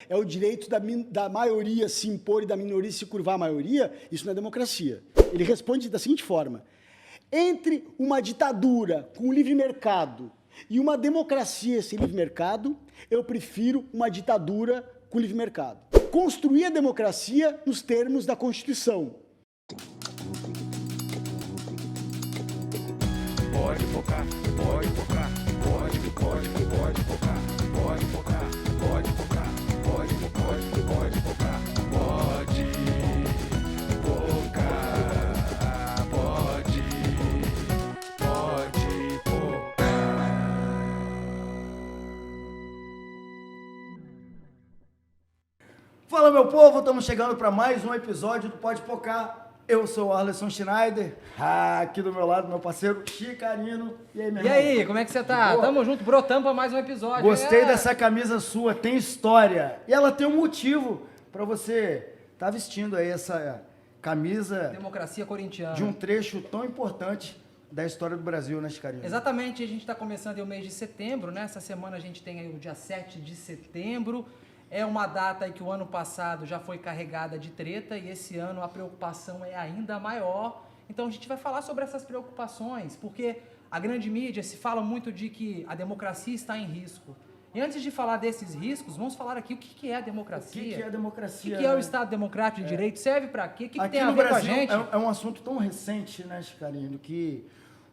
É o direito da maioria se impor e da minoria se curvar à maioria. Isso não é democracia. Ele responde da seguinte forma: entre uma ditadura com livre mercado e uma democracia sem livre mercado, eu prefiro uma ditadura com livre mercado. Construir a democracia nos termos da Constituição. Pode focar, pode focar, pode focar, pode focar, pode focar, pode focar, pode focar, pode focar, pode focar. Fala, meu povo, estamos chegando para mais um episódio do Pode Pocar. Eu sou o Arleson Schneider, aqui do meu lado, meu parceiro Chicarino. E aí, meu irmão? E aí, como é que você tá? Boa. Tamo junto, brotamos pra mais um episódio. Gostei dessa camisa sua, tem história. E ela tem um motivo para você estar vestindo aí essa camisa Democracia corintiana. de um trecho tão importante da história do Brasil, né, Chicarino? Exatamente, a gente está começando aí o mês de setembro, né? Essa semana a gente tem aí o dia 7 de setembro. É uma data aí que o ano passado já foi carregada de treta e esse ano a preocupação é ainda maior. Então a gente vai falar sobre essas preocupações, porque a grande mídia se fala muito de que a democracia está em risco. E antes de falar desses riscos, vamos falar aqui o que é a democracia. O que é a democracia? O que é o Estado Democrático de Direito? Serve para quê? O que Aqui tem a no ver Brasil com a gente? é um assunto tão recente, né, Chicarino, que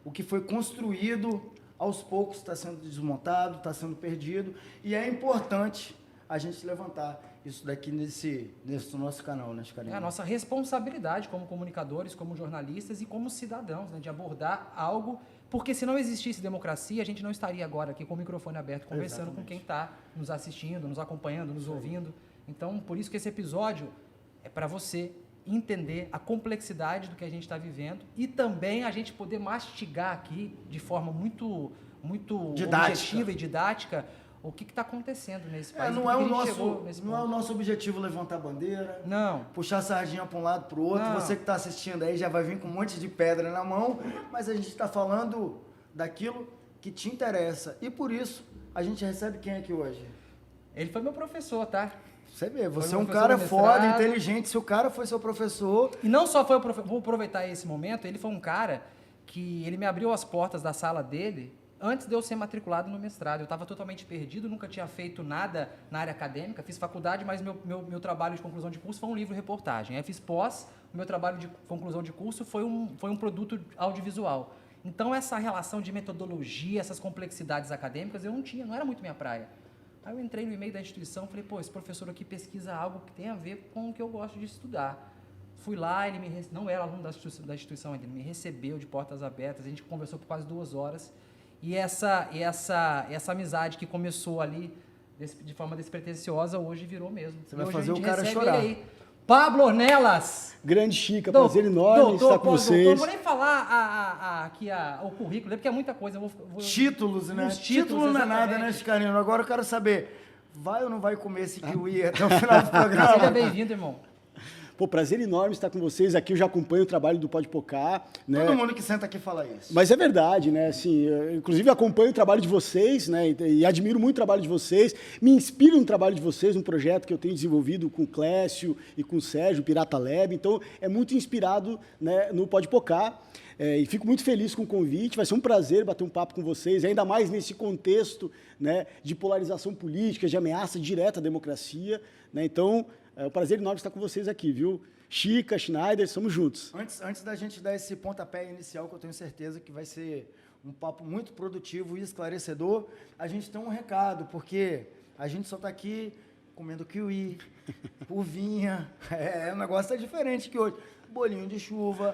o que foi construído aos poucos está sendo desmontado, está sendo perdido, e é importante a gente levantar isso daqui nesse nosso canal, né, Chicarino? É a nossa responsabilidade como comunicadores, como jornalistas e como cidadãos, né, de abordar algo, porque se não existisse democracia, a gente não estaria agora aqui com o microfone aberto, conversando com quem está nos assistindo, nos acompanhando, nos ouvindo. Então, por isso que esse episódio é para você entender a complexidade do que a gente está vivendo e também a gente poder mastigar aqui de forma muito objetiva e didática o que está acontecendo nesse país. Não é o nosso objetivo levantar bandeira, não, puxar a sardinha para um lado para o outro. Não. Você que está assistindo aí já vai vir com um monte de pedra na mão, mas a gente está falando daquilo que te interessa. E por isso, a gente recebe quem aqui hoje? ele foi meu professor, tá? Você vê, você é Foi um meu cara professor foda, mestrado. inteligente. Se o cara foi seu professor, E não só foi vou aproveitar esse momento, ele foi um cara que ele me abriu as portas da sala dele antes de eu ser matriculado no mestrado. Eu estava totalmente perdido, nunca tinha feito nada na área acadêmica, fiz faculdade, mas meu trabalho de conclusão de curso foi um livro-reportagem. Aí fiz pós, o meu trabalho de conclusão de curso foi um produto audiovisual. Então essa relação de metodologia, essas complexidades acadêmicas, eu não tinha, não era muito minha praia. Aí eu entrei no e-mail da instituição, falei, pô, esse professor aqui pesquisa algo que tem a ver com o que eu gosto de estudar. Fui lá, ele não era aluno da instituição ainda, ele me recebeu de portas abertas, a gente conversou por quase 2 horas. E essa amizade que começou ali de forma despretensiosa, hoje virou mesmo. Você vai hoje fazer a gente o cara recebe chorar. ele aí. Pablo Ornelas! Grande Chica, prazer enorme estar com vocês. Não vou nem falar aqui o currículo, porque é muita coisa. Eu vou títulos, né? Os Título não é nada, exatamente. né, Chicarino? Agora eu quero saber, vai ou não vai comer esse kiwi até o final do programa? Seja bem-vindo, irmão. Pô, prazer enorme estar com vocês aqui. Eu já acompanho o trabalho do Pode Pocar, né? Todo mundo que senta aqui fala isso. Mas é verdade, né? Assim, eu, inclusive acompanho o trabalho de vocês, né? E admiro muito o trabalho de vocês. Me inspiro no trabalho de vocês, num projeto que eu tenho desenvolvido com o Clécio e com o Sérgio, Pirata Lab. Então, é muito inspirado, né, no Pode Pocar. E fico muito feliz com o convite. Vai ser um prazer bater um papo com vocês, ainda mais nesse contexto, né, de polarização política, de ameaça direta à democracia, né? Então, é um prazer enorme estar com vocês aqui, viu? Chica, Schneider, somos juntos. Antes da gente dar esse pontapé inicial, que eu tenho certeza que vai ser um papo muito produtivo e esclarecedor, a gente tem um recado, porque a gente só está aqui comendo kiwi, uvinha, o negócio é diferente que hoje. Bolinho de chuva,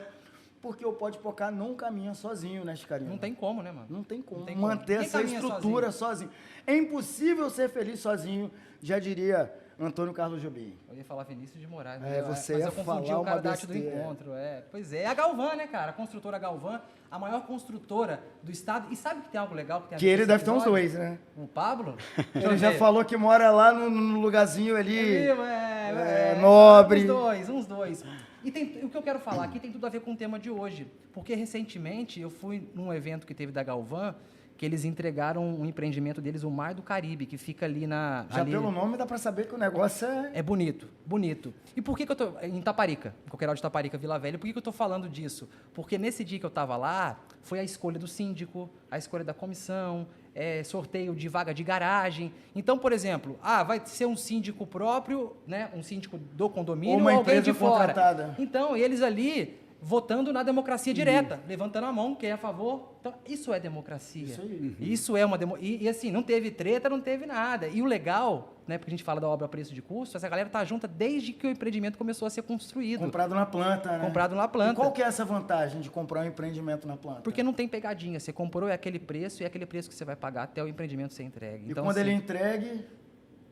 porque o Pode Pocar não caminha sozinho, né, Chicarino? Não tem como, né, mano? Não tem como Não tem como. manter Quem essa caminha estrutura sozinho. É impossível ser feliz sozinho, já diria Antônio Carlos Jobim. Eu ia falar Vinícius de Moraes, Você mas ia eu confundi falar o cara uma da arte do besteira. encontro. Pois é, a Galvan, né, cara? A construtora Galvan, a maior construtora do estado. E sabe que tem algo legal? Que ele deve ter uns dois, né? O Pablo? Ele já falou que mora lá no lugarzinho ali, nobre. nobre. Uns dois. E o que eu quero falar aqui tem tudo a ver com o tema de hoje. Porque recentemente eu fui num evento que teve da Galvan, que eles entregaram um empreendimento deles, o Mar do Caribe, que fica ali na... Já ali... pelo nome dá para saber que o negócio é... É bonito, bonito. E por que eu tô... Em Taparica, em Coqueiral de Taparica, Vila Velha, por que eu tô falando disso? Porque nesse dia que eu estava lá, foi a escolha do síndico, a escolha da comissão, sorteio de vaga de garagem. Então, por exemplo, vai ser um síndico próprio, né, um síndico do condomínio, ou uma alguém empresa de fora. contratada. Então, eles ali votando na democracia direta, levantando a mão, quem é a favor. Então, isso é democracia. Isso aí. Isso é uma democracia. E assim, não teve treta, não teve nada. E o legal, né, porque a gente fala da obra a preço de custo, essa galera tá junta desde que o empreendimento começou a ser construído. Comprado na planta, né? Comprado na planta. E qual que é essa vantagem de comprar um empreendimento na planta? Porque não tem pegadinha. Você comprou, é aquele preço, e é aquele preço que você vai pagar até o empreendimento ser entregue. E então, quando assim, ele entregue,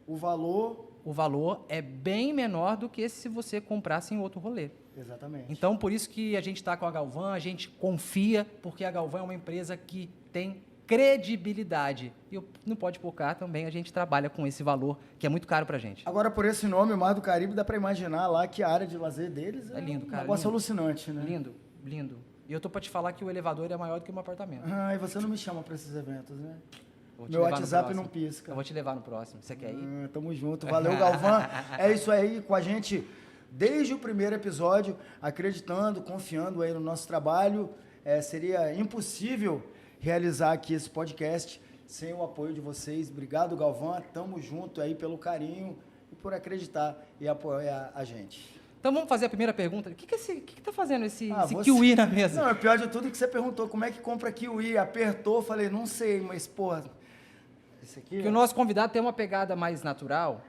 o valor é bem menor do que se você comprasse em outro rolê. Exatamente. Então, por isso que a gente está com a Galvan, a gente confia, porque a Galvan é uma empresa que tem credibilidade. E no Pode Pocar também a gente trabalha com esse valor, que é muito caro para a gente. Agora, por esse nome, o Mar do Caribe, dá para imaginar lá que a área de lazer deles É lindo, cara. um negócio lindo. alucinante, né? Lindo, lindo. E eu tô para te falar que o elevador é maior do que o meu apartamento. Ah, e você não me chama para esses eventos, né? Vou te Meu levar no WhatsApp próximo. não pisca. Eu vou te levar no próximo. Você quer ir? Tamo junto. Valeu, Galvan. É isso aí, com a gente desde o primeiro episódio, acreditando, confiando aí no nosso trabalho. Seria impossível realizar aqui esse podcast sem o apoio de vocês. Obrigado, Galvan. Tamo junto aí pelo carinho e por acreditar e apoiar a gente. Então vamos fazer a primeira pergunta. O que tá fazendo esse você- kiwi na mesa? Não, é pior de tudo que você perguntou como é que compra kiwi. Apertou, falei, não sei, mas, porra, esse aqui... Porque o nosso convidado tem uma pegada mais natural.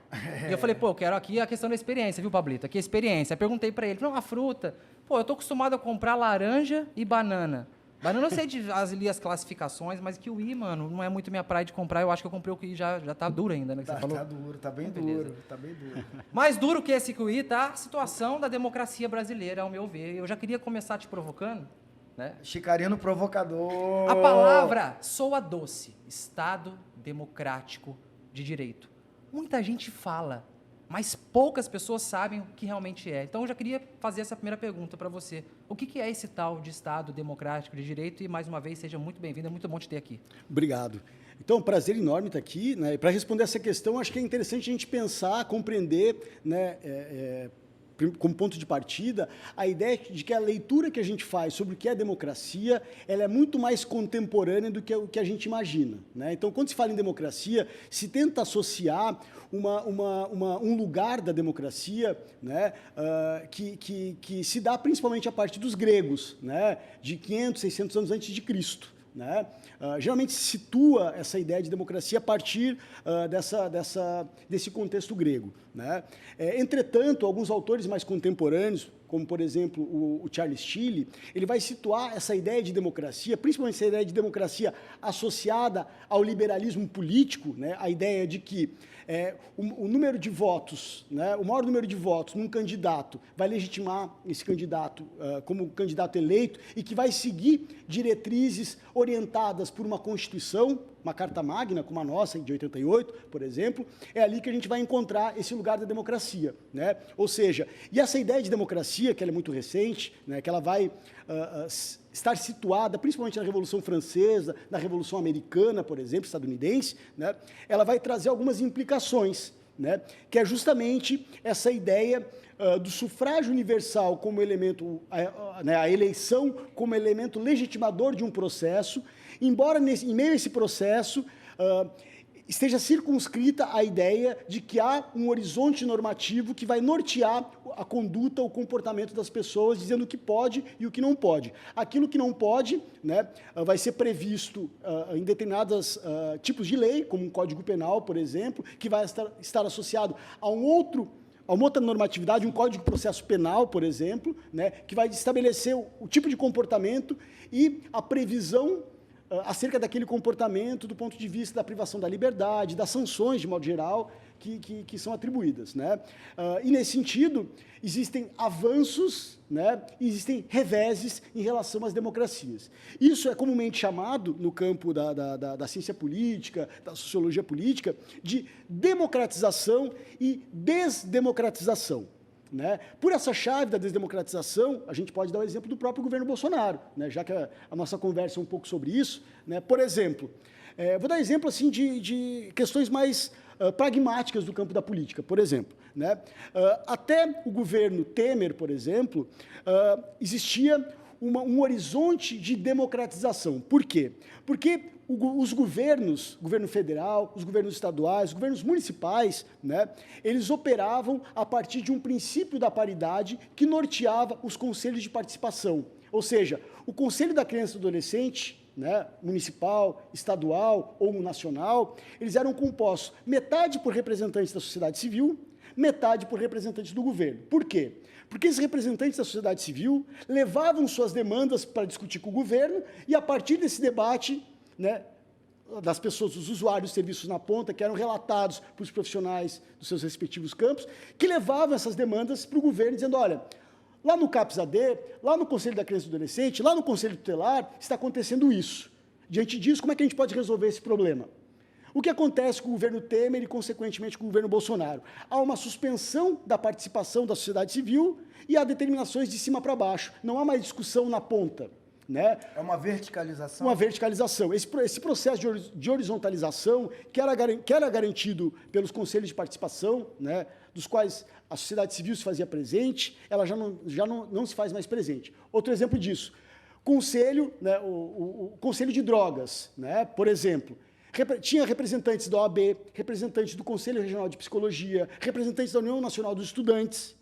E eu falei, eu quero aqui a questão da experiência, viu, Pablito? Aqui é a experiência. Aí perguntei pra ele, não, a fruta. Eu tô acostumado a comprar laranja e banana. Banana eu sei ali as classificações, mas kiwi, mano, não é muito minha praia de comprar. Eu acho que eu comprei o kiwi já tá duro ainda, né? Que você falou. Tá duro, tá bem Beleza. duro, tá bem duro. Mais duro que esse kiwi tá a situação da democracia brasileira, ao meu ver. Eu já queria começar te provocando, né? Chicarino provocador. A palavra soa doce. Estado democrático de direito. Muita gente fala, mas poucas pessoas sabem o que realmente é. Então, eu já queria fazer essa primeira pergunta para você. O que é esse tal de Estado democrático de direito? E, mais uma vez, seja muito bem-vindo. É muito bom te ter aqui. Obrigado. Então, prazer enorme estar aqui, né? Para responder essa questão, acho que é interessante a gente pensar, compreender, né, como ponto de partida, a ideia de que a leitura que a gente faz sobre o que é democracia, ela é muito mais contemporânea do que o que a gente imagina, né? Então, quando se fala em democracia, se tenta associar um lugar da democracia, né, que se dá principalmente a partir dos gregos, né, de 500, 600 anos antes de Cristo. Né? Geralmente se situa essa ideia de democracia a partir desse contexto grego. Né? Entretanto, alguns autores mais contemporâneos, como, por exemplo, o Charles Tilly, ele vai situar essa ideia de democracia, principalmente essa ideia de democracia associada ao liberalismo político, né? A ideia de que o número de votos, né, o maior número de votos num candidato vai legitimar esse candidato como candidato eleito e que vai seguir diretrizes orientadas por uma Constituição, uma Carta Magna, como a nossa, de 88, por exemplo, é ali que a gente vai encontrar esse lugar da democracia. Né? Ou seja, e essa ideia de democracia, que ela é muito recente, né, que ela vai estar situada principalmente na Revolução Francesa, na Revolução Americana, por exemplo, estadunidense, né, ela vai trazer algumas implicações, né, que é justamente essa ideia do sufrágio universal como elemento, a eleição como elemento legitimador de um processo, embora em meio a esse processo esteja circunscrita a ideia de que há um horizonte normativo que vai nortear a conduta, o comportamento das pessoas, dizendo o que pode e o que não pode. Aquilo que não pode, né, vai ser previsto em determinados tipos de lei, como um Código Penal, por exemplo, que vai estar associado a uma outra normatividade, um Código de Processo Penal, por exemplo, né, que vai estabelecer o tipo de comportamento e a previsão acerca daquele comportamento do ponto de vista da privação da liberdade, das sanções, de modo geral, que são atribuídas. Né? E, nesse sentido, existem avanços, né, existem reveses em relação às democracias. Isso é comumente chamado, no campo da ciência política, da sociologia política, de democratização e desdemocratização. né? Por essa chave da desdemocratização, a gente pode dar o exemplo do próprio governo Bolsonaro, né? Já que a nossa conversa é um pouco sobre isso, né? Por exemplo, vou dar exemplo assim, de questões mais pragmáticas do campo da política, por exemplo, né? Até o governo Temer, por exemplo, existia um horizonte de democratização. Por quê? Porque os governos, governo federal, os governos estaduais, os governos municipais, né, eles operavam a partir de um princípio da paridade que norteava os conselhos de participação. Ou seja, o Conselho da Criança e do Adolescente, né, municipal, estadual ou nacional, eles eram compostos metade por representantes da sociedade civil, metade por representantes do governo. Por quê? Porque esses representantes da sociedade civil levavam suas demandas para discutir com o governo e, a partir desse debate, né, das pessoas, dos usuários de serviços na ponta, que eram relatados para os profissionais dos seus respectivos campos, que levavam essas demandas para o governo, dizendo, olha, lá no CAPS-AD, lá no Conselho da Criança e do Adolescente, lá no Conselho Tutelar, está acontecendo isso. Diante disso, como é que a gente pode resolver esse problema? O que acontece com o governo Temer e, consequentemente, com o governo Bolsonaro? Há uma suspensão da participação da sociedade civil e há determinações de cima para baixo. Não há mais discussão na ponta, né? É uma verticalização? Uma verticalização. Esse processo de horizontalização, que era garantido pelos conselhos de participação, né, dos quais a sociedade civil se fazia presente, ela já não se faz mais presente. Outro exemplo disso, conselho, né, o Conselho de Drogas, né, por exemplo, tinha representantes da OAB, representantes do Conselho Regional de Psicologia, representantes da União Nacional dos Estudantes.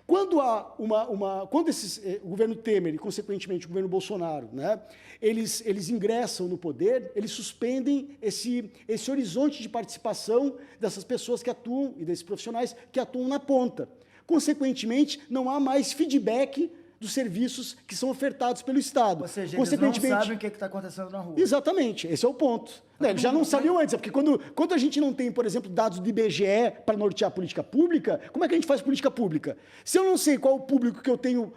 Quando há o governo Temer e, consequentemente, o governo Bolsonaro, né, eles ingressam no poder, eles suspendem esse horizonte de participação dessas pessoas que atuam, e desses profissionais que atuam na ponta. Consequentemente, não há mais feedback dos serviços que são ofertados pelo Estado. Ou seja, eles não sabem o que está acontecendo na rua. Exatamente, esse é o ponto. Eles já não sabiam antes, porque quando a gente não tem, por exemplo, dados do IBGE para nortear a política pública, como é que a gente faz política pública? Se eu não sei qual o público que eu tenho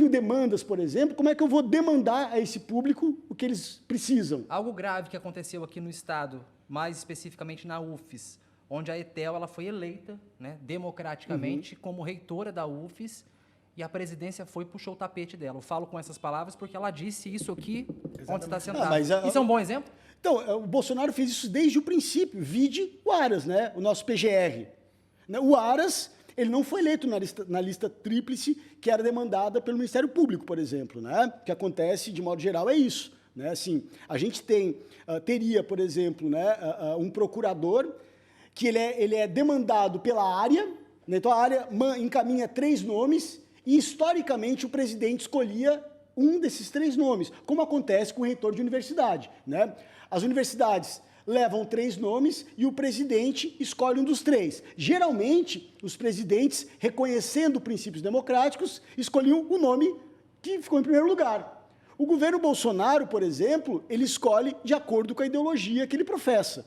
demandas, por exemplo, como é que eu vou demandar a esse público o que eles precisam? Algo grave que aconteceu aqui no Estado, mais especificamente na UFES, onde a Etel ela foi eleita, né, democraticamente como reitora da UFES, e a presidência puxou o tapete dela. Eu falo com essas palavras porque ela disse isso aqui, onde está sentado. Isso é um bom exemplo? Então, o Bolsonaro fez isso desde o princípio. Vide o Aras, né, o nosso PGR. O Aras, ele não foi eleito na lista tríplice que era demandada pelo Ministério Público, por exemplo, né? O que acontece, de modo geral, é isso. Né? Assim, a gente teria, por exemplo, né, um procurador que ele é demandado pela área, né? Então a área encaminha 3 nomes e, historicamente, o presidente escolhia um desses 3 nomes, como acontece com o reitor de universidade, né? As universidades levam 3 nomes e o presidente escolhe um dos 3. Geralmente, os presidentes, reconhecendo princípios democráticos, escolhiam o nome que ficou em primeiro lugar. O governo Bolsonaro, por exemplo, ele escolhe de acordo com a ideologia que ele professa.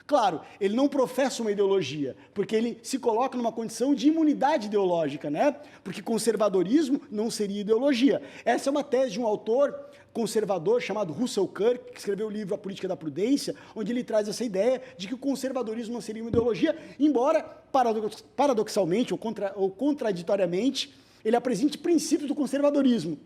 Claro, ele não professa uma ideologia, porque ele se coloca numa condição de imunidade ideológica, né? Porque conservadorismo não seria ideologia. Essa é uma tese de um autor conservador chamado Russell Kirk, que escreveu o livro A Política da Prudência, onde ele traz essa ideia de que o conservadorismo não seria uma ideologia, embora, paradoxalmente ou contraditoriamente, ele apresente princípios do conservadorismo,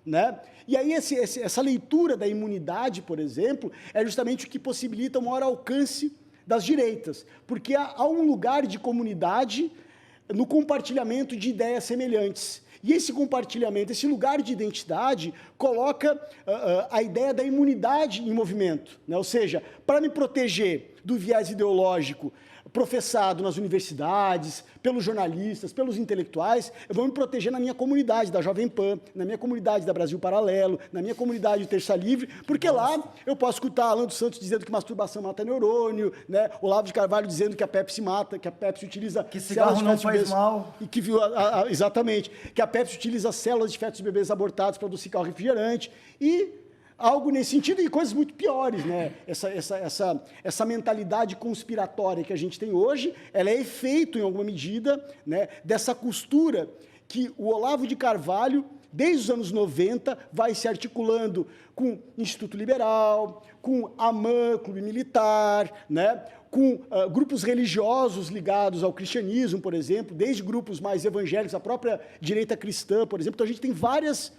né? E aí essa leitura da imunidade, por exemplo, é justamente o que possibilita um maior alcance das direitas, porque há um lugar de comunidade no compartilhamento de ideias semelhantes. E esse compartilhamento, esse lugar de identidade, coloca a ideia da imunidade em movimento, né? Ou seja, para me proteger do viés ideológico professado nas universidades, pelos jornalistas, pelos intelectuais, eu vou me proteger na minha comunidade da Jovem Pan, na minha comunidade da Brasil Paralelo, na minha comunidade do Terça Livre, porque lá eu posso escutar Alan dos Santos dizendo que masturbação mata neurônio, né? Olavo de Carvalho dizendo que a Pepsi mata, que a Pepsi utiliza que cigarro não faz mal. E que exatamente, que a Pepsi utiliza células de fetos de bebês abortados para adocicar o refrigerante e algo nesse sentido e coisas muito piores, né? Essa mentalidade conspiratória que a gente tem hoje, ela é efeito, em alguma medida, né, dessa costura que o Olavo de Carvalho desde os anos 90, vai se articulando com Instituto Liberal, com AMAN, Clube Militar, né? Com grupos religiosos ligados ao cristianismo, por exemplo, desde grupos mais evangélicos, a própria direita cristã, por exemplo. Então, a gente tem várias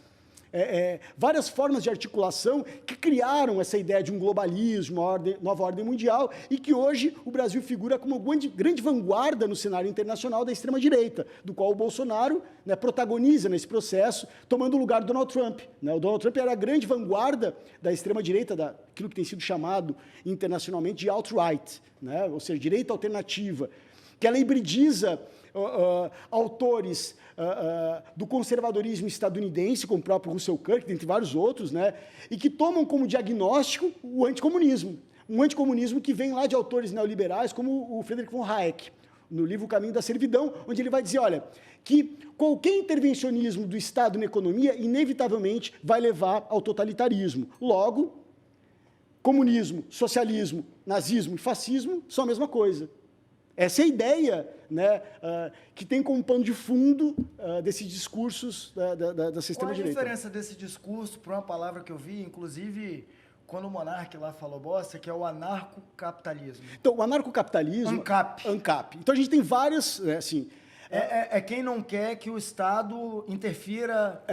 formas de articulação que criaram essa ideia de um globalismo, uma nova ordem mundial, e que hoje o Brasil figura como uma grande vanguarda no cenário internacional da extrema-direita, do qual o Bolsonaro, né, protagoniza nesse processo, tomando o lugar do Donald Trump. Né? O Donald Trump era a grande vanguarda da extrema-direita, daquilo que tem sido chamado internacionalmente de alt-right, né? Ou seja, direita alternativa, que ela hibridiza autores do conservadorismo estadunidense, como o próprio Russell Kirk, dentre vários outros, né, e que tomam como diagnóstico o anticomunismo. Um anticomunismo que vem lá de autores neoliberais, como o Friedrich von Hayek, no livro O Caminho da Servidão, onde ele vai dizer, olha, que qualquer intervencionismo do Estado na economia, inevitavelmente, vai levar ao totalitarismo. Logo, comunismo, socialismo, nazismo e fascismo são a mesma coisa. Essa é a ideia, né, que tem como pano de fundo desses discursos dessa extrema-direita. Qual a diferença desse discurso para uma palavra que eu vi, inclusive, quando o Monark lá falou bosta, que é o anarcocapitalismo? Então, o anarcocapitalismo... ANCAP. Então, a gente tem várias, assim... quem não quer que o Estado interfira...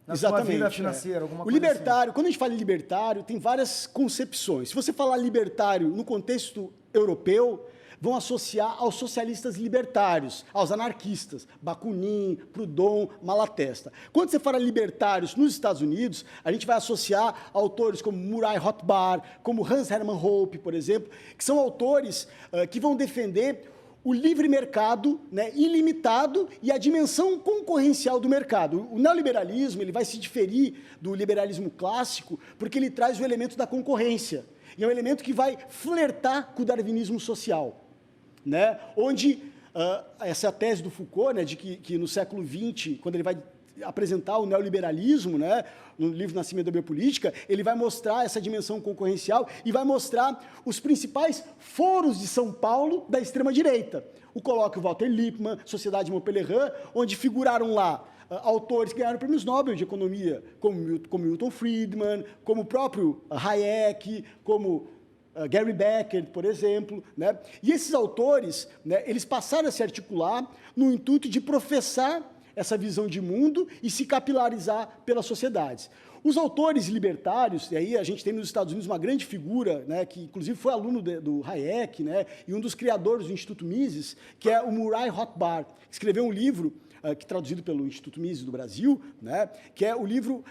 Na exatamente, sua vida financeira, alguma coisa O libertário, quando a gente fala em libertário, tem várias concepções. Se você falar libertário no contexto europeu, vão associar aos socialistas libertários, aos anarquistas, Bakunin, Proudhon, Malatesta. Quando você fala libertários nos Estados Unidos, a gente vai associar autores como Murray Rothbard, como Hans Hermann Hoppe, por exemplo, que são autores que vão defender o livre mercado, né, ilimitado, e a dimensão concorrencial do mercado. O neoliberalismo ele vai se diferir do liberalismo clássico porque ele traz o elemento da concorrência. E é um elemento que vai flertar com o darwinismo social, né, onde essa é a tese do Foucault, né, de que no século XX, quando ele vai apresentar o neoliberalismo, né, no livro Nascimento da Biopolítica, ele vai mostrar essa dimensão concorrencial e vai mostrar os principais foros de São Paulo da extrema-direita. O colóquio Walter Lippmann, Sociedade Montpellier, onde figuraram lá autores que ganharam prêmios Nobel de Economia, como Milton Friedman, como o próprio Hayek, como Gary Becker, por exemplo, né? E esses autores, né, eles passaram a se articular no intuito de professar essa visão de mundo e se capilarizar pelas sociedades. Os autores libertários, e aí a gente tem nos Estados Unidos uma grande figura, né, que inclusive foi aluno do Hayek, né, e um dos criadores do Instituto Mises, que é o Murray Rothbard, que escreveu um livro, que traduzido pelo Instituto Mises do Brasil, né, que é o livro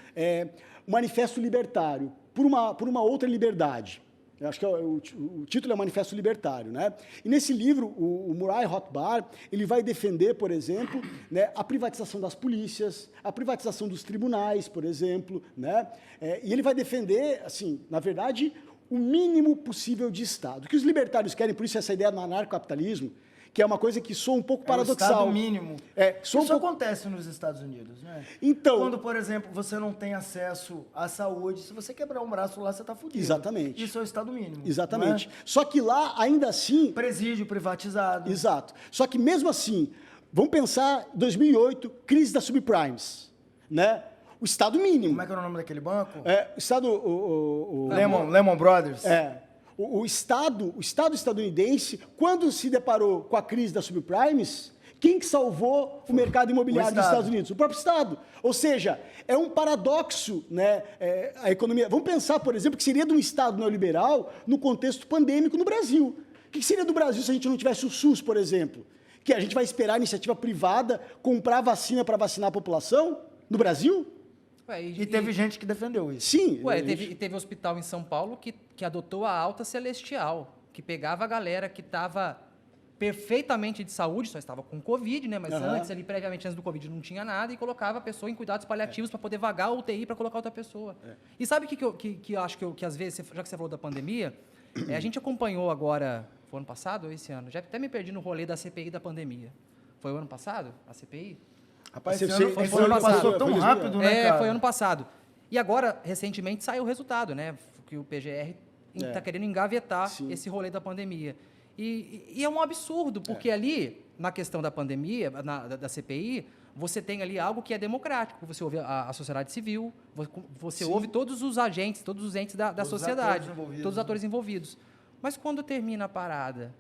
Manifesto Libertário, por uma outra liberdade. Eu acho que o título é Manifesto Libertário, né? E nesse livro, o Murray Rothbard, ele vai defender, por exemplo, né, a privatização das polícias, a privatização dos tribunais, por exemplo, né? E ele vai defender, assim, na verdade, o mínimo possível de Estado. O que os libertários querem, por isso essa ideia do anarcocapitalismo, que é uma coisa que soa um pouco paradoxal. O Estado mínimo. Isso acontece nos Estados Unidos, né? Então, quando, por exemplo, você não tem acesso à saúde, se você quebrar um braço lá, você está fudido. Exatamente. Isso é o Estado mínimo. Exatamente. Né? Só que lá, ainda assim... Presídio privatizado. Exato. Só que mesmo assim, vamos pensar 2008, crise das subprimes, né? O Estado mínimo. Como é que era o nome daquele banco? O Estado... Lehman Brothers. O Estado estadunidense, quando se deparou com a crise das subprimes, quem que salvou o mercado imobiliário dos Estados Unidos? O próprio Estado. Ou seja, é um paradoxo, né, a economia. Vamos pensar, por exemplo, que seria de um Estado neoliberal no contexto pandêmico no Brasil. O que seria do Brasil se a gente não tivesse o SUS, por exemplo? Que a gente vai esperar a iniciativa privada comprar vacina para vacinar a população no Brasil? E teve gente que defendeu isso. Sim. Teve hospital em São Paulo que adotou a alta celestial, que pegava a galera que estava perfeitamente de saúde, só estava com Covid, né? Mas previamente, antes do Covid, não tinha nada, e colocava a pessoa em cuidados paliativos para poder vagar a UTI para colocar outra pessoa. E sabe o que eu acho que às vezes, já que você falou da pandemia, a gente acompanhou agora, foi ano passado ou esse ano? Já até me perdi no rolê da CPI da pandemia. Foi o ano passado, a CPI? Rapaz, esse ano passou tão rápido, né, cara? Foi ano passado. E agora, recentemente, saiu o resultado, né? Que o PGR está querendo engavetar esse rolê da pandemia. E é um absurdo, porque ali, na questão da pandemia, da CPI, você tem ali algo que é democrático. Você ouve a sociedade civil, você ouve todos os agentes, todos os entes da sociedade, todos os atores envolvidos. Mas quando termina a parada,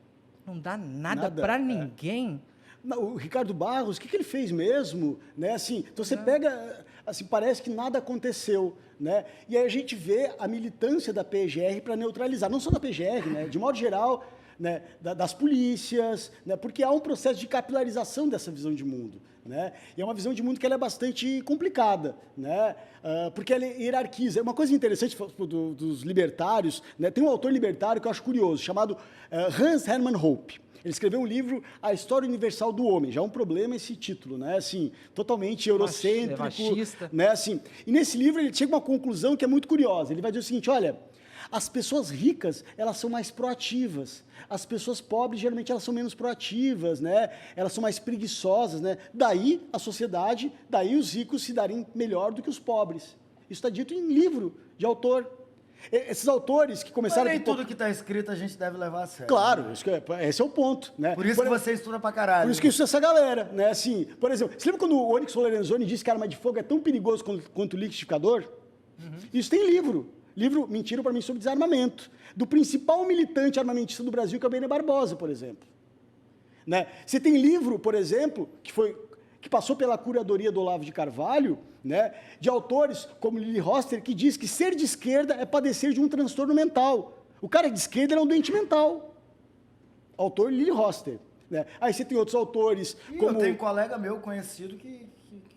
não dá nada para ninguém. O Ricardo Barros, o que ele fez mesmo? Né? Assim, então você pega, assim, parece que nada aconteceu. Né? E aí a gente vê a militância da PGR para neutralizar, não só da PGR, né? De modo geral, né? Das polícias, né? Porque há um processo de capilarização dessa visão de mundo. Né? E é uma visão de mundo que ela é bastante complicada, né? Porque ela hierarquiza. Uma coisa interessante dos libertários, né? Tem um autor libertário que eu acho curioso, chamado Hans Hermann Hoppe. Ele escreveu um livro, A História Universal do Homem. Já é um problema esse título, né? Assim, totalmente eurocêntrico. Machista. Né? Assim, e nesse livro ele chega a uma conclusão que é muito curiosa. Ele vai dizer o seguinte, olha, as pessoas ricas, elas são mais proativas. As pessoas pobres, geralmente, elas são menos proativas, né? Elas são mais preguiçosas, né? Daí a sociedade, daí os ricos se darem melhor do que os pobres. Isso está dito em livro de autor. Esses autores que começaram... Mas nem tudo que está escrito a gente deve levar a sério. Claro, né? esse é o ponto. Né? Por isso que você estuda pra caralho. Por isso que eu estudo essa galera. Né? Assim, por exemplo, você lembra quando o Onyx Lorenzoni disse que a arma de fogo é tão perigoso quanto o liquidificador? Isso tem livro. Livro, mentira para mim, sobre desarmamento. Do principal militante armamentista do Brasil, que é o Bene Barbosa, por exemplo. Né? Você tem livro, por exemplo, que passou pela curadoria do Olavo de Carvalho, né, de autores como Lili Hoster, que diz que ser de esquerda é padecer de um transtorno mental. O cara de esquerda é um doente mental. Autor Lili Hoster. Né? Aí você tem outros autores como... Eu tenho um colega meu conhecido que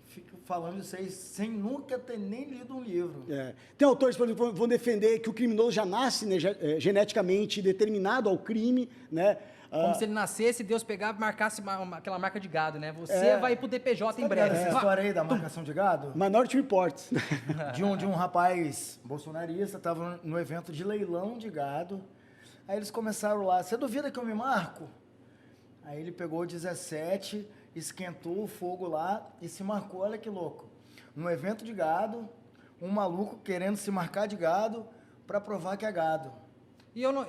fica falando isso aí sem nunca ter nem lido um livro. Tem autores, por exemplo, que vão defender que o criminoso já nasce, né, geneticamente determinado ao crime, né? Como se ele nascesse e Deus pegar e marcasse aquela marca de gado, né? Você vai pro DPJ em breve. Essa história aí da marcação de gado? Minority Report. De um rapaz bolsonarista, estava no evento de leilão de gado. Aí eles começaram lá, você duvida que eu me marco? Aí ele pegou 17, esquentou o fogo lá e se marcou, olha que louco. No evento de gado, um maluco querendo se marcar de gado para provar que é gado. E eu não,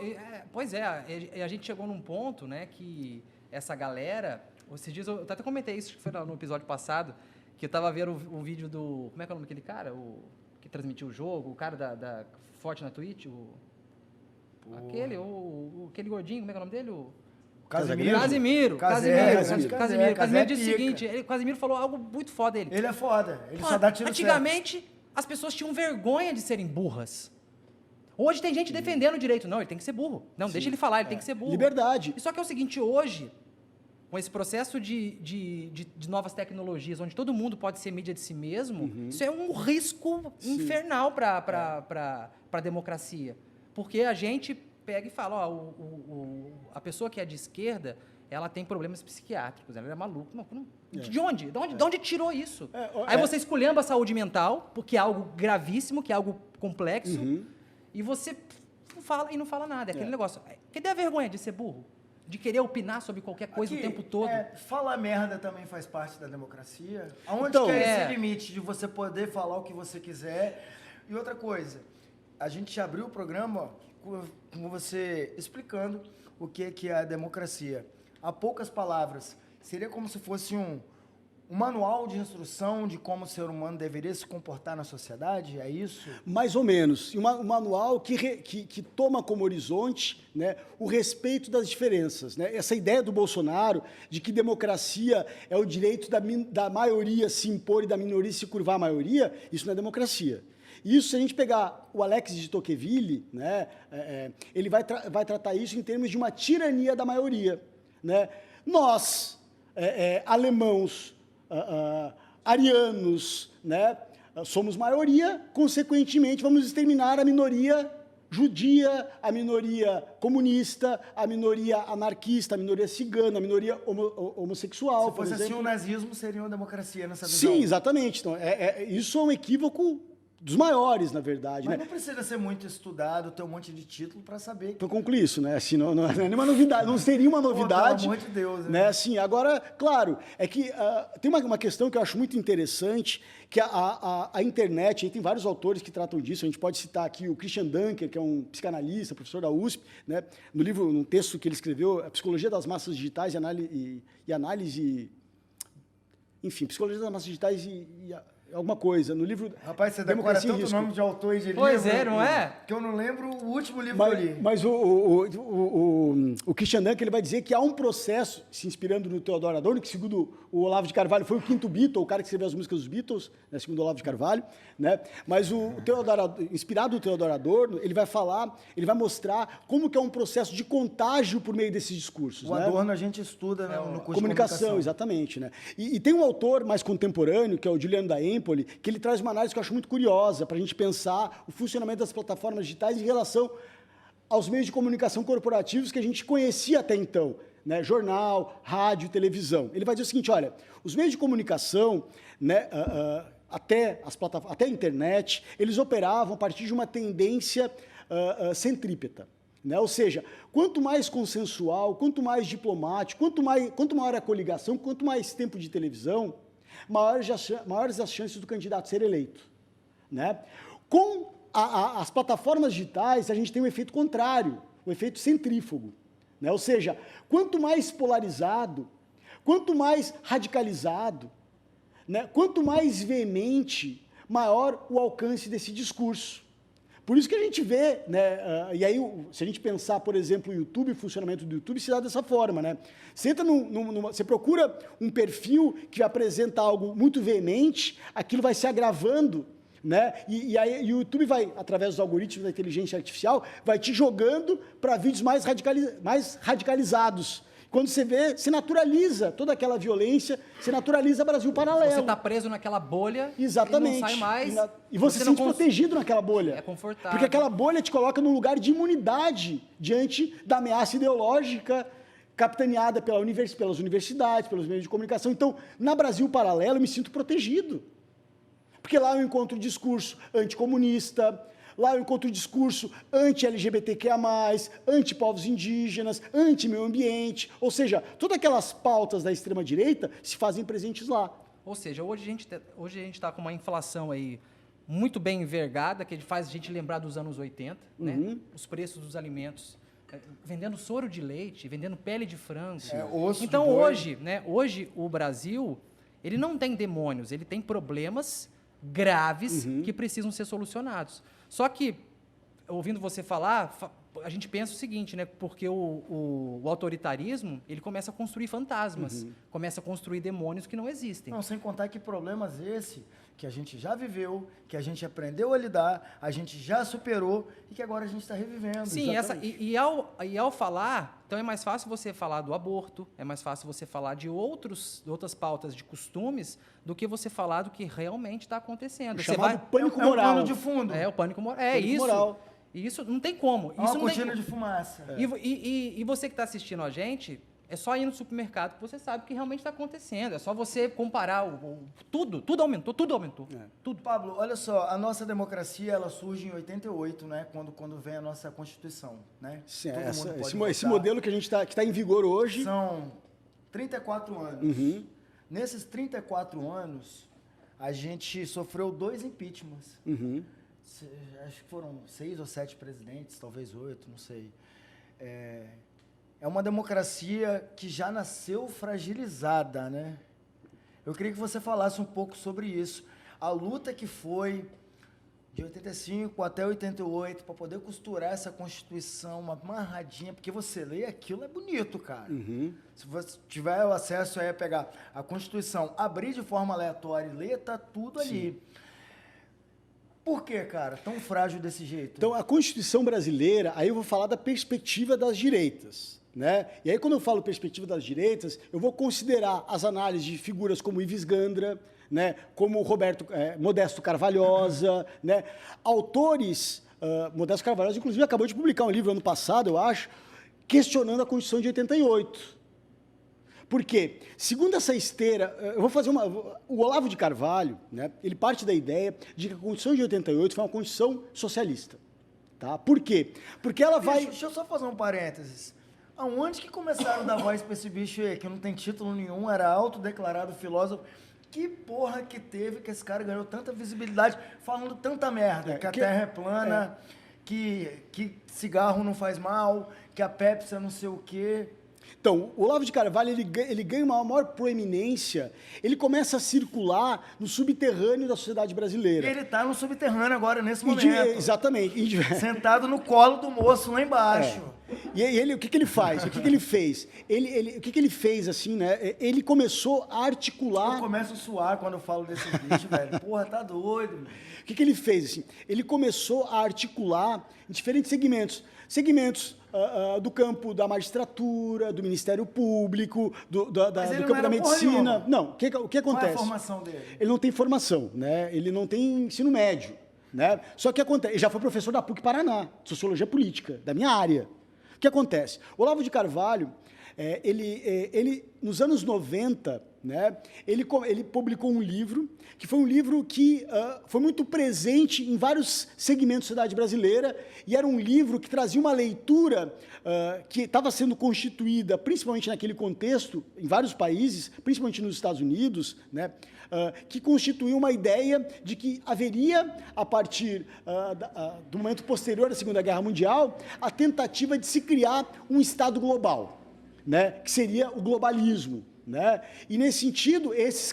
pois é, a gente chegou num ponto, né, que essa galera, esses dias eu até comentei isso, que foi no episódio passado, que eu tava vendo um vídeo do, como é que é o nome daquele cara, que transmitiu o jogo, o cara da Forte na Twitch, aquele gordinho, como é que é o nome dele? Casimiro disse o seguinte, Casimiro falou algo muito foda dele. Ele é foda, ele só dá tiro antigamente, certo. As pessoas tinham vergonha de serem burras. Hoje tem gente defendendo o direito. Não, ele tem que ser burro. Não, deixa ele falar, ele tem que ser burro. Liberdade. E só que é o seguinte, hoje, com esse processo de novas tecnologias, onde todo mundo pode ser mídia de si mesmo, isso é um risco infernal para a democracia. Porque a gente pega e fala, a pessoa que é de esquerda, ela tem problemas psiquiátricos, ela é maluca. De onde? De onde tirou isso? Aí você esculhamba a saúde mental, porque é algo gravíssimo, que é algo complexo, e você não fala nada. É aquele negócio. Cadê a vergonha de ser burro? De querer opinar sobre qualquer coisa o tempo todo? Falar merda também faz parte da democracia. Aonde que é esse limite de você poder falar o que você quiser? E outra coisa, a gente abriu o programa com você explicando o que é a democracia. Há poucas palavras. Seria como se fosse um manual de instrução de como o ser humano deveria se comportar na sociedade? É isso? Mais ou menos. E um manual que toma como horizonte, né, o respeito das diferenças. Né? Essa ideia do Bolsonaro de que democracia é o direito da maioria se impor e da minoria se curvar à maioria, isso não é democracia. Isso, se a gente pegar o Alex de Tocqueville, né, ele vai tratar isso em termos de uma tirania da maioria. Né? Nós, alemãos, arianos, né? Somos maioria, consequentemente vamos exterminar a minoria judia, a minoria comunista, a minoria anarquista, a minoria cigana, a minoria homossexual. Se fosse assim, o nazismo seria uma democracia nessa visão. Sim, exatamente. Então, isso é um equívoco dos maiores, na verdade. Mas né? não precisa ser muito estudado, ter um monte de título para saber. Para concluir isso, né? Assim, não é nenhuma novidade, não seria uma novidade. Pelo amor de Deus. Né? Assim, agora, claro, é que tem uma questão que eu acho muito interessante, que a internet, aí tem vários autores que tratam disso, a gente pode citar aqui o Christian Dunker, que é um psicanalista, professor da USP, né? No livro, num texto que ele escreveu, A Psicologia das Massas Digitais e Análise... enfim, Psicologia das Massas Digitais e alguma coisa. No livro Rapaz, você decora Democracia em tanto Risco. nome de autor e de livro. Pois é, não é? Que eu não lembro o último livro que eu li. Mas o Christian Duncan, ele vai dizer que há um processo, se inspirando no Theodor Adorno, que segundo o Olavo de Carvalho foi o quinto Beatle, o cara que escreveu as músicas dos Beatles, né, segundo o Olavo de Carvalho, né? Mas inspirado no Theodor Adorno, ele vai falar, ele vai mostrar como que é um processo de contágio por meio desses discursos. O né? Adorno a gente estuda no curso Comunicação, de comunicação. exatamente. Né? E tem um autor mais contemporâneo, que é o Giuliano da Empoli, que ele traz uma análise que eu acho muito curiosa para a gente pensar o funcionamento das plataformas digitais em relação aos meios de comunicação corporativos que a gente conhecia até então, né? Jornal, rádio, televisão. Ele vai dizer o seguinte, olha, os meios de comunicação, né, até a internet, eles operavam a partir de uma tendência centrípeta. Né? Ou seja, quanto mais consensual, quanto mais diplomático, quanto maior a coligação, quanto mais tempo de televisão, maiores as chances do candidato ser eleito. Né? Com as plataformas digitais, a gente tem um efeito contrário, o efeito centrífugo. Né? Ou seja, quanto mais polarizado, quanto mais radicalizado, né? Quanto mais veemente, maior o alcance desse discurso. Por isso que a gente vê, né, e aí se a gente pensar, por exemplo, o YouTube, o funcionamento do YouTube se dá dessa forma, né? Você entra você procura um perfil que apresenta algo muito veemente, aquilo vai se agravando, né? E aí o YouTube vai, através dos algoritmos da inteligência artificial, vai te jogando para vídeos mais radicalizados. Quando você vê, se naturaliza toda aquela violência, se naturaliza Brasil Paralelo. Você está preso naquela bolha. Exatamente. E não sai mais. E você se sente protegido naquela bolha. É confortável. Porque aquela bolha te coloca num lugar de imunidade diante da ameaça ideológica capitaneada pelas universidades, pelos meios de comunicação. Então, na Brasil Paralelo, eu me sinto protegido. Porque lá eu encontro discurso anticomunista, lá eu encontro discurso anti-LGBTQIA+, anti-povos indígenas, anti-meio ambiente, ou seja, todas aquelas pautas da extrema-direita se fazem presentes lá. Ou seja, hoje a gente está com uma inflação aí muito bem envergada, que faz a gente lembrar dos anos 80, né? Os preços dos alimentos, vendendo soro de leite, vendendo pele de frango. Osso Então de boi. hoje, né, o Brasil, ele não tem demônios, ele tem problemas graves que precisam ser solucionados. Só que, ouvindo você falar, a gente pensa o seguinte, né? Porque o autoritarismo, ele começa a construir fantasmas, começa a construir demônios que não existem. Não, sem contar que problemas esse que a gente já viveu, que a gente aprendeu a lidar, a gente já superou e que agora a gente está revivendo. Sim, e ao falar, então é mais fácil você falar do aborto, é mais fácil você falar de outras pautas de costumes do que você falar do que realmente está acontecendo. O Você chamado vai... pânico É um moral. pano de fundo. É, o pânico moral. Pânico Isso. moral. Isso não tem como. É uma Isso não tem... cortina de fumaça. E você que está assistindo a gente, é só ir no supermercado que você sabe o que realmente está acontecendo. É só você comparar tudo aumentou. Tudo. Pablo, olha só, a nossa democracia, ela surge em 88, né? Quando vem a nossa Constituição, né? Sim, Todo mundo pode esse votar. modelo que a gente que está em vigor hoje. São 34 anos. Nesses 34 anos, a gente sofreu 2 impeachments. Acho que foram 6 ou 7 presidentes, talvez 8, não sei. É uma democracia que já nasceu fragilizada, né? Eu queria que você falasse um pouco sobre isso. A luta que foi de 85 até 88 para poder costurar essa Constituição, uma amarradinha, porque você lê aquilo, é bonito, cara. Se você tiver o acesso aí a pegar a Constituição, abrir de forma aleatória e ler, tá tudo ali. Por que, cara, tão frágil desse jeito? Então, a Constituição brasileira, aí eu vou falar da perspectiva das direitas. Né? E aí, quando eu falo perspectiva das direitas, eu vou considerar as análises de figuras como Ives Gandra, né? Como Modesto Carvalhosa, né? Autores, Modesto Carvalhosa, inclusive, acabou de publicar um livro ano passado, eu acho, questionando a Constituição de 88. Por quê? Segundo essa esteira, eu vou fazer o Olavo de Carvalho, né? Ele parte da ideia de que a Constituição de 88 foi uma Constituição socialista. Tá? Por quê? Porque ela vai... Deixa eu só fazer um parênteses. Aonde que começaram a dar voz pra esse bicho aí, que não tem título nenhum, era autodeclarado filósofo? Que porra que teve que esse cara ganhou tanta visibilidade, falando tanta merda, que a Terra é plana, que cigarro não faz mal, que a Pepsi é não sei o quê. Então, o Olavo de Carvalho, ele ganha uma maior proeminência, ele começa a circular no subterrâneo da sociedade brasileira. E ele tá no subterrâneo agora, nesse E momento. exatamente. Sentado no colo do moço lá embaixo. E ele, o que ele faz? O que ele fez? O que ele fez, assim, né? Ele começou a articular... Eu começo a suar quando eu falo desse bicho, velho. Porra, tá doido. Mano. O que ele fez? Assim? Ele começou a articular em diferentes segmentos. Segmentos do campo da magistratura, do Ministério Público, do campo da medicina. Não, o que acontece? Qual é a formação dele? Ele não tem formação, né? Ele não tem ensino médio, né? Só que acontece, ele já foi professor da PUC Paraná, de Sociologia Política, da minha área. O que acontece? O Olavo de Carvalho, ele nos anos 90, né, ele publicou um livro, que foi um livro que foi muito presente em vários segmentos da sociedade brasileira, e era um livro que trazia uma leitura que estava sendo constituída, principalmente naquele contexto, em vários países, principalmente nos Estados Unidos, né, que constituía uma ideia de que haveria, a partir do momento posterior à Segunda Guerra Mundial, a tentativa de se criar um Estado global, né, que seria o globalismo. Né? E, nesse sentido, esses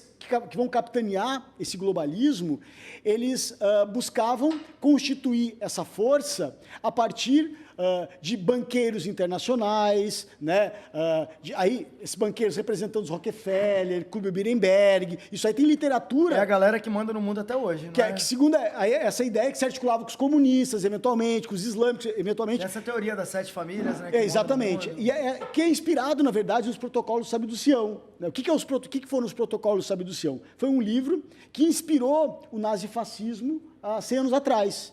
que vão capitanear esse globalismo, eles buscavam constituir essa força a partir de banqueiros internacionais, né? Aí, esses banqueiros representando os Rockefeller, Clube Bilderberg, isso aí tem literatura... É a galera que manda no mundo até hoje, né? Que segundo essa ideia que se articulava com os comunistas, eventualmente, com os islâmicos, eventualmente... Essa teoria das 7 famílias, né? Exatamente. E que é inspirado, na verdade, nos protocolos do Sábio do Sião. Né? O que foram os protocolos do Sábio do Sião? Foi um livro que inspirou o nazifascismo há 100 anos atrás.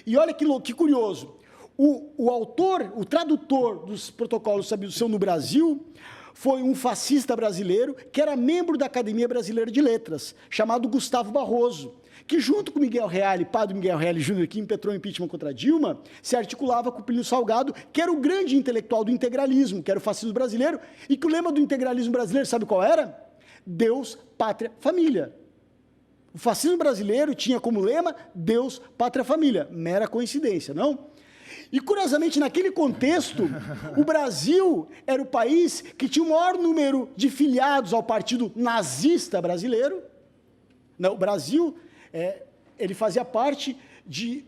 E olha que curioso. O autor, o tradutor dos protocolos do Sábio do Sião no Brasil foi um fascista brasileiro que era membro da Academia Brasileira de Letras, chamado Gustavo Barroso, que junto com Miguel Reale, padre Miguel Reale Júnior, que impetrou o impeachment contra Dilma, se articulava com o Plínio Salgado, que era o grande intelectual do integralismo, que era o fascismo brasileiro, e que o lema do integralismo brasileiro, sabe qual era? Deus, pátria, família. O fascismo brasileiro tinha como lema Deus, pátria, família. Mera coincidência, não? E, curiosamente, naquele contexto, o Brasil era o país que tinha o maior número de filiados ao Partido Nazista Brasileiro. Não, o Brasil, ele fazia parte de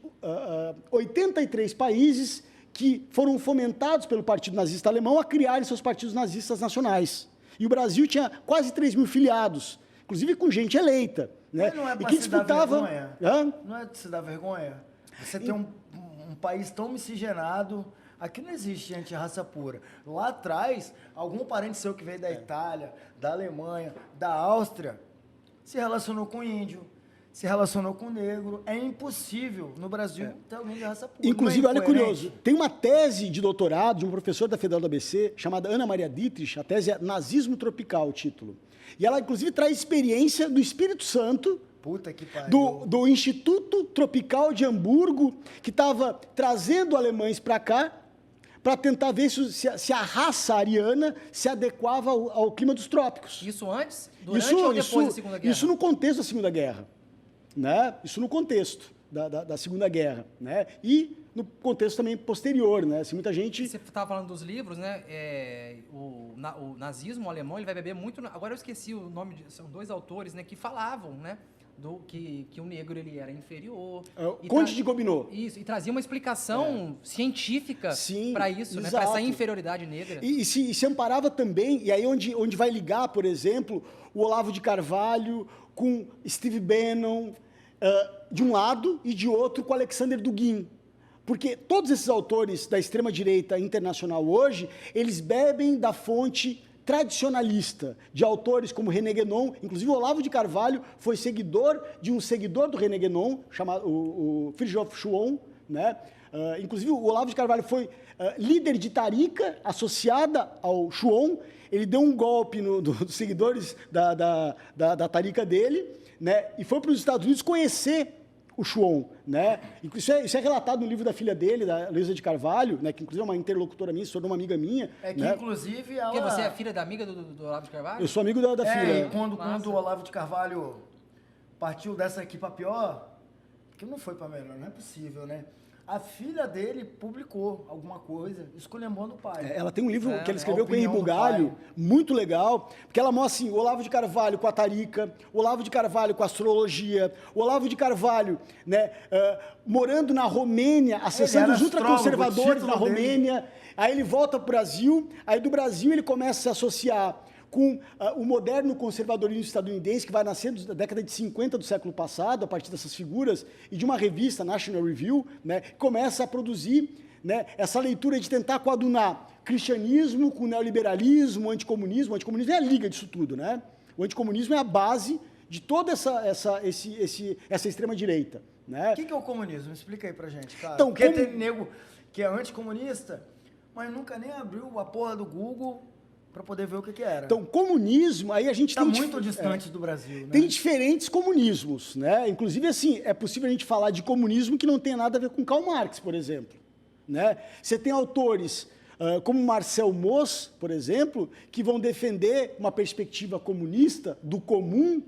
83 países que foram fomentados pelo Partido Nazista Alemão a criarem seus partidos nazistas nacionais. E o Brasil tinha quase 3 mil filiados, inclusive com gente eleita. Né? Mas não é e que disputava... Não é de se dar vergonha. Você tem um país tão miscigenado, aqui não existe gente raça pura. Lá atrás, algum parente seu que veio da Itália, da Alemanha, da Áustria, se relacionou com índio, se relacionou com negro. É impossível no Brasil ter alguém de raça pura. Inclusive, olha curioso, tem uma tese de doutorado de um professor da Federal do ABC, chamada Ana Maria Dietrich, a tese é Nazismo Tropical, o título. E ela, inclusive, traz experiência do Espírito Santo, puta que pariu. Do Instituto Tropical de Hamburgo, que estava trazendo alemães para cá, para tentar ver se a raça ariana se adequava ao clima dos trópicos. Isso antes, durante ou depois da Segunda Guerra? Isso no contexto da Segunda Guerra. Né? Isso no contexto da Segunda Guerra. Né? E no contexto também posterior. Né? Assim, muita gente... Você estava falando dos livros, né? O nazismo alemão, ele vai beber muito... Agora eu esqueci o nome, são 2 autores, né, que falavam, né? Que o negro ele era inferior. Conde de Gobineau. Isso, e trazia uma explicação científica para isso, né, para essa inferioridade negra. E se amparava também, e aí onde vai ligar, por exemplo, o Olavo de Carvalho com Steve Bannon, de um lado, e de outro com Alexander Dugin. Porque todos esses autores da extrema-direita internacional hoje, eles bebem da fonte tradicionalista, de autores como René Guénon. Inclusive o Olavo de Carvalho foi seguidor de um seguidor do René Guénon, chamado o Fridtjof Schuon, né? Inclusive o Olavo de Carvalho foi líder de tarica associada ao Schuon. Ele deu um golpe dos seguidores da tarica dele, né? E foi para os Estados Unidos conhecer o Schuon, né? Isso é relatado no livro da filha dele, da Luísa de Carvalho, né? Que inclusive é uma interlocutora minha, se tornou uma amiga minha. É que, né? Inclusive, ela... Porque você é filha da amiga do Olavo de Carvalho? Eu sou amigo da filha. E quando o Olavo de Carvalho partiu dessa aqui para pior, que não foi para melhor, não é possível, né? A filha dele publicou alguma coisa, esculhambando o pai. Ela tem um livro que ela escreveu a com o Henri opinião do Bugalho, pai. muito legal, porque ela mostra assim, o Olavo de Carvalho com a Tarica, o Olavo de Carvalho com a astrologia, o Olavo de Carvalho, né, morando na Romênia, acessando era os ultraconservadores astrólogo, o na título dele. Romênia, aí ele volta para o Brasil, aí do Brasil ele começa a se associar com o moderno conservadorismo estadunidense, que vai nascendo da década de 50 do século passado, a partir dessas figuras, e de uma revista, National Review, né, começa a produzir, né, essa leitura de tentar coadunar cristianismo com neoliberalismo, anticomunismo. O anticomunismo é a liga disso tudo, né? O anticomunismo é a base de toda essa extrema-direita, né? O que é o comunismo? Explica aí pra gente, cara. Então, Porque como- tem nego que é anticomunista, mas nunca nem abriu a porra do Google pra poder ver o que era. Então, comunismo, aí a gente tá tem... muito distante do Brasil, né? Tem diferentes comunismos, né? Inclusive, assim, é possível a gente falar de comunismo que não tem nada a ver com Karl Marx, por exemplo, né? Você tem autores como Marcel Mauss, por exemplo, que vão defender uma perspectiva comunista do comum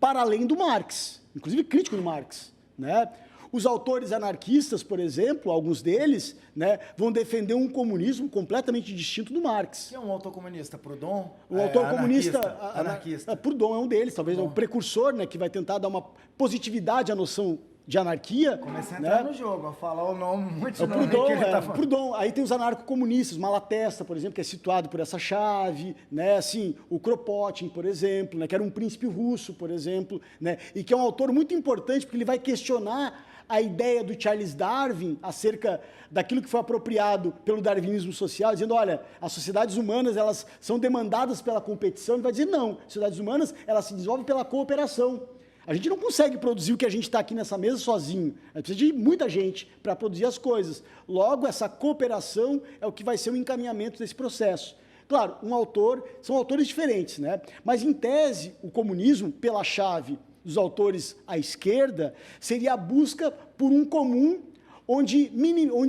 para além do Marx, inclusive crítico do Marx, né? Os autores anarquistas, por exemplo, alguns deles, né, vão defender um comunismo completamente distinto do Marx. Que é um autor comunista? Proudhon? O autor comunista, Anarquista. Proudhon é um deles, talvez é o precursor, né, que vai tentar dar uma positividade à noção de anarquia. Comecei a né? entrar no jogo, a falar o nome muito É o nome Proudhon, que ele tá é, falando. Proudhon. Aí tem os anarcocomunistas, Malatesta, por exemplo, que é situado por essa chave, né? Assim, o Kropotkin, por exemplo, né? Que era um príncipe russo, por exemplo, né? E que é um autor muito importante porque ele vai questionar a ideia do Charles Darwin acerca daquilo que foi apropriado pelo darwinismo social, dizendo, olha, as sociedades humanas, elas são demandadas pela competição. Ele vai dizer, não, as sociedades humanas, elas se desenvolvem pela cooperação. A gente não consegue produzir o que a gente está aqui nessa mesa sozinho. A gente precisa de muita gente para produzir as coisas. Logo, essa cooperação é o que vai ser o encaminhamento desse processo. Claro, são autores diferentes, né? Mas, em tese, o comunismo, pela chave dos autores à esquerda, seria a busca por um comum onde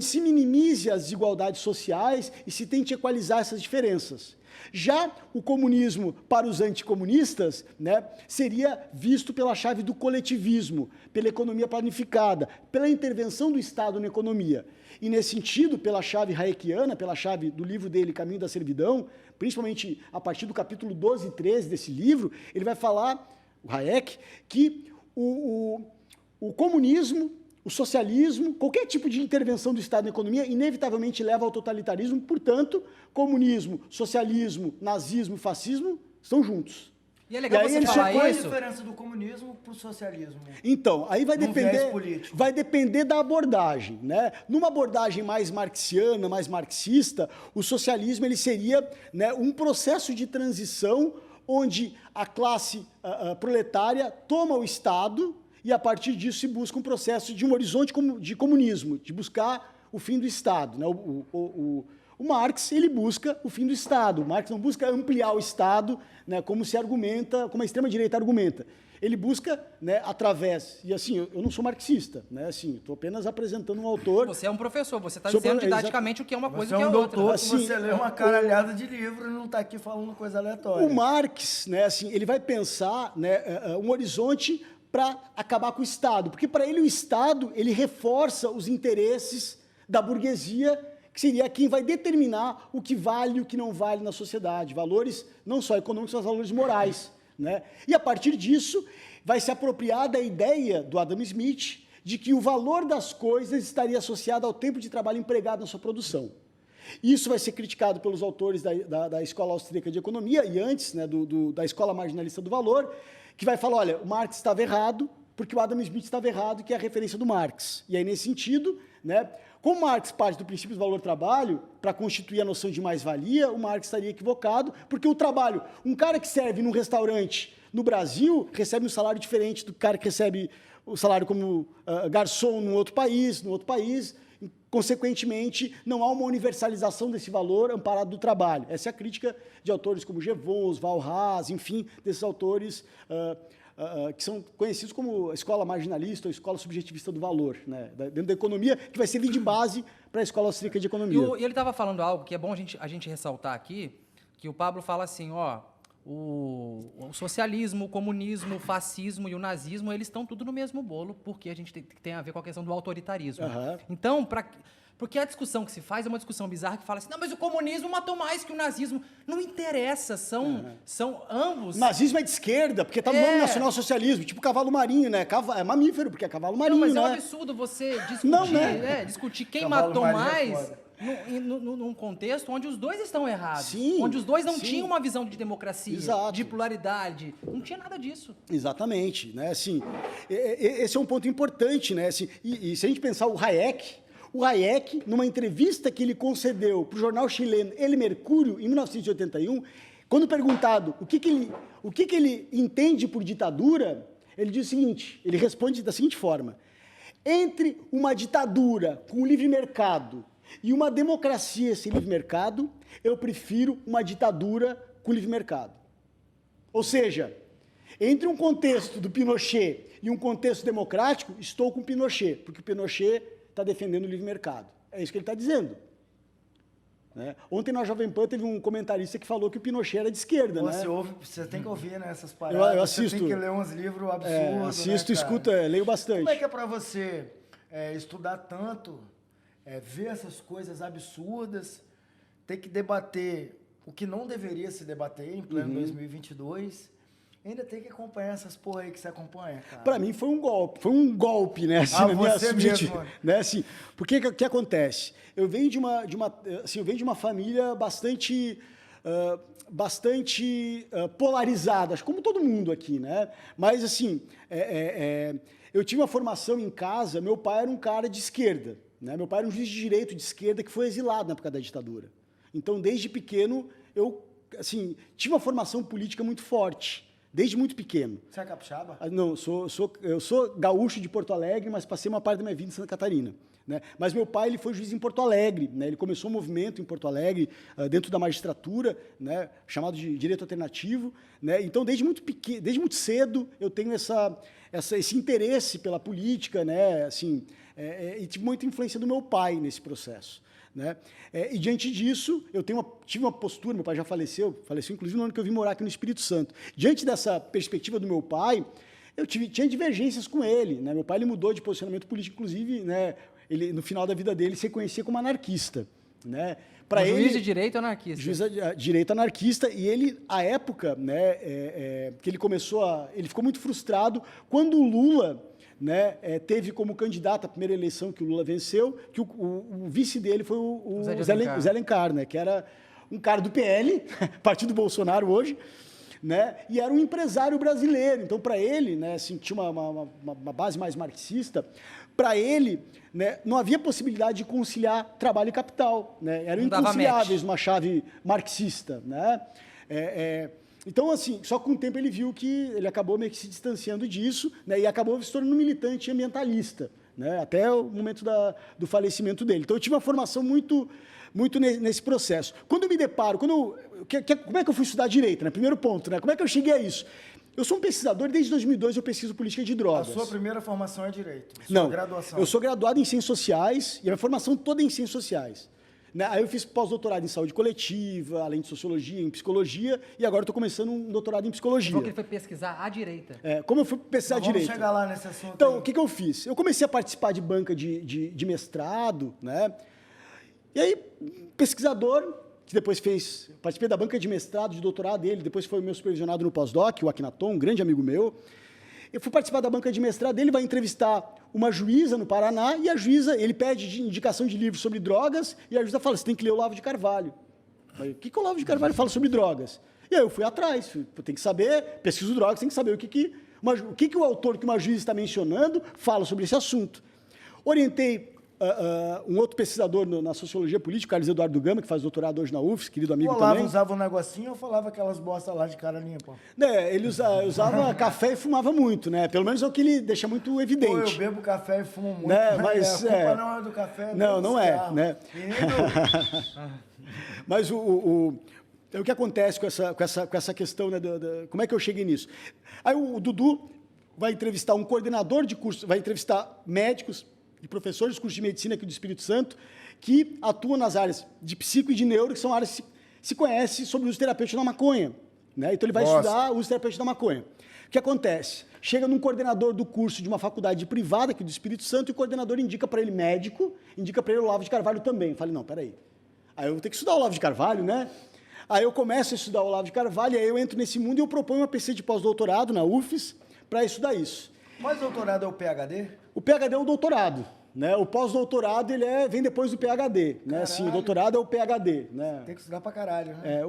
se minimize as desigualdades sociais e se tente equalizar essas diferenças. Já o comunismo para os anticomunistas, né, seria visto pela chave do coletivismo, pela economia planificada, pela intervenção do Estado na economia. E, nesse sentido, pela chave hayekiana, pela chave do livro dele, Caminho da Servidão, principalmente a partir do capítulo 12 e 13 desse livro, ele vai falar, o Hayek, que o comunismo, o socialismo, qualquer tipo de intervenção do Estado na economia, inevitavelmente leva ao totalitarismo. Portanto, comunismo, socialismo, nazismo e fascismo estão juntos. E é legal E aí você ele falar Qual é a isso. diferença do comunismo pro socialismo? Então, aí vai Num viés depender, político. vai depender da abordagem, né? Numa abordagem mais marxiana, mais marxista, o socialismo ele seria, né, um processo de transição onde a classe proletária toma o Estado e, a partir disso, se busca um processo de um horizonte de comunismo, de buscar o fim do Estado, né? O Marx, ele busca o fim do Estado. O Marx não busca ampliar o Estado, né, como se argumenta, como a extrema-direita argumenta. Ele busca, né, através... E, assim, eu não sou marxista, né? Assim, estou apenas apresentando um autor... Você é um professor, você está Sou dizendo pro- didaticamente o que é uma coisa Você e é o que um é outra. doutor, Assim, você lê uma caralhada de livro e não está aqui falando coisa aleatória. O Marx, né, assim, ele vai pensar, né, um horizonte para acabar com o Estado, porque para ele o Estado ele reforça os interesses da burguesia, que seria quem vai determinar o que vale e o que não vale na sociedade, valores não só econômicos, mas valores morais, né? E a partir disso vai se apropriar da ideia do Adam Smith de que o valor das coisas estaria associado ao tempo de trabalho empregado na sua produção. Isso vai ser criticado pelos autores da Escola Austríaca de Economia e antes, né, da Escola Marginalista do Valor, que vai falar, olha, o Marx estava errado porque o Adam Smith estava errado, que é a referência do Marx. E aí, nesse sentido, né, como Marx parte do princípio do valor-trabalho para constituir a noção de mais-valia, o Marx estaria equivocado, porque o trabalho, um cara que serve num restaurante no Brasil recebe um salário diferente do cara que recebe o salário como garçom num outro país, consequentemente, não há uma universalização desse valor amparado do trabalho. Essa é a crítica de autores como Jevons, Walras, enfim, desses autores que são conhecidos como escola marginalista ou escola subjetivista do valor, né, dentro da economia, que vai servir de base para a Escola Austríaca de Economia. E ele estava falando algo que é bom a gente ressaltar aqui, que o Pablo fala assim, ó, o socialismo, o comunismo, o fascismo e o nazismo, eles estão tudo no mesmo bolo, porque a gente tem a ver com a questão do autoritarismo. Aham. Então, porque a discussão que se faz é uma discussão bizarra que fala assim, não, mas o comunismo matou mais que o nazismo. Não interessa, são ambos... O nazismo é de esquerda, porque tá no nome nacional-socialismo, tipo cavalo marinho, né? É mamífero, porque é cavalo marinho, Não, mas né? é um absurdo você discutir, Não, né? discutir quem Cavalo matou marinho é mais foda. num contexto onde os dois estão errados. Sim, onde os dois não sim. tinham uma visão de democracia, Exato. de pluralidade. Não tinha nada disso. Exatamente, né? Assim, esse é um ponto importante, né? Assim, e se a gente pensar o Hayek, numa entrevista que ele concedeu para o jornal chileno El Mercúrio, em 1981, quando perguntado o que ele entende por ditadura, ele diz o seguinte, ele responde da seguinte forma: entre uma ditadura com livre mercado e uma democracia sem livre mercado, eu prefiro uma ditadura com livre mercado. Ou seja, entre um contexto do Pinochet e um contexto democrático, estou com o Pinochet, porque o Pinochet está defendendo o livre mercado. É isso que ele está dizendo. Né? Ontem na Jovem Pan teve um comentarista que falou que o Pinochet era de esquerda. Né? Você tem que ouvir, né, essas paradas. Eu assisto. Você tem que ler uns livros absurdos. Assisto, né, cara? escuto, leio bastante. Como é que é para você estudar tanto, ver essas coisas absurdas, ter que debater o que não deveria se debater em pleno 2022, ainda tem que acompanhar essas porra aí que você acompanha, cara? Para mim foi um golpe, né? Assim, na minha você mesmo. né? Assim, porque que acontece? Eu venho de uma família bastante polarizada, acho, como todo mundo aqui, né? Mas assim, eu tive uma formação em casa. Meu pai era um cara de esquerda, né? Meu pai era um juiz de direito de esquerda que foi exilado na época da ditadura. Então, desde pequeno, eu assim, tive uma formação política muito forte. Desde muito pequeno. Você é capixaba? Não, eu sou gaúcho de Porto Alegre, mas passei uma parte da minha vida em Santa Catarina. Né? Mas meu pai ele foi juiz em Porto Alegre. Né? Ele começou um movimento em Porto Alegre, dentro da magistratura, né? Chamado de direito alternativo. Né? Então, desde muito cedo, eu tenho esse interesse pela política, né? Assim, e tive muita influência do meu pai nesse processo. Né? E diante disso, eu tive uma postura. Meu pai já faleceu inclusive no ano que eu vim morar aqui no Espírito Santo. Diante dessa perspectiva do meu pai, eu tinha divergências com ele. Né? Meu pai ele mudou de posicionamento político, inclusive, né? Ele, no final da vida dele, se reconhecia como anarquista. Né? Juiz de direito anarquista. Juiz de direito anarquista, e ele, à época, né, que ele ficou muito frustrado quando o Lula, né, teve como candidato à primeira eleição que o Lula venceu, que o vice dele foi o Zé Alencar, né, que era um cara do PL, partido Bolsonaro hoje, né, e era um empresário brasileiro. Então, para ele, né, assim, tinha uma base mais marxista. Para ele, né, não havia possibilidade de conciliar trabalho e capital. Né, eram inconciliáveis uma chave marxista. Né? Então, assim, só com o tempo ele viu que ele acabou meio que se distanciando disso, né, e acabou se tornando um militante ambientalista, né, até o momento do falecimento dele. Então, eu tive uma formação muito nesse processo. Quando eu me deparo, como é que eu fui estudar direito? Né? Primeiro ponto, né? Como é que eu cheguei a isso? Eu sou um pesquisador, desde 2002 eu pesquiso política de drogas. A sua primeira formação é direito? Não, graduação. Eu sou graduado em ciências sociais, e a minha formação toda é em ciências sociais. Né? Aí eu fiz pós-doutorado em saúde coletiva, além de sociologia, em psicologia, e agora estou começando um doutorado em psicologia. Porque ele foi pesquisar à direita. Como eu fui pesquisar direito? Vamos chegar lá nesse assunto. Então, aí. o que eu fiz? Eu comecei a participar de banca de mestrado, né? E aí, pesquisador, que depois participei da banca de mestrado, de doutorado dele, depois foi o meu supervisionado no pós-doc, o Akhenaton, um grande amigo meu. Eu fui participar da banca de mestrado dele, vai entrevistar uma juíza no Paraná, e a juíza, ele pede indicação de livros sobre drogas, e a juíza fala, você tem que ler o Olavo de Carvalho. Aí, o que o Olavo de Carvalho fala sobre drogas? E aí eu fui atrás, tem que saber, pesquiso drogas, tem que saber o que o autor que uma juíza está mencionando fala sobre esse assunto. Orientei um outro pesquisador na sociologia política, Carlos Eduardo Gama, que faz doutorado hoje na UFS, querido amigo também. O Olavo usava um negocinho ou falava aquelas bostas lá de cara limpa? Ele usava café e fumava muito, né? Pelo menos é o que ele deixa muito evidente. Pô, eu bebo café e fumo muito, né? Mas a culpa não é do café. Não é, né? Mas o que acontece com essa questão, né? Como é que eu cheguei nisso? Aí o Dudu vai entrevistar um coordenador de curso, vai entrevistar médicos e professores de curso de medicina aqui do Espírito Santo, que atuam nas áreas de psico e de neuro, que são áreas que se conhece sobre o uso terapêutico da maconha. né? Então ele vai estudar o uso terapêutico da maconha. O que acontece? Chega num coordenador do curso de uma faculdade privada, aqui do Espírito Santo, e o coordenador indica para ele médico, indica para ele o Olavo de Carvalho também. Eu falei, não, peraí. Aí eu vou ter que estudar o Olavo de Carvalho, né? Aí eu começo a estudar o Olavo de Carvalho, e aí eu entro nesse mundo e eu proponho uma pesquisa de pós-doutorado na UFES para estudar isso. Mas doutorado é o PhD? O PhD é o doutorado, né? O pós-doutorado vem depois do PhD, né? Assim, o doutorado é o PhD, né? Tem que estudar pra caralho, né?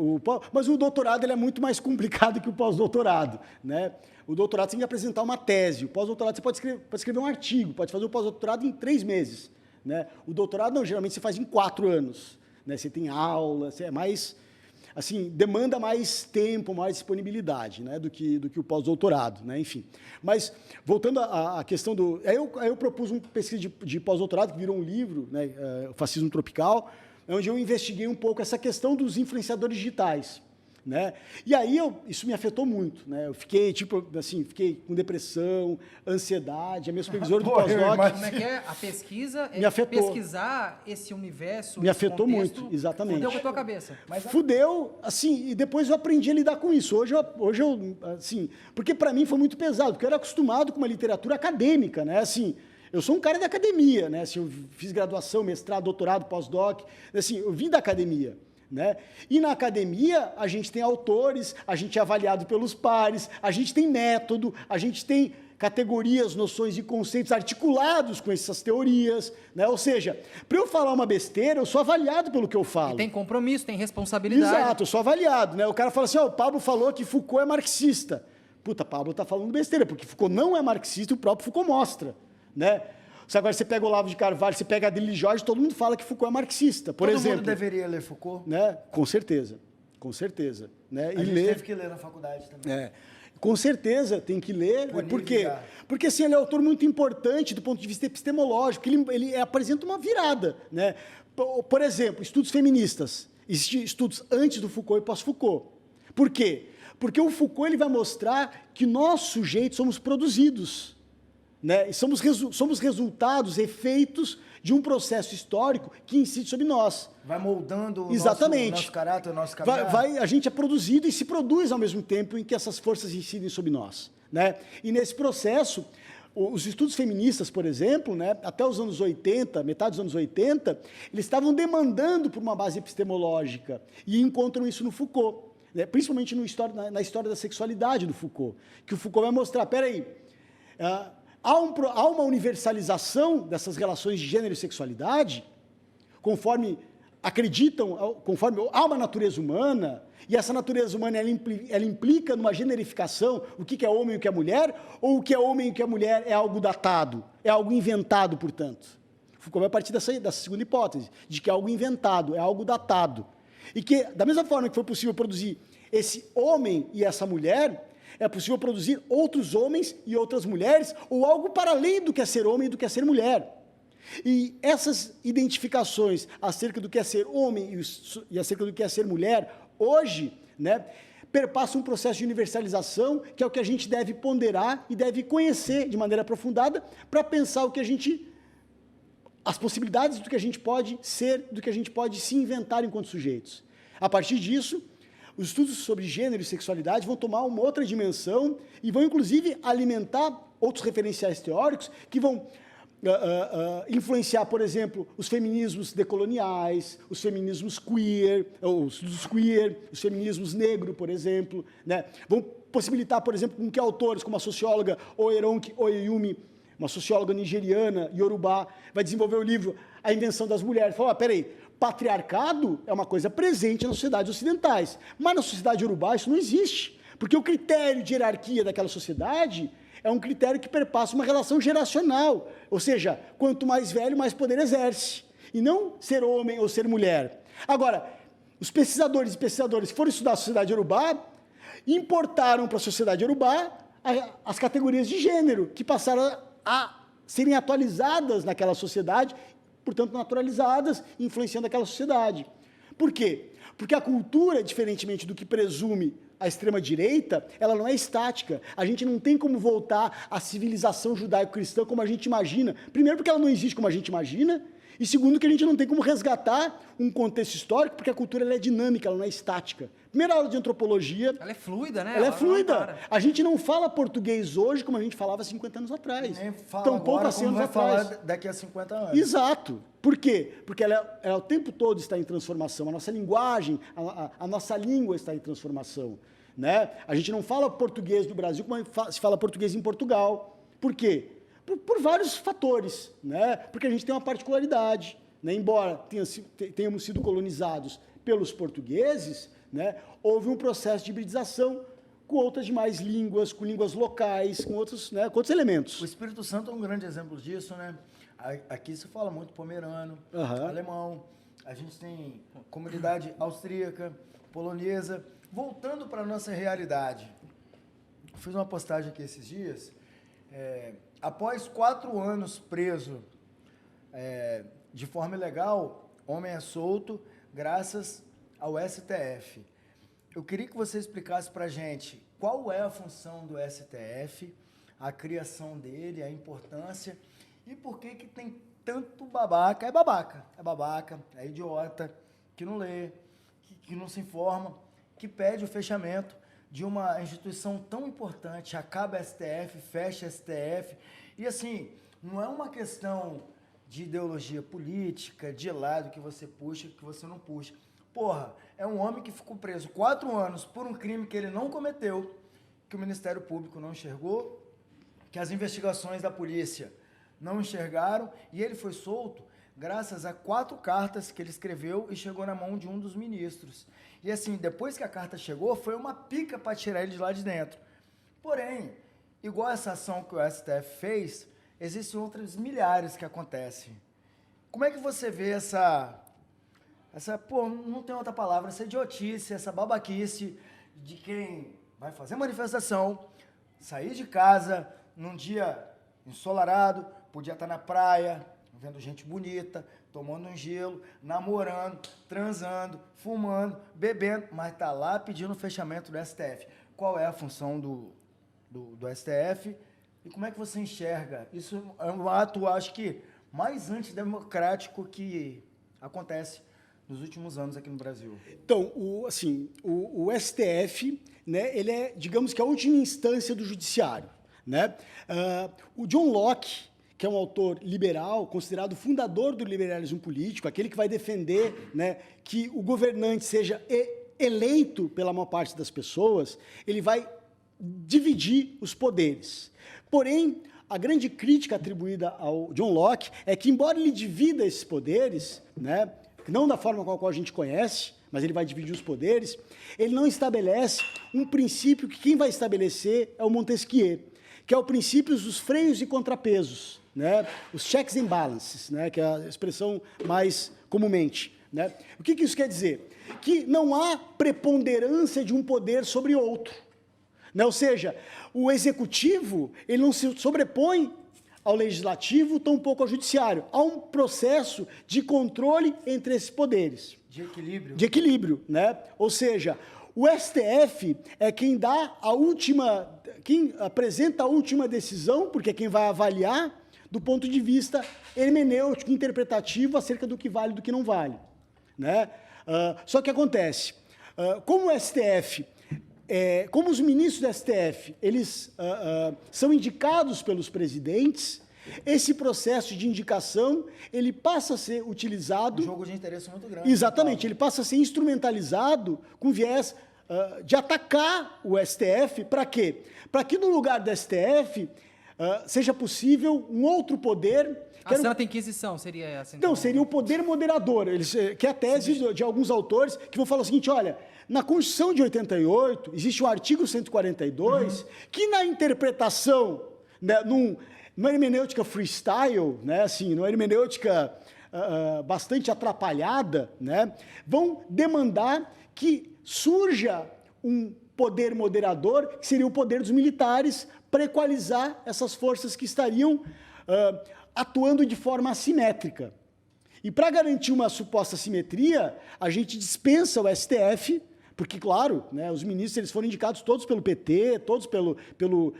Mas o doutorado ele é muito mais complicado que o pós-doutorado, né? O doutorado você tem que apresentar uma tese, o pós-doutorado você pode escrever um artigo, pode fazer o pós-doutorado em 3 meses, né? O doutorado não, geralmente você faz em 4 anos, né? Você tem aula, você é mais, assim, demanda mais tempo, mais disponibilidade, né? do que o pós-doutorado, né? Enfim. Mas, voltando à questão do... Aí eu propus uma pesquisa de pós-doutorado, que virou um livro, né? O Fascismo Tropical, onde eu investiguei um pouco essa questão dos influenciadores digitais, né? E aí isso me afetou muito, né? Eu fiquei, fiquei com depressão, ansiedade, a minha supervisora do pós-doc... Como é que é? A pesquisa me afetou. Pesquisar esse universo, me afetou contexto, muito, exatamente. Fudeu com a tua cabeça. Fudeu, assim, e depois eu aprendi a lidar com isso. Hoje eu assim, porque para mim foi muito pesado, porque eu era acostumado com uma literatura acadêmica, né? Assim, eu sou um cara da academia, né? Assim, eu fiz graduação, mestrado, doutorado, pós-doc, assim, eu vim da academia, né? E na academia a gente tem autores, a gente é avaliado pelos pares, a gente tem método, a gente tem categorias, noções e conceitos articulados com essas teorias, né? Ou seja, para eu falar uma besteira, eu sou avaliado pelo que eu falo. E tem compromisso, tem responsabilidade. Exato, eu sou avaliado, né? O cara fala assim, o Pablo falou que Foucault é marxista. Puta, Pablo tá falando besteira, porque Foucault não é marxista, o próprio Foucault mostra, né? Agora você pega o Olavo de Carvalho, você pega a Adílio Jorge, todo mundo fala que Foucault é marxista, por exemplo. Todo mundo deveria ler Foucault? Né? Com certeza, com certeza. Né? A gente teve que ler na faculdade também. Com certeza tem que ler. Por quê? Porque assim, ele é um autor muito importante do ponto de vista epistemológico, ele apresenta uma virada. Né? Por exemplo, estudos feministas. Existem estudos antes do Foucault e pós-Foucault. Por quê? Porque o Foucault ele vai mostrar que nós, sujeitos, somos produzidos. Né? E somos resultados, efeitos de um processo histórico que incide sobre nós. Vai moldando o nosso caráter, o nosso caminhar. A gente é produzido e se produz ao mesmo tempo em que essas forças incidem sobre nós. Né? E nesse processo, os estudos feministas, por exemplo, né, até os anos 80, metade dos anos 80, eles estavam demandando por uma base epistemológica e encontram isso no Foucault, né? Principalmente na história da sexualidade do Foucault, que o Foucault vai mostrar, peraí, há uma universalização dessas relações de gênero e sexualidade, conforme há uma natureza humana, e essa natureza humana ela implica numa generificação, o que é homem e o que é mulher, ou o que é homem e o que é mulher é algo datado, é algo inventado, portanto. Foucault vai partir dessa segunda hipótese, de que é algo inventado, é algo datado. E que, da mesma forma que foi possível produzir esse homem e essa mulher, é possível produzir outros homens e outras mulheres, ou algo para além do que é ser homem e do que é ser mulher. E essas identificações acerca do que é ser homem e acerca do que é ser mulher, hoje, né, perpassam um processo de universalização, que é o que a gente deve ponderar e deve conhecer de maneira aprofundada, para pensar as possibilidades do que a gente pode ser, do que a gente pode se inventar enquanto sujeitos. A partir disso, os estudos sobre gênero e sexualidade vão tomar uma outra dimensão e vão, inclusive, alimentar outros referenciais teóricos que vão influenciar, por exemplo, os feminismos decoloniais, os feminismos queer, os feminismos negro, por exemplo, né? Vão possibilitar, por exemplo, com que autores como a socióloga Oyeronke Oyeyumi, uma socióloga nigeriana, Yorubá, vai desenvolver o livro A Invenção das Mulheres. Fala, peraí, patriarcado é uma coisa presente nas sociedades ocidentais, mas na sociedade Yorubá isso não existe, porque o critério de hierarquia daquela sociedade é um critério que perpassa uma relação geracional, ou seja, quanto mais velho, mais poder exerce, e não ser homem ou ser mulher. Agora, os pesquisadores e pesquisadoras que foram estudar a sociedade Yorubá, importaram para a sociedade Yorubá as categorias de gênero, que passaram a serem atualizadas naquela sociedade, portanto naturalizadas, influenciando aquela sociedade. Por quê? Porque a cultura, diferentemente do que presume a extrema-direita, ela não é estática. A gente não tem como voltar à civilização judaico-cristã como a gente imagina. Primeiro porque ela não existe como a gente imagina, E segundo, que a gente não tem como resgatar um contexto histórico, porque a cultura ela é dinâmica, ela não é estática. Primeira aula de antropologia... Ela é fluida, né? Ela é não fluida. para. A gente não fala português hoje como a gente falava 50 anos atrás. Nem fala Tampouco agora há 100 como anos vai atrás. falar daqui a 50 anos. Exato. Por quê? Porque ela o tempo todo está em transformação. A nossa linguagem, a nossa língua está em transformação. Né? A gente não fala português no Brasil como se fala português em Portugal. Por quê? Por vários fatores. Né? Porque a gente tem uma particularidade. Né? Embora tenhamos sido colonizados pelos portugueses, né? Houve um processo de hibridização com outras demais línguas, com línguas locais, com outros, né, com outros elementos. O Espírito Santo é um grande exemplo disso, né? Aqui se fala muito pomerano, alemão, a gente tem comunidade austríaca, polonesa. Voltando para a nossa realidade, fiz uma postagem aqui esses dias, após 4 anos preso de forma ilegal, homem é solto graças ao STF. Eu queria que você explicasse para a gente qual é a função do STF, a criação dele, a importância e por que tem tanto babaca. É babaca, é idiota, que não lê, que não se informa, que pede o fechamento de uma instituição tão importante. Acaba STF, fecha STF. E assim, não é uma questão de ideologia política, de lado que você puxa, que você não puxa. Porra, é um homem que ficou preso 4 anos por um crime que ele não cometeu, que o Ministério Público não enxergou, que as investigações da polícia não enxergaram, e ele foi solto graças a 4 cartas que ele escreveu e chegou na mão de um dos ministros. E assim, depois que a carta chegou, foi uma pica para tirar ele de lá de dentro. Porém, igual essa ação que o STF fez, existem outras milhares que acontecem. Como é que você vê essa, não tem outra palavra, essa idiotice, essa babaquice de quem vai fazer manifestação, sair de casa num dia ensolarado, podia estar na praia, vendo gente bonita, tomando um gelo, namorando, transando, fumando, bebendo, mas está lá pedindo o fechamento do STF. Qual é a função do STF e como é que você enxerga? Isso é um ato, acho que, mais antidemocrático que acontece nos últimos anos aqui no Brasil. Então, o STF, né, ele é, digamos que, a última instância do judiciário. Né? O John Locke, que é um autor liberal, considerado fundador do liberalismo político, aquele que vai defender, né, que o governante seja eleito pela maior parte das pessoas, ele vai dividir os poderes. Porém, a grande crítica atribuída ao John Locke é que, embora ele divida esses poderes, né, não da forma com a qual a gente conhece, mas ele vai dividir os poderes, ele não estabelece um princípio que quem vai estabelecer é o Montesquieu, que é o princípio dos freios e contrapesos, né? Os checks and balances, né? Que é a expressão mais comumente. Né? O que isso quer dizer? Que não há preponderância de um poder sobre outro. Né? Ou seja, o executivo ele não se sobrepõe ao legislativo, tampouco ao judiciário. Há um processo de controle entre esses poderes. De equilíbrio. De equilíbrio, né? Ou seja, o STF é quem dá quem apresenta a última decisão, porque é quem vai avaliar do ponto de vista hermenêutico, interpretativo, acerca do que vale e do que não vale. Né? Só que acontece, como o STF, como os ministros do STF, eles são indicados pelos presidentes, esse processo de indicação, ele passa a ser utilizado... Um jogo de interesse muito grande. Exatamente, ele passa a ser instrumentalizado com viés de atacar o STF, para quê? Para que no lugar do STF seja possível um outro poder... A Santa Inquisição seria essa? Então, seria o poder moderador, que é a tese de alguns autores que vão falar o seguinte, olha, na Constituição de 88, existe o artigo 142, que na interpretação, né, numa hermenêutica freestyle, né, assim, numa hermenêutica bastante atrapalhada, né, vão demandar que surja um poder moderador, que seria o poder dos militares, para equalizar essas forças que estariam atuando de forma assimétrica. E para garantir uma suposta simetria, a gente dispensa o STF Porque, claro, né, os ministros eles foram indicados todos pelo PT, todos pelo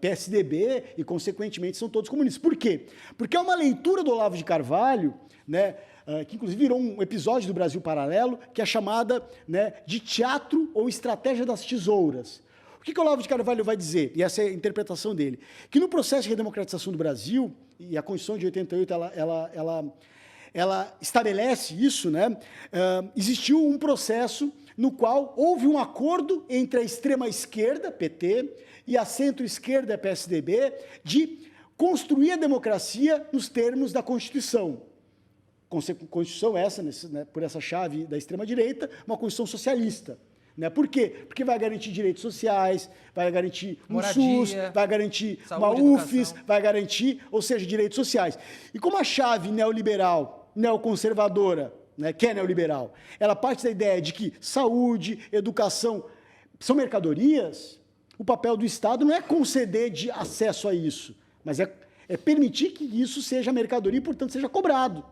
PSDB e, consequentemente, são todos comunistas. Por quê? Porque é uma leitura do Olavo de Carvalho, né, que inclusive virou um episódio do Brasil Paralelo, que é chamada, né, de teatro ou estratégia das tesouras. O que o Olavo de Carvalho vai dizer? E essa é a interpretação dele. Que no processo de redemocratização do Brasil, e a Constituição de 88 ela estabelece isso, né? Existiu um processo no qual houve um acordo entre a extrema-esquerda, PT, e a centro-esquerda, PSDB, de construir a democracia nos termos da Constituição. Constituição essa, né, por essa chave da extrema-direita, uma Constituição socialista. Né? Por quê? Porque vai garantir direitos sociais, vai garantir um moradia, SUS, vai garantir saúde, uma UFES, educação. vai garantir, ou seja, direitos sociais. E como a chave neoliberal, neoconservadora, né, que é neoliberal, ela parte da ideia de que saúde, educação são mercadorias, o papel do Estado não é conceder de acesso a isso, mas é permitir que isso seja mercadoria e, portanto, seja cobrado.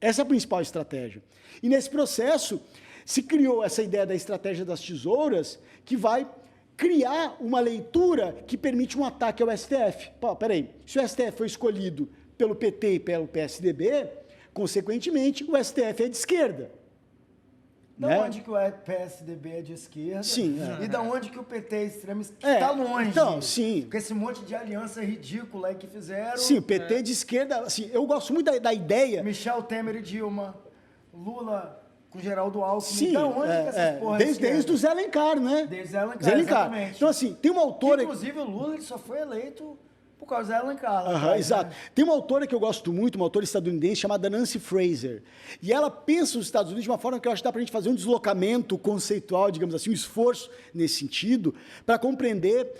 Essa é a principal estratégia. E nesse processo se criou essa ideia da estratégia das tesouras, que vai criar uma leitura que permite um ataque ao STF. Pô, peraí, se o STF foi escolhido pelo PT e pelo PSDB, consequentemente, o STF é de esquerda. Da né? onde que o PSDB é de esquerda? Sim, E da onde que o PT é extremo esquerda? É, Está longe. então, sim. Com esse monte de aliança ridícula aí que fizeram. Sim, o PT de esquerda, assim, eu gosto muito da ideia... Michel Temer e Dilma, Lula com Geraldo Alckmin. Sim, Da onde que essas porra é desde esquerda? o Zé Alencar, né? Desde Zé Alencar, Zé Alencar. exatamente. Então, assim, tem uma autora... Inclusive, o Lula ele só foi eleito por causa do Zé Alencar. lá Aham, atrás, exato. né? Tem uma autora que eu gosto muito, uma autora estadunidense chamada Nancy Fraser. E ela pensa os Estados Unidos de uma forma que eu acho que dá para a gente fazer um deslocamento conceitual, digamos assim, um esforço nesse sentido, para compreender.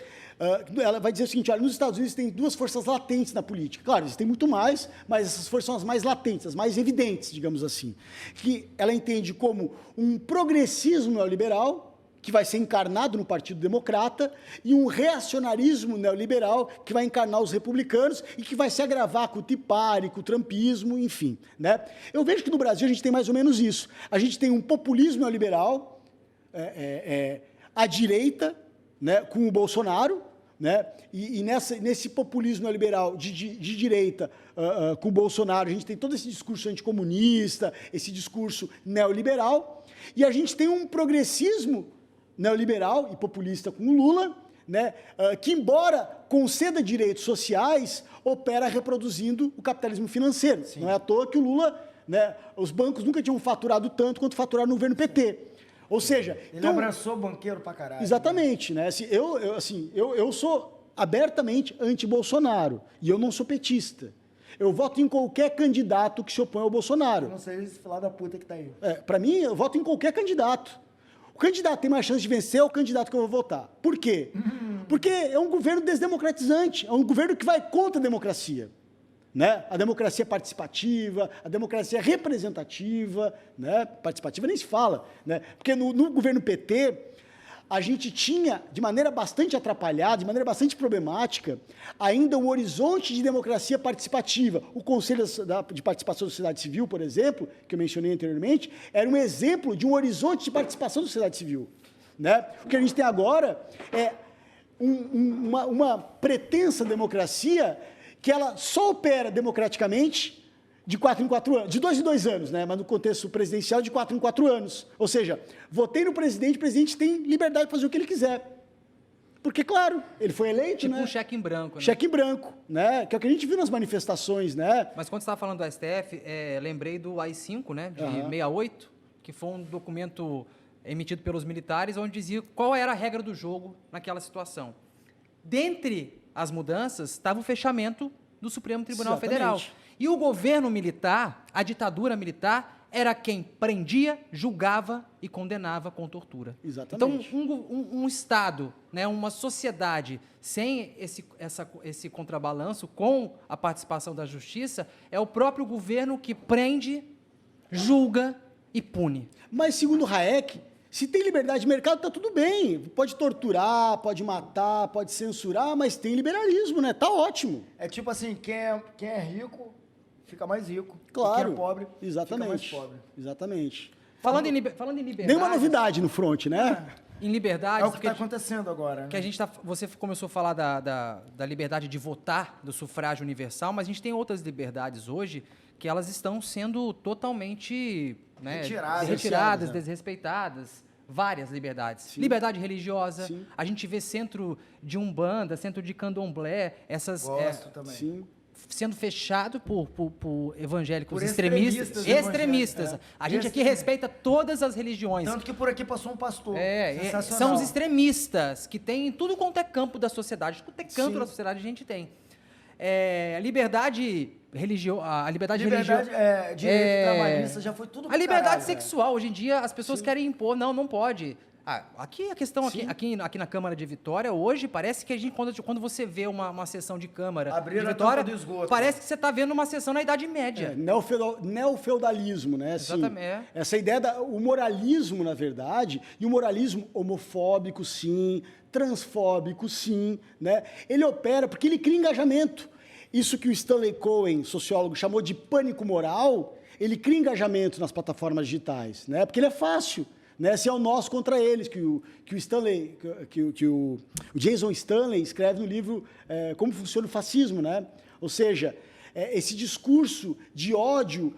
Ela vai dizer o seguinte: olha, nos Estados Unidos tem duas forças latentes na política. Claro, existem muito mais, mas essas forças são as mais latentes, as mais evidentes, digamos assim. Que ela entende como um progressismo neoliberal, que vai ser encarnado no Partido Democrata, e um reacionarismo neoliberal que vai encarnar os republicanos e que vai se agravar com o Tea Party, com o trumpismo, enfim. Né? Eu vejo que no Brasil a gente tem mais ou menos isso. A gente tem um populismo neoliberal à direita, né, com o Bolsonaro, né? E nesse populismo neoliberal de direita com o Bolsonaro, a gente tem todo esse discurso anticomunista, esse discurso neoliberal, e a gente tem um progressismo neoliberal e populista com o Lula, né, que, embora conceda direitos sociais, opera reproduzindo o capitalismo financeiro. Sim. Não é à toa que o Lula, né, os bancos nunca tinham faturado tanto quanto faturaram no governo PT. Ou seja... Ele abraçou banqueiro pra caralho. Exatamente. Né? Eu sou abertamente anti-Bolsonaro e eu não sou petista. Eu voto em qualquer candidato que se opõe ao Bolsonaro. Eu não sei esse filho da puta que tá aí. Para mim, eu voto em qualquer candidato. O candidato que tem mais chance de vencer é o candidato que eu vou votar. Por quê? Porque é um governo desdemocratizante, é um governo que vai contra a democracia. Né? A democracia participativa, a democracia representativa, né? Participativa nem se fala. Né? Porque no governo PT, a gente tinha, de maneira bastante atrapalhada, de maneira bastante problemática, ainda um horizonte de democracia participativa. O Conselho de Participação da Sociedade Civil, por exemplo, que eu mencionei anteriormente, era um exemplo de um horizonte de participação da sociedade civil. Né? O que a gente tem agora é uma pretensa democracia que ela só opera democraticamente de 4 em 4 anos, de 2 em 2 anos, né? Mas no contexto presidencial, de 4 em 4 anos. Ou seja, votei no presidente, o presidente tem liberdade de fazer o que ele quiser. Porque, claro, ele foi eleito, tipo né? um cheque em branco. Né? Cheque em branco, né? Que é o que a gente viu nas manifestações, né? Mas quando você estava falando do STF, lembrei do AI-5, né? De 68, que foi um documento emitido pelos militares, onde dizia qual era a regra do jogo naquela situação. Dentre as mudanças, estava o fechamento do Supremo Tribunal Federal. E o governo militar, a ditadura militar, era quem prendia, julgava e condenava com tortura. Exatamente. Então, um Estado, né, uma sociedade sem esse contrabalanço com a participação da justiça, é o próprio governo que prende, julga e pune. Mas, segundo Hayek, se tem liberdade de mercado, está tudo bem. Pode torturar, pode matar, pode censurar, mas tem liberalismo, né? Tá ótimo. É tipo assim, quem é rico fica mais rico. Claro. E quem é pobre Exatamente. fica mais pobre. Exatamente. Falando em liberdade... Nenhuma novidade no front, né? Em liberdade... É o que está acontecendo agora. Que a gente você começou a falar da liberdade de votar, do sufrágio universal, mas a gente tem outras liberdades hoje que elas estão sendo totalmente retiradas, desrespeitadas. Várias liberdades. Sim. Liberdade religiosa. Sim. A gente vê centro de Umbanda, centro de Candomblé, essas... Gosto também. Sim. sendo fechado por evangélicos Por extremistas. extremistas. A gente aqui respeita todas as religiões. Tanto que por aqui passou um pastor. São os extremistas que tem em tudo quanto é campo da sociedade. Tudo é canto da sociedade a gente tem. A liberdade religiosa... Direito trabalhista já foi tudo pro A liberdade caralho, sexual. Hoje em dia as pessoas querem impor. Não pode. Aqui a questão, aqui na Câmara de Vitória, hoje, parece que a gente, quando você vê uma sessão de Câmara Abriram de Vitória, a tampa do esgoto. parece que você está vendo uma sessão na Idade Média. Neofeudalismo, né? Assim, Exatamente. Essa ideia o moralismo, na verdade, e o moralismo homofóbico, sim, transfóbico, sim, né? Ele opera porque ele cria engajamento. Isso que o Stanley Cohen, sociólogo, chamou de pânico moral, ele cria engajamento nas plataformas digitais, né? Porque ele é fácil. Né, se é o nós contra eles, que o Jason Stanley escreve no livro Como Funciona o Fascismo, né? Ou seja, esse discurso de ódio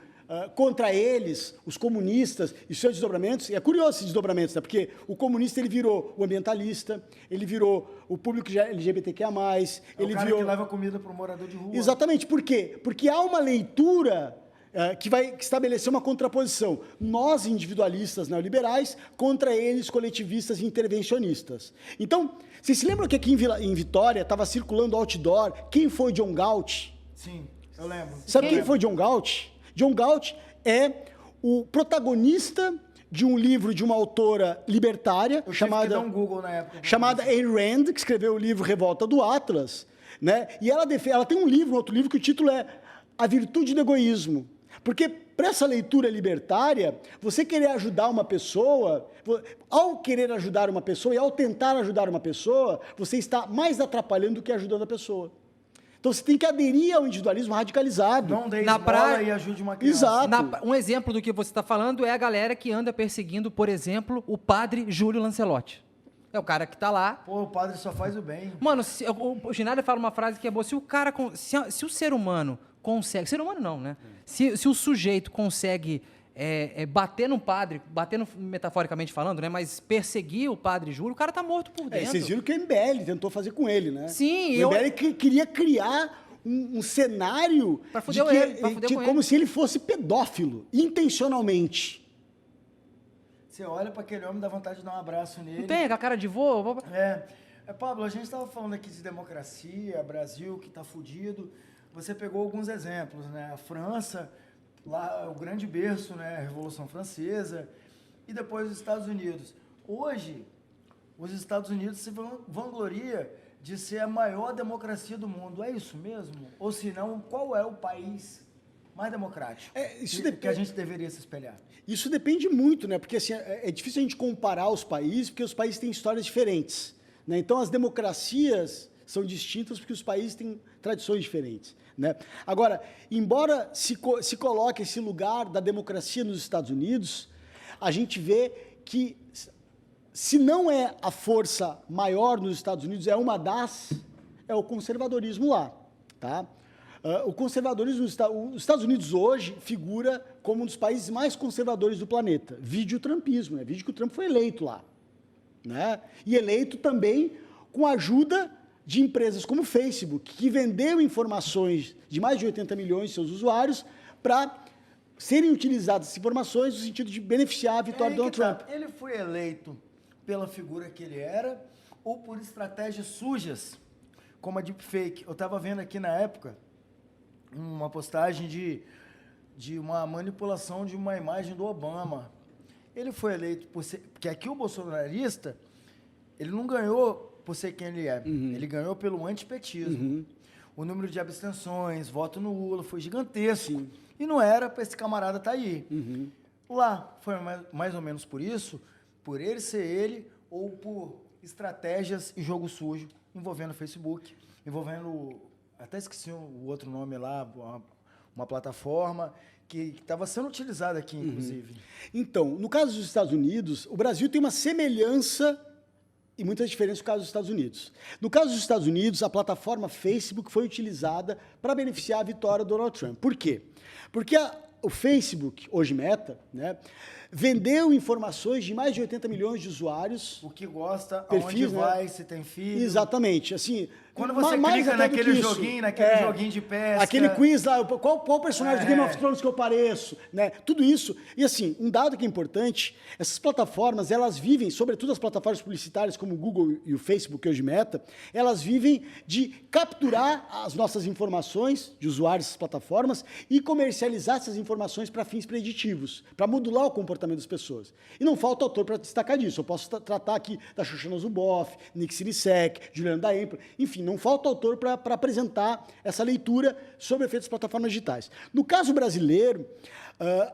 contra eles, os comunistas e seus desdobramentos, e é curioso esses desdobramentos, né? Porque o comunista ele virou o ambientalista, ele virou o público LGBTQIA+, ele o cara virou... que leva comida para o morador de rua. Exatamente, por quê? Porque há uma leitura... que vai estabelecer uma contraposição. Nós, individualistas neoliberais, contra eles, coletivistas e intervencionistas. Então, vocês se lembram que aqui em Vitória estava circulando outdoor quem foi John Galt? Sim, eu lembro. Sabe quem foi John Galt? John Galt é o protagonista de um livro de uma autora libertária tive que dar um Google na época. chamada Ayn Rand, que escreveu o livro Revolta do Atlas, né? E ela tem um outro livro, que o título é A Virtude do Egoísmo. Porque para essa leitura libertária, você querer ajudar uma pessoa, ao querer ajudar uma pessoa e ao tentar ajudar uma pessoa, você está mais atrapalhando do que ajudando a pessoa. Então você tem que aderir ao individualismo radicalizado. Não dê esmola e ajude uma criança. Exato. Um exemplo do que você está falando é a galera que anda perseguindo, por exemplo, o padre Júlio Lancelotti. É o cara que está lá. Pô, o padre só faz o bem. Mano, o Schneider fala uma frase que é boa. Se o ser humano consegue... Ser humano não, né? Se o sujeito consegue bater no padre, metaforicamente falando, né? Mas perseguir o padre Júlio, o cara tá morto por dentro. Vocês viram que o MBL tentou fazer com ele, né? Sim. O MBL queria criar um cenário pra fuder com ele. Como se ele fosse pedófilo, intencionalmente. Você olha para aquele homem, dá vontade de dar um abraço nele. Não tem aquela cara de vô? Pablo, a gente estava falando aqui de democracia, Brasil que está fudido. Você pegou alguns exemplos, né? A França, lá o grande berço, né? A Revolução Francesa, e depois os Estados Unidos. Hoje, os Estados Unidos se vangloria de ser a maior democracia do mundo. É isso mesmo? Ou se não, qual é o país mais democrático que a gente deveria se espelhar? Isso depende muito, né? Porque assim, é difícil a gente comparar os países, porque os países têm histórias diferentes, né? Então as democracias são distintas porque os países têm tradições diferentes, né? Agora, embora se coloque esse lugar da democracia nos Estados Unidos, a gente vê que, se não é a força maior nos Estados Unidos, é o conservadorismo lá, tá? O conservadorismo, os Estados Unidos hoje figura como um dos países mais conservadores do planeta. Vide o trumpismo, né? Vide que o Trump foi eleito lá, né? E eleito também com a ajuda de empresas como o Facebook, que vendeu informações de mais de 80 milhões de seus usuários para serem utilizadas essas informações no sentido de beneficiar a vitória de Donald Trump. Ele foi eleito pela figura que ele era ou por estratégias sujas, como a deepfake? Eu estava vendo aqui na época uma postagem de uma manipulação de uma imagem do Obama. Ele foi eleito porque aqui o bolsonarista, ele não ganhou por ser quem ele é. Ele ganhou pelo antipetismo. O número de abstenções, voto no Lula foi gigantesco. Sim. E não era para esse camarada estar aí. Lá foi mais ou menos por isso, por ele ser ele, ou por estratégias e jogo sujo envolvendo o Facebook, envolvendo, até esqueci o outro nome lá, uma plataforma que estava sendo utilizada aqui, inclusive. Então, no caso dos Estados Unidos, o Brasil tem uma semelhança e muitas diferenças no caso dos Estados Unidos. No caso dos Estados Unidos, a plataforma Facebook foi utilizada para beneficiar a vitória do Donald Trump. Por quê? Porque o Facebook, hoje Meta, né, vendeu informações de mais de 80 milhões de usuários. O que gosta, Perfis, aonde né? vai, se tem filho. Exatamente, assim... Quando você mais clica até do naquele que isso. joguinho de pesca... Aquele quiz lá, qual personagem do Game of Thrones que eu pareço, né? Tudo isso. E assim, um dado que é importante, essas plataformas, elas vivem, sobretudo as plataformas publicitárias como o Google e o Facebook, hoje Meta, elas vivem de capturar as nossas informações de usuários dessas plataformas e comercializar essas informações para fins preditivos, para modular o comportamento das pessoas. E não falta autor para destacar disso. Eu posso tratar aqui da Shoshana Zuboff, Nick Sinisek, Juliana da Empla, enfim, não falta autor para apresentar essa leitura sobre efeitos das plataformas digitais. No caso brasileiro,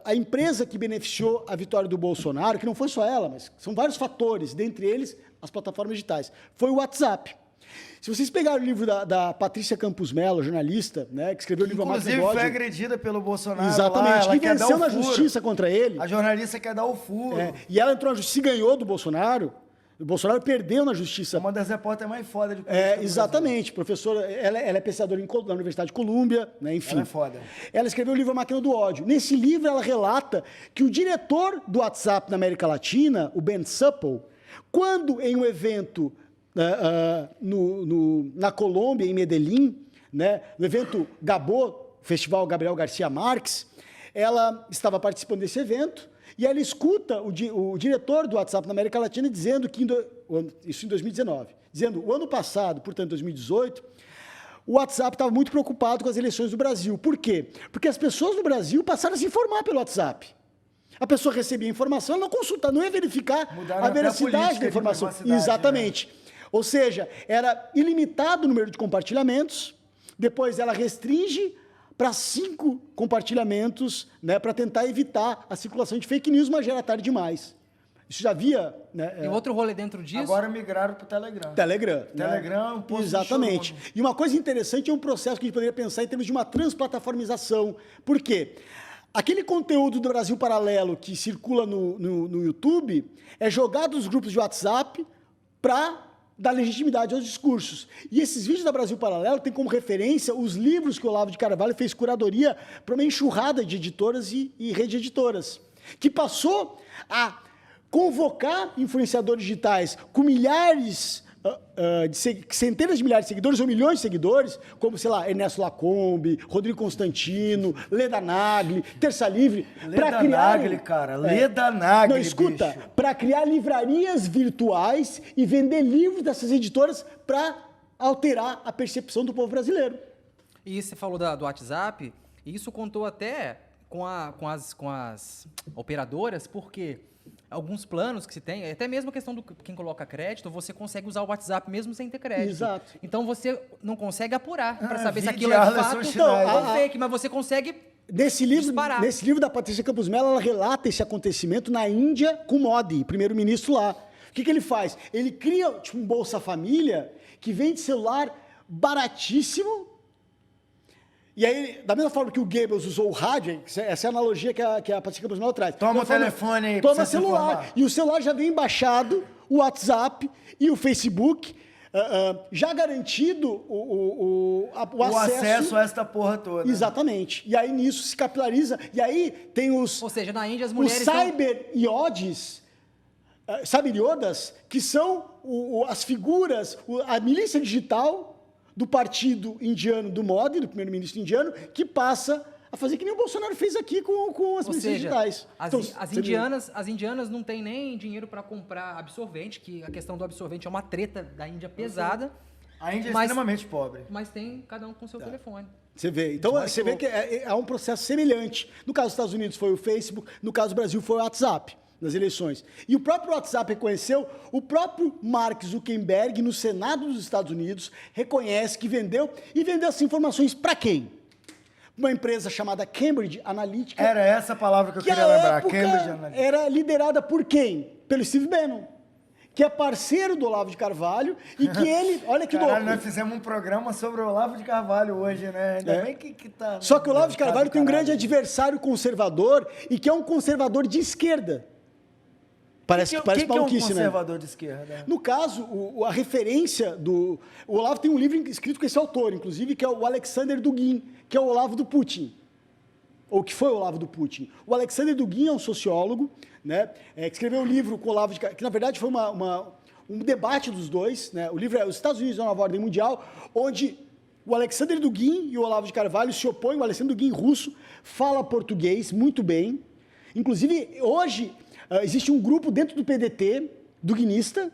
a empresa que beneficiou a vitória do Bolsonaro, que não foi só ela, mas são vários fatores, dentre eles as plataformas digitais, foi o WhatsApp. Se vocês pegarem o livro da Patrícia Campos Mello, jornalista, né, que escreveu o livro A Máquina do Inclusive, Ódio. foi agredida pelo Bolsonaro. Exatamente, lá, ela que quer dar venceu o na furo. justiça contra ele. A jornalista quer dar o furo. E ela entrou na justiça e ganhou do Bolsonaro. O Bolsonaro perdeu na justiça. É uma das repórteres mais fodas de política do Brasil. Exatamente, professora, ela é pesquisadora na Universidade de Colômbia, né, enfim. Ela é foda. Ela escreveu o livro A Máquina do Ódio. Nesse livro, ela relata que o diretor do WhatsApp na América Latina, o Ben Supple, quando em um evento na Colômbia, em Medellín, né, no evento Gabô, Festival Gabriel Garcia Marques, ela estava participando desse evento, e ela escuta o diretor do WhatsApp na América Latina dizendo que, isso em 2019, dizendo o ano passado, portanto 2018, o WhatsApp estava muito preocupado com as eleições do Brasil. Por quê? Porque as pessoas no Brasil passaram a se informar pelo WhatsApp. A pessoa recebia informação, ela não consultava, não ia verificar a veracidade da informação. Exatamente. Né? Ou seja, era ilimitado o número de compartilhamentos, depois ela restringe para 5 compartilhamentos, né, para tentar evitar a circulação de fake news, mas já era tarde demais. Isso já havia... Né, e outro rolê dentro disso? Agora migraram para o Telegram. Telegram. Telegram, um posto. Exatamente. E uma coisa interessante é um processo que a gente poderia pensar em termos de uma transplataformização. Por quê? Aquele conteúdo do Brasil Paralelo que circula no YouTube é jogado nos grupos de WhatsApp para dar legitimidade aos discursos. E esses vídeos da Brasil Paralelo têm como referência os livros que o Olavo de Carvalho fez curadoria para uma enxurrada de editoras e rede editoras, que passou a convocar influenciadores digitais com milhares, centenas de milhares de seguidores ou milhões de seguidores, como, sei lá, Ernesto Lacombe, Rodrigo Constantino, Leda Nagli, Terça Livre, para criar... Nagli, cara, Leda Nagli, não, escuta, para criar livrarias virtuais e vender livros dessas editoras para alterar a percepção do povo brasileiro. E você falou do WhatsApp, e isso contou até com as operadoras, porque alguns planos que se tem, até mesmo a questão do quem coloca crédito, você consegue usar o WhatsApp mesmo sem ter crédito. Exato. Então você não consegue apurar para saber se vide aquilo é de Arleson fato Schneider. ou fake, mas você consegue Nesse livro da Patrícia Campos Mello, ela relata esse acontecimento na Índia com Modi, primeiro-ministro lá. O que ele faz? Ele cria tipo, um Bolsa Família que vende celular baratíssimo. E aí, da mesma forma que o Goebbels usou o rádio, essa é a analogia que a Patrícia Campos Mello traz. Toma o telefone aí, toma celular. E o celular já vem embaixado, o WhatsApp e o Facebook, já garantido o acesso a esta porra toda. Exatamente. E aí nisso se capilariza. E aí tem os... Ou seja, na Índia as mulheres... Os cyber-iodes, cyber-iodas, que são as figuras, a milícia digital do partido indiano, do Modi, do primeiro-ministro indiano, que passa a fazer que nem o Bolsonaro fez aqui com as milícias digitais. As indianas não têm nem dinheiro para comprar absorvente, que a questão do absorvente é uma treta da Índia pesada. A Índia é extremamente pobre. Mas tem cada um com seu telefone. Você vê. Então, você vê que é um processo semelhante. No caso dos Estados Unidos foi o Facebook, no caso do Brasil foi o WhatsApp, nas eleições. E o próprio WhatsApp reconheceu, o próprio Mark Zuckerberg, no Senado dos Estados Unidos, reconhece que vendeu, e vendeu essas informações para quem? Uma empresa chamada Cambridge Analytica. Era essa a palavra que eu queria lembrar, Cambridge Analytica. Era liderada por quem? Pelo Steve Bannon, que é parceiro do Olavo de Carvalho e que ele... Olha que Caralho, louco. nós fizemos um programa sobre o Olavo de Carvalho hoje, né? Ainda bem que tá... Só que o Olavo de Carvalho tem um grande Caralho. adversário conservador e que é um conservador de esquerda. Parece que é um maluquice, né? conservador de esquerda? No caso, a referência do... O Olavo tem um livro escrito com esse autor, inclusive, que é o Alexander Dugin, que é o Olavo do Putin. Ou que foi o Olavo do Putin. O Alexander Dugin é um sociólogo, né, que escreveu um livro com o Olavo de Carvalho, que na verdade foi um debate dos dois, né? O livro é Os Estados Unidos na Nova Ordem Mundial, onde o Alexander Dugin e o Olavo de Carvalho se opõem. O Alexander Dugin, russo, fala português muito bem. Inclusive, hoje, existe um grupo dentro do PDT, duguinista,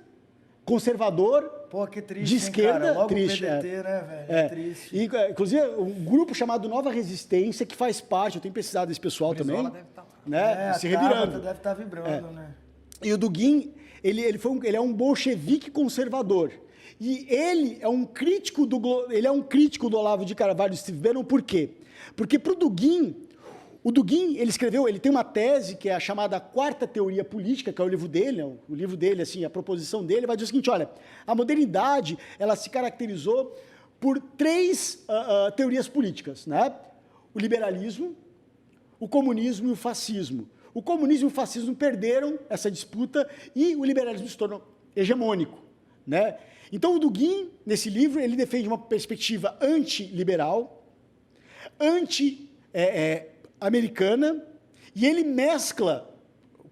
conservador, Pô, que triste, de esquerda, cara? Logo triste, o PDT, né, velho? É triste. E, inclusive, um grupo chamado Nova Resistência, que faz parte, eu tenho pesquisado desse pessoal Brizola também, deve estar lá. né, a se revirando. Tabata deve estar vibrando, né? E o Dugin, ele é um bolchevique conservador. E ele é um crítico do Olavo de Carvalho e Steve Bannon, por quê? Porque para o Dugin, ele tem uma tese que é a chamada Quarta Teoria Política, que é o livro dele, assim, a proposição dele vai dizer o seguinte, olha, a modernidade, ela se caracterizou por três teorias políticas, né? O liberalismo, o comunismo e o fascismo. O comunismo e o fascismo perderam essa disputa e o liberalismo se tornou hegemônico, né? Então, o Dugin, nesse livro, ele defende uma perspectiva anti-liberal, anti-americana, e ele mescla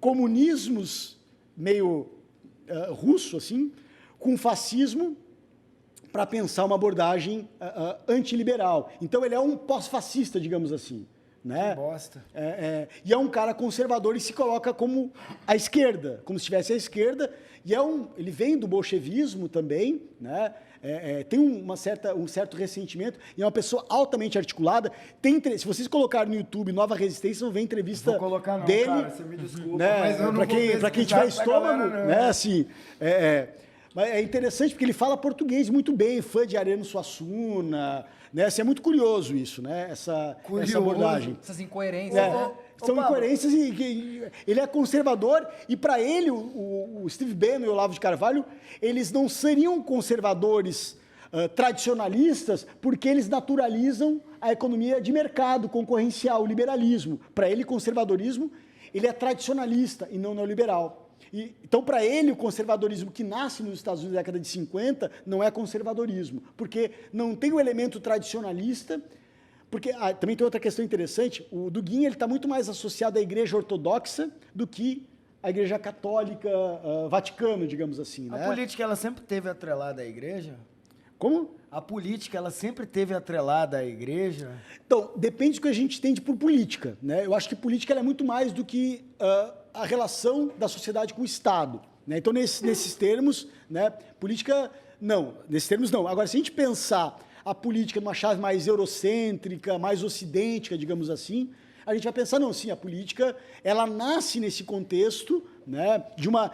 comunismos meio russo, assim, com fascismo para pensar uma abordagem antiliberal. Então, ele é um pós-fascista, digamos assim. Né? Que bosta. E é um cara conservador e se coloca como a esquerda, como se estivesse à esquerda, e ele vem do bolchevismo também, né? Tem um certo ressentimento, e é uma pessoa altamente articulada. Se vocês colocarem no YouTube Nova Resistência, vão ver entrevista Vou colocar não, dele. cara, você me desculpa, Né? mas eu não Para quem tiver estômago, né? Assim, mas é interessante porque ele fala português muito bem, fã de Ariano Suassuna, né? Assim, é muito curioso isso, né? Essa abordagem. Essas incoerências. São incoerências e ele é conservador e para ele, o Steve Bannon e o Olavo de Carvalho, eles não seriam conservadores tradicionalistas porque eles naturalizam a economia de mercado, concorrencial, o liberalismo. Para ele, conservadorismo, ele é tradicionalista e não neoliberal. Então, para ele, o conservadorismo que nasce nos Estados Unidos na década de 50 não é conservadorismo, porque não tem o elemento tradicionalista, porque também tem outra questão interessante, o Dugin está muito mais associado à Igreja Ortodoxa do que à Igreja Católica, Vaticano, digamos assim. A né? política, ela sempre teve atrelada à igreja? Como? A política, ela sempre teve atrelada à igreja? Então, depende do que a gente entende por política. Né? Eu acho que política ela é muito mais do que a relação da sociedade com o Estado. Né? Então, nesses termos, né, política, não. Nesses termos, não. Agora, se a gente pensar a política numa chave mais eurocêntrica, mais ocidêntica, digamos assim, a gente vai pensar, não, sim, a política, ela nasce nesse contexto, né, de uma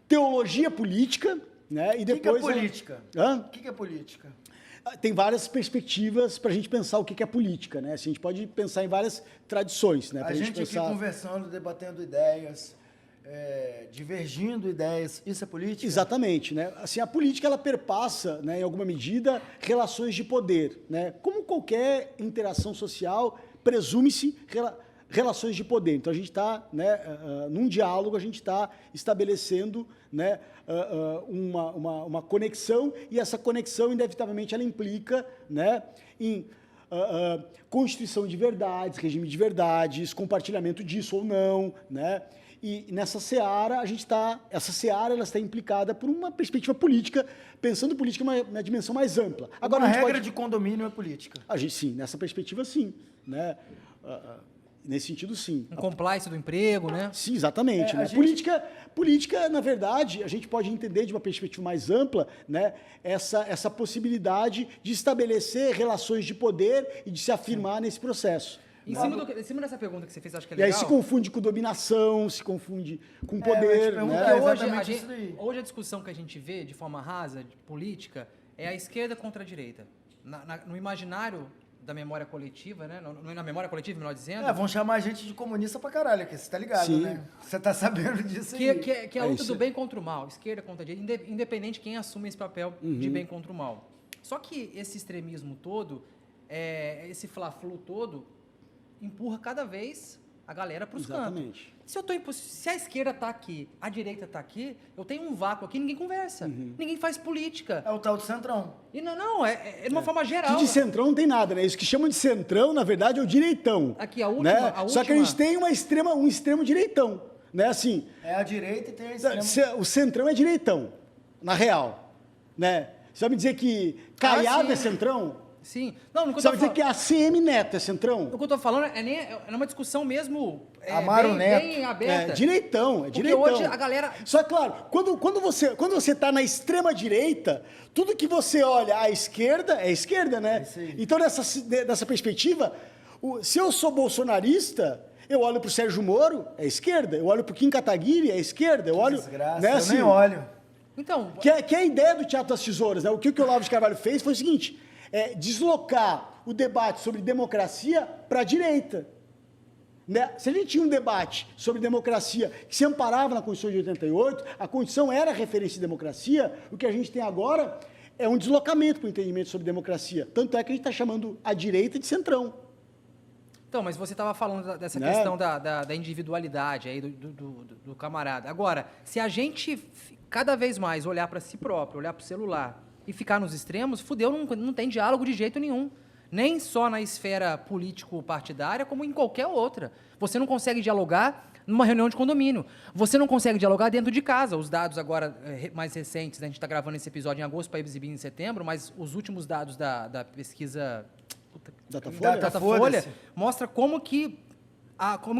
teologia política, né, e depois... O que é política? Hã? O que é política? Tem várias perspectivas para a gente pensar o que é política, né? Assim, a gente pode pensar em várias tradições, né? A gente aqui conversando, debatendo ideias, divergindo ideias, isso é política? Exatamente, né? Assim, a política ela perpassa, né, em alguma medida, relações de poder, né? Como qualquer interação social, presume-se relações de poder. Então a gente está, né, num diálogo, a gente está estabelecendo, né, uma conexão, e essa conexão, inevitavelmente, ela implica, né, em constituição de verdades, regime de verdades, compartilhamento disso ou não, né? E nessa seara, essa seara ela está implicada por uma perspectiva política, pensando política em uma dimensão mais ampla. Agora, a regra de condomínio é política. Sim, nessa perspectiva, sim, né? Nesse sentido, sim. Um compliance do emprego, né? Sim, exatamente. Né? Política, na verdade, a gente pode entender de uma perspectiva mais ampla, né, essa possibilidade de estabelecer relações de poder e de se afirmar nesse processo. Em cima dessa pergunta que você fez, acho que é E legal. aí se confunde com dominação, se confunde com poder. né? Porque hoje a discussão que a gente vê de forma rasa, de política, é a esquerda contra a direita. No imaginário da memória coletiva, né? Não é na memória coletiva, melhor dizendo. Vão chamar a gente de comunista pra caralho aqui, você tá ligado, Sim. né? Você tá sabendo disso aí. Que é a luta isso. do bem contra o mal, esquerda contra a direita, independente de quem assume esse papel de bem contra o mal. Só que esse extremismo todo, esse fla-flu todo, empurra cada vez a galera para os cantos. Exatamente. Se a esquerda tá aqui, a direita tá aqui, eu tenho um vácuo aqui, ninguém conversa, ninguém faz política. É o tal do Centrão. E é de uma forma geral. Que de centrão não tem nada, né? Isso que chamam de centrão, na verdade, é o direitão. Aqui, a última, né? a Só que a última- gente tem um extremo direitão, né? Assim, É a direita e tem a extrema. o centrão é direitão, na real, né? Você vai me dizer que Caiado sim. é centrão? Sim. Não, Você vai dizer que a ACM Neto é centrão? O que eu tô falando é uma discussão mesmo Amaro Neto. bem aberta. É direitão. Porque hoje a galera... Só que, claro, quando você está na extrema direita, tudo que você olha à esquerda é esquerda, né? Isso aí. Então, dessa perspectiva, se eu sou bolsonarista, eu olho para o Sérgio Moro, é esquerda. Eu olho para o Kim Kataguiri, é esquerda. Eu olho, Desgraça, né, eu assim, nem olho. Então, que é a ideia do Teatro das Tesouras, né? O que o Olavo de Carvalho fez foi o seguinte, deslocar o debate sobre democracia para a direita. Né? Se a gente tinha um debate sobre democracia que se amparava na Constituição de 88, a Constituição era referência de democracia, o que a gente tem agora é um deslocamento para o entendimento sobre democracia. Tanto é que a gente está chamando a direita de centrão. Então, mas você estava falando dessa Né? questão da individualidade aí do camarada. Agora, se a gente cada vez mais olhar para si próprio, olhar para o celular e ficar nos extremos, fudeu, não tem diálogo de jeito nenhum. Nem só na esfera político-partidária, como em qualquer outra. Você não consegue dialogar numa reunião de condomínio. Você não consegue dialogar dentro de casa. Os dados agora mais recentes, né? A gente está gravando esse episódio em agosto para exibir em setembro, mas os últimos dados da pesquisa... Datafolha mostra como que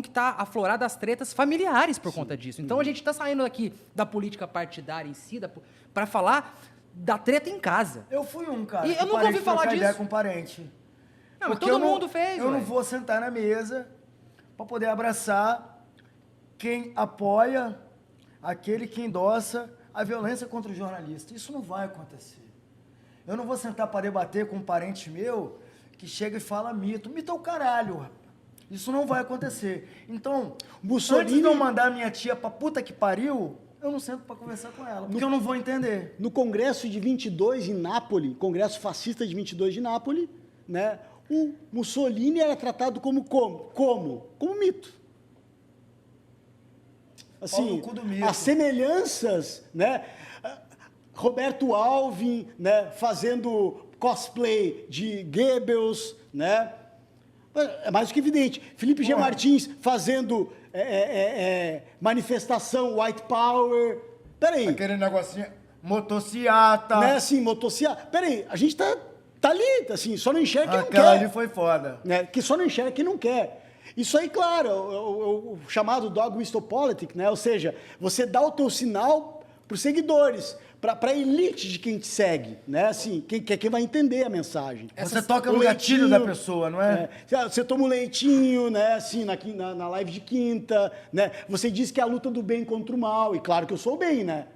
está aflorada as tretas familiares por conta disso. Então a gente está saindo aqui da política partidária em si para falar da treta em casa. Eu fui um, cara. E que eu nunca parei ouvi de falar trocar ideia disso. com parente. Não, mas Porque todo mundo fez, Eu não ué. vou sentar na mesa para poder abraçar quem apoia, aquele que endossa a violência contra o jornalista. Isso não vai acontecer. Eu não vou sentar para debater com um parente meu que chega e fala mito. Mito é o caralho, rapaz. Isso não vai acontecer. Então, Mussolini- antes de eu mandar minha tia pra puta que pariu, eu não sento para conversar com ela, porque eu não vou entender. No Congresso de 22 em Nápoles, Congresso Fascista de 22 de Nápoles, né, o Mussolini era tratado como mito. Pau no Assim, cu do mito. as semelhanças, né, Roberto Alvim, né, fazendo cosplay de Goebbels, né, é mais do que evidente. Felipe G. Porra. Martins fazendo manifestação White Power. Peraí. Aquele negocinho, motociata. Né, assim, motocicleta. Peraí, a gente tá ali, assim, só não enxerga quem não Aquela quer. ali foi foda. Né, que só não enxerga quem não quer. Isso aí, claro, o chamado dog whistle politics, né? Ou seja, você dá o teu sinal para os seguidores, para a elite de quem te segue, né? Assim, quem vai entender a mensagem. Você toca O no gatilho leitinho, da pessoa, não é? Você toma um leitinho, né? Assim, na live de quinta, né? Você diz que é a luta do bem contra o mal, e claro que eu sou o bem, né?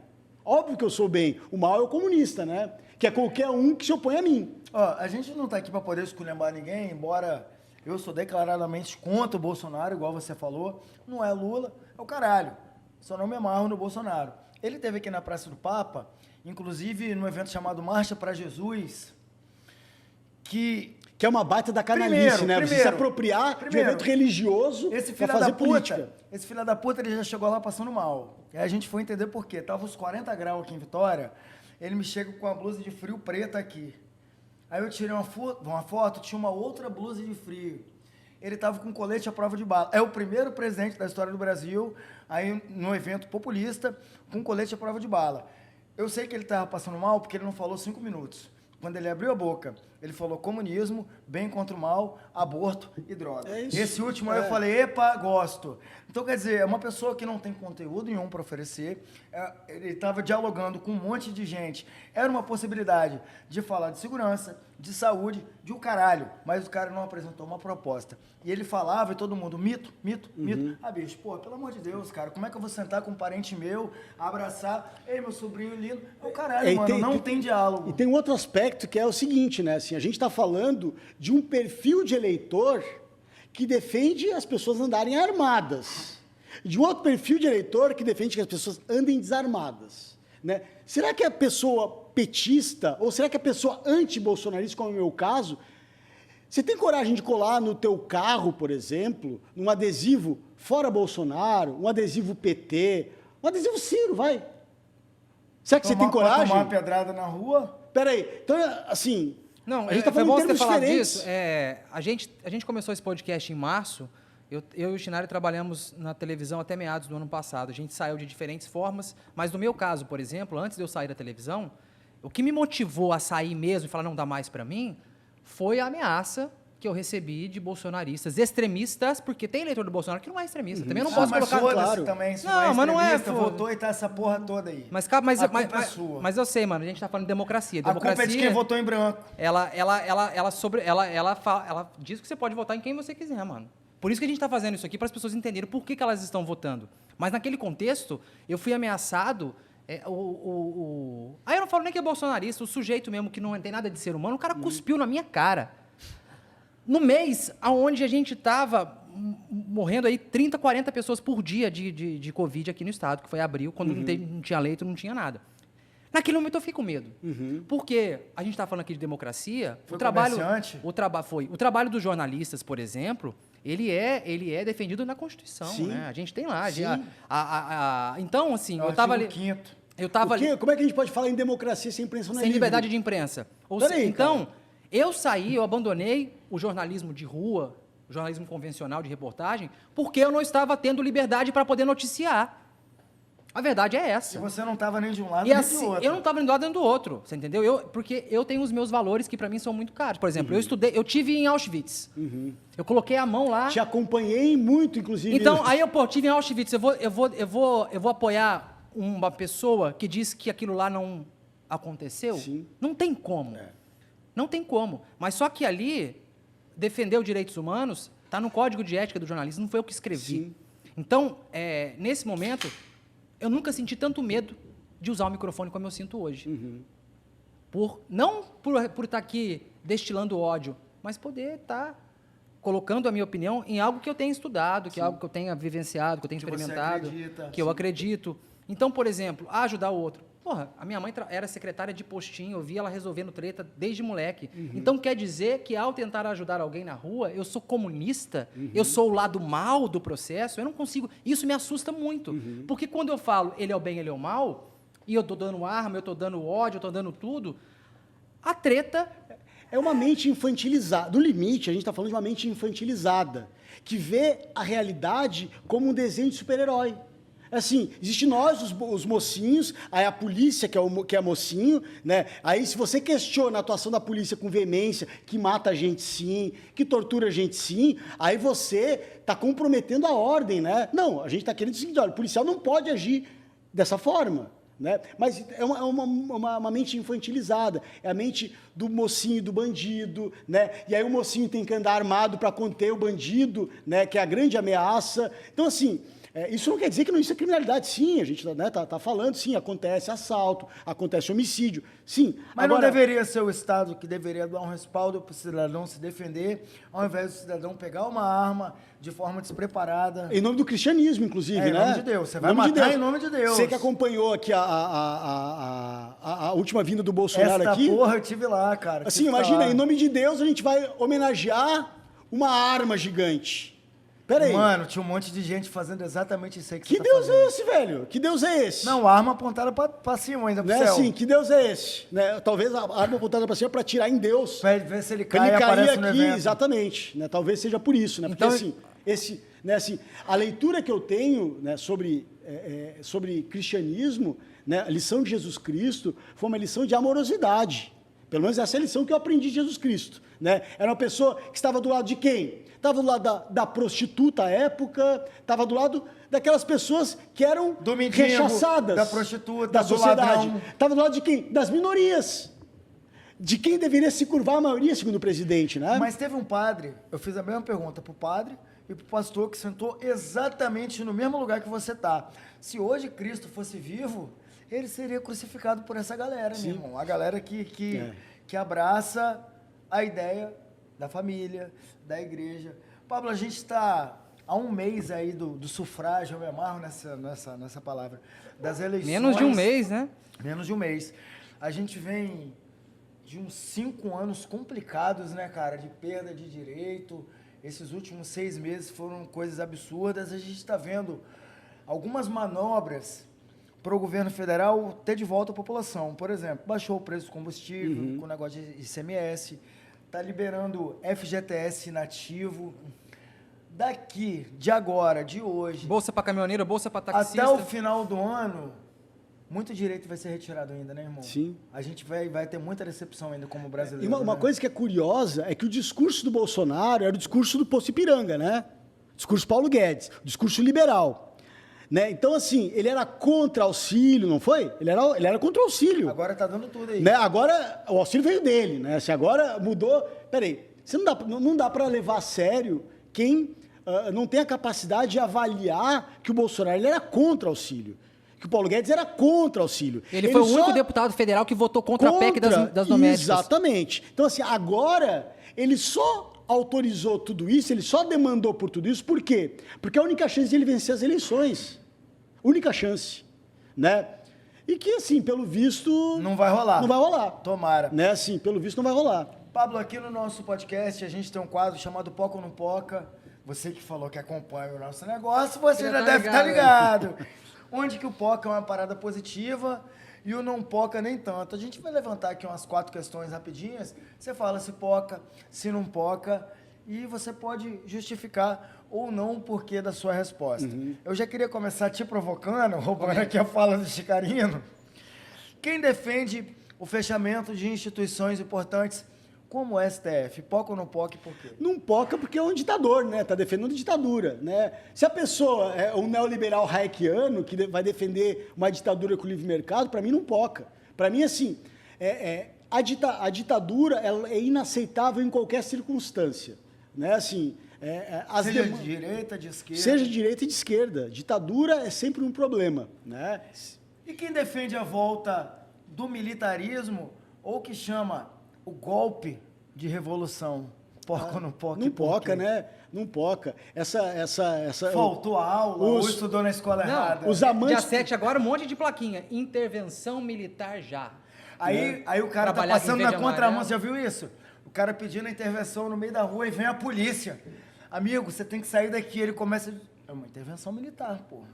Óbvio que eu sou o bem. O mal é o comunista, né? Que é qualquer um que se opõe a mim. Ó, a gente não tá aqui para poder esculhambar ninguém, embora eu sou declaradamente contra o Bolsonaro, igual você falou. Não é Lula, é o caralho. Só não me amarro no Bolsonaro. Ele esteve aqui na Praça do Papa, inclusive no evento chamado Marcha para Jesus, que Que é uma baita da canalice, Primeiro, né? Você primeiro, se apropriar de um primeiro, evento religioso esse para filho fazer da política. puta, esse filho da puta, ele já chegou lá passando mal. E aí a gente foi entender por quê. Tava uns 40 graus aqui em Vitória, ele me chega com a blusa de frio preta aqui. Aí eu tirei uma foto, tinha uma outra blusa de frio. Ele tava com colete à prova de bala. É o primeiro presidente da história do Brasil, aí num evento populista, com colete à prova de bala. Eu sei que ele tava passando mal porque ele não falou 5 minutos. Quando ele abriu a boca, ele falou comunismo, bem contra o mal, aborto e droga. É isso. Esse último aí eu falei, epa, gosto. Então, quer dizer, é uma pessoa que não tem conteúdo nenhum para oferecer. Ele estava dialogando com um monte de gente. Era uma possibilidade de falar de segurança, de saúde, de um caralho. Mas o cara não apresentou uma proposta. E ele falava e todo mundo, mito, mito, mito. Ah, bicho, pô, pelo amor de Deus, cara, como é que eu vou sentar com um parente meu, abraçar, ei, meu sobrinho lindo? É o caralho, mano, não tem diálogo. E tem um outro aspecto que é o seguinte, né? Assim, Assim, a gente está falando de um perfil de eleitor que defende as pessoas andarem armadas, de um outro perfil de eleitor que defende que as pessoas andem desarmadas, né? Será que a pessoa petista, ou será que a pessoa anti-bolsonarista, como é o meu caso, você tem coragem de colar no teu carro, por exemplo, um adesivo fora Bolsonaro, um adesivo PT, um adesivo Ciro, vai? Será que você tem coragem? Tomar uma pedrada na rua? Peraí, então, assim, Não, a gente está foi falando bom em você ter termos falado diferentes. disso. A gente começou esse podcast em março. Eu e o Shinari trabalhamos na televisão até meados do ano passado. A gente saiu de diferentes formas, mas no meu caso, por exemplo, antes de eu sair da televisão, o que me motivou a sair mesmo e falar não dá mais para mim, foi a ameaça que eu recebi de bolsonaristas extremistas, porque tem eleitor do Bolsonaro que não é extremista. Também não posso mas colocar... foda-se claro. também, se Não, mas não é, extremista, pô. votou e tá essa porra toda aí. Mas, A culpa é sua. mas eu sei, mano, a gente tá falando de democracia. A culpa é de quem votou em branco. Ela diz que você pode votar em quem você quiser, mano. Por isso que a gente está fazendo isso aqui, para as pessoas entenderem por que elas estão votando. Mas naquele contexto, eu fui ameaçado. Aí eu não falo nem que é bolsonarista, o sujeito mesmo que não tem nada de ser humano, o cara cuspiu na minha cara. No mês onde a gente estava morrendo aí 30, 40 pessoas por dia de Covid aqui no estado, que foi abril, quando não tinha leito, não tinha nada. Naquele momento eu fiquei com medo. Porque a gente está falando aqui de democracia, Foi o trabalho comerciante? o trabalho dos jornalistas, por exemplo, ele é defendido na Constituição, Sim. né? A gente tem lá. Sim. Então, assim, É o eu estava ali. artigo 5º. Eu estava ali Como é que a gente pode falar em democracia sem imprensa sem liberdade de imprensa. Peraí, Então, eu abandonei o jornalismo de rua, o jornalismo convencional de reportagem, porque eu não estava tendo liberdade para poder noticiar. A verdade é essa. Se você não tava nem de um lado E nem assim, do outro. eu não estava indo do lado nem do outro, você entendeu? Porque eu tenho os meus valores que para mim são muito caros. Por exemplo, eu tive em Auschwitz. Eu coloquei a mão lá. Te acompanhei muito, inclusive. Então, aí eu tive em Auschwitz, eu vou apoiar uma pessoa que diz que aquilo lá não aconteceu? Sim. Não tem como. Não tem como. Mas só que ali, defender os direitos humanos está no Código de Ética do Jornalismo, não foi eu que escrevi. Sim. Então, nesse momento, eu nunca senti tanto medo de usar o microfone como eu sinto hoje. Não por estar aqui destilando ódio, mas poder estar colocando a minha opinião em algo que eu tenha estudado, que é algo que eu tenha vivenciado, que eu tenha Que você experimentado, acredita. que eu acredito. Então, por exemplo, ajudar o outro. Porra, a minha mãe era secretária de postinho, eu via ela resolvendo treta desde moleque. Então, quer dizer que ao tentar ajudar alguém na rua, eu sou comunista? Eu sou o lado mal do processo? Eu não consigo... Isso me assusta muito. Porque quando eu falo ele é o bem, ele é o mal, e eu estou dando arma, eu estou dando ódio, eu estou dando tudo, a treta... É uma mente infantilizada. Do limite, a gente está falando de uma mente infantilizada, que vê a realidade como um desenho de super-herói. Assim, existe nós, os mocinhos, aí a polícia, que é mocinho, né? Aí, se você questiona a atuação da polícia com veemência, que mata a gente sim, que tortura a gente sim, aí você está comprometendo a ordem, né? Não, a gente está querendo dizer o seguinte, olha, o policial não pode agir dessa forma, né? Mas é uma mente infantilizada, é a mente do mocinho e do bandido, né? E aí o mocinho tem que andar armado para conter o bandido, né? Que é a grande ameaça. Então, assim... isso não quer dizer que não existe criminalidade, sim, a gente tá falando, sim, acontece assalto, acontece homicídio, sim. Mas Agora, não deveria ser o Estado que deveria dar um respaldo para o cidadão se defender, ao invés do cidadão pegar uma arma de forma despreparada. em nome do cristianismo, inclusive, Em né? nome de Deus, você vai matar em nome de Deus. Você que acompanhou aqui a última vinda do Bolsonaro Esta aqui, porra eu tive lá, cara. assim, tive que imagina, falar. em nome de Deus a gente vai homenagear uma arma gigante. Peraí, Mano, tinha um monte de gente fazendo exatamente isso aí que que você tá Deus fazendo. é esse, velho? Que Deus é esse? Não, a arma apontada pra cima ainda, pro Não é céu. assim, que Deus é esse? Né? Talvez a arma apontada para cima para tirar em Deus. Pra ver se ele Pra cai e ele cair aparece no aqui, evento. exatamente. Né? Talvez seja por isso, né? Porque Então- assim, a leitura que eu tenho, né, sobre cristianismo, né, a lição de Jesus Cristo, foi uma lição de amorosidade. Pelo menos essa é a lição que eu aprendi de Jesus Cristo. Né? Era uma pessoa que estava do lado de quem? Estava do lado da prostituta à época, estava do lado daquelas pessoas que eram Do mendigo, rechaçadas da prostituta, da do sociedade. ladrão. Estava do lado de quem? Das minorias. De quem deveria se curvar a maioria, segundo o presidente, né? Mas teve um padre, eu fiz a mesma pergunta pro padre e pro pastor que sentou exatamente no mesmo lugar que você tá. Se hoje Cristo fosse vivo, ele seria crucificado por essa galera, meu irmão. A galera que abraça a ideia da família, da igreja. Pablo, a gente está há um mês aí do sufrágio, eu me amarro nessa palavra, das eleições. Menos de um mês, né? Menos de um mês. A gente vem de uns 5 anos complicados, né, cara? De perda de direito. Esses últimos 6 meses foram coisas absurdas. A gente está vendo algumas manobras para o governo federal ter de volta a população. Por exemplo, baixou o preço do combustível, com o negócio de ICMS, está liberando FGTS inativo. Daqui, de agora, de hoje... Bolsa para caminhoneiro, bolsa para taxista. Até o final do ano, muito direito vai ser retirado ainda, né, irmão? Sim. A gente vai ter muita decepção ainda como brasileiro. E uma né? coisa que é curiosa é que o discurso do Bolsonaro era o discurso do Poço Ipiranga, né? O discurso Paulo Guedes, o discurso liberal. Né? Então, assim, ele era contra auxílio, não foi? Ele era contra o auxílio. Agora tá dando tudo aí. Né? Agora, o auxílio veio dele, né? Se agora mudou... Peraí, não dá para levar a sério quem não tem a capacidade de avaliar que o Bolsonaro ele era contra o auxílio. Que o Paulo Guedes era contra o auxílio. Ele foi o único deputado federal que votou contra a PEC das domésticas. Exatamente. Então, assim, agora ele só autorizou tudo isso, ele só demandou por tudo isso, por quê? Porque a única chance de ele vencer as eleições. Única chance. Né? E que, assim, pelo visto... Não vai rolar. Não vai rolar. Tomara. Né? Assim, pelo visto não vai rolar. Pablo, aqui no nosso podcast a gente tem um quadro chamado Poca ou Não Poca. Você que falou que acompanha o nosso negócio, você já deve estar ligado. Onde que o Poca é uma parada positiva e o não Poca nem tanto. A gente vai levantar aqui umas 4 questões rapidinhas. Você fala se Poca, se não Poca, e você pode justificar ou não o porquê da sua resposta. Eu já queria começar te provocando, roubando aqui a fala do Chicarino. Quem defende o fechamento de instituições importantes como o STF, poca ou não poca e por quê? Não poca porque é um ditador, né? Está defendendo ditadura, né? Se a pessoa é um neoliberal hayekiano que vai defender uma ditadura com o livre mercado, para mim não poca. Para mim, assim, a ditadura ela é inaceitável em qualquer circunstância, né? Assim, seja de direita, de esquerda. Seja de direita e de esquerda. Ditadura é sempre um problema, né? E quem defende a volta do militarismo ou que chama o golpe de revolução? Poca ou não poca? Não poca, né? Não poca. Faltou aula, ou estudou na escola errada. Os amantes... Dia 7 agora, um monte de plaquinha. Intervenção militar já. Aí o cara tá passando na contramão, você já viu isso? O cara pedindo a intervenção no meio da rua e vem a polícia. Amigo, você tem que sair daqui. Ele começa... É uma intervenção militar, porra.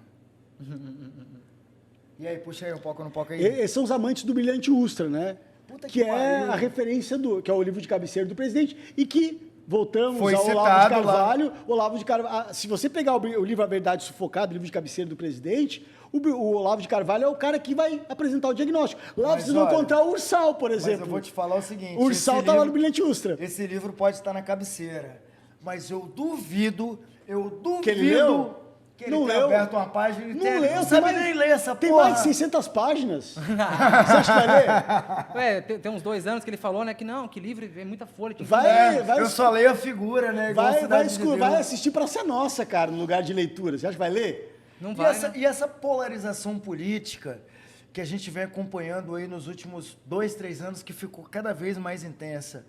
E aí, puxa aí um pouco, não poca aí. Esses são os amantes do brilhante Ustra, né? Puta que é pariu. a referência que é o livro de cabeceira do presidente e que voltamos Foi ao citado Olavo de Carvalho. Olavo de Carvalho. Se você pegar o livro A Verdade Sufocada, o livro de cabeceira do presidente, o Olavo de Carvalho é o cara que vai apresentar o diagnóstico. Lá vocês vão encontrar o Ursal, por exemplo. Mas eu vou te falar o seguinte. O Ursal tá lá no brilhante Ustra. Esse livro pode estar na cabeceira, mas eu duvido que ele leu? que ele tenha aberto uma página e não sabe nem ler essa porra. Tem mais de 600 páginas. Você acha que vai ler? Ué, tem uns 2 anos que ele falou, né, que não, que livro é muita folha. Que Eu só leio a figura, né? Vai assistir Praça Nossa, cara, no lugar de leitura. Você acha que vai ler? Não vai, e essa polarização política que a gente vem acompanhando aí nos últimos 2, 3 anos, que ficou cada vez mais intensa.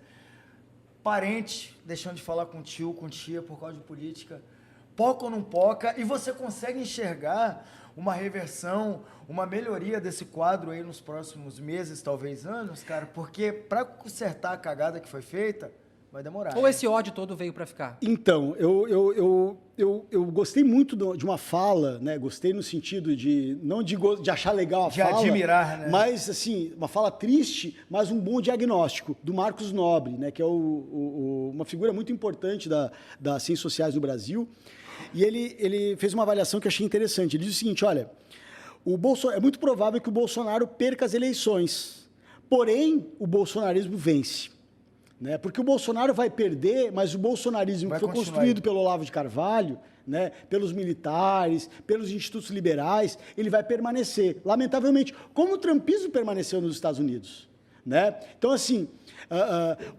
Parente deixando de falar com tio, com tia por causa de política. Poca ou não poca, e você consegue enxergar uma reversão, uma melhoria desse quadro aí nos próximos meses, talvez anos, cara, porque para consertar a cagada que foi feita, vai demorar. Ou esse ódio todo veio para ficar? Então, eu gostei muito de uma fala, né? Gostei no sentido de, não de achar legal a fala. De admirar, né? Mas, assim, uma fala triste, mas um bom diagnóstico, do Marcos Nobre, né? Que é uma figura muito importante das ciências sociais no Brasil. E ele fez uma avaliação que eu achei interessante. Ele diz o seguinte, olha, é muito provável que o Bolsonaro perca as eleições, porém, o bolsonarismo vence. Né? Porque o Bolsonaro vai perder, mas o bolsonarismo que foi construído pelo Olavo de Carvalho, né, pelos militares, pelos institutos liberais, ele vai permanecer, lamentavelmente, como o trumpismo permaneceu nos Estados Unidos. Né? Então, assim,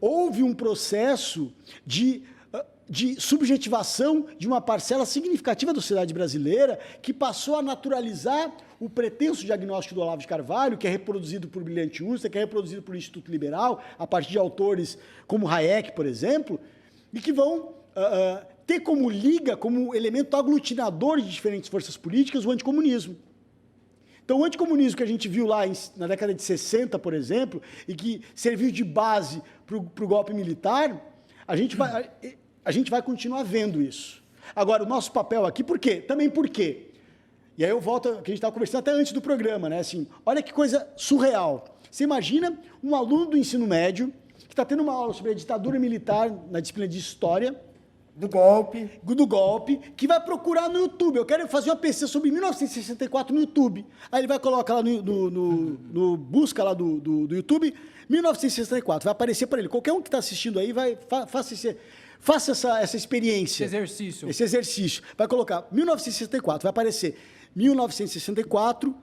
houve um processo de de subjetivação de uma parcela significativa da sociedade brasileira que passou a naturalizar o pretenso diagnóstico do Olavo de Carvalho, que é reproduzido por Brilhante Ustra, que é reproduzido por Instituto Liberal, a partir de autores como Hayek, por exemplo, e que vão ter como liga, como elemento aglutinador de diferentes forças políticas, o anticomunismo. Então, o anticomunismo que a gente viu lá na década de 60, por exemplo, e que serviu de base para o golpe militar, a gente vai continuar vendo isso. Agora, o nosso papel aqui, por quê? Também por quê? E aí eu volto ao que a gente estava conversando até antes do programa, né? Assim, olha que coisa surreal. Você imagina um aluno do ensino médio que está tendo uma aula sobre a ditadura militar na disciplina de História, Do golpe. que vai procurar no YouTube. Eu quero fazer uma pesquisa sobre 1964 no YouTube. Aí ele vai colocar lá no busca lá do YouTube, 1964. Vai aparecer para ele. Qualquer um que está assistindo aí, faça essa experiência. Esse exercício. Vai colocar 1964, vai aparecer 1964,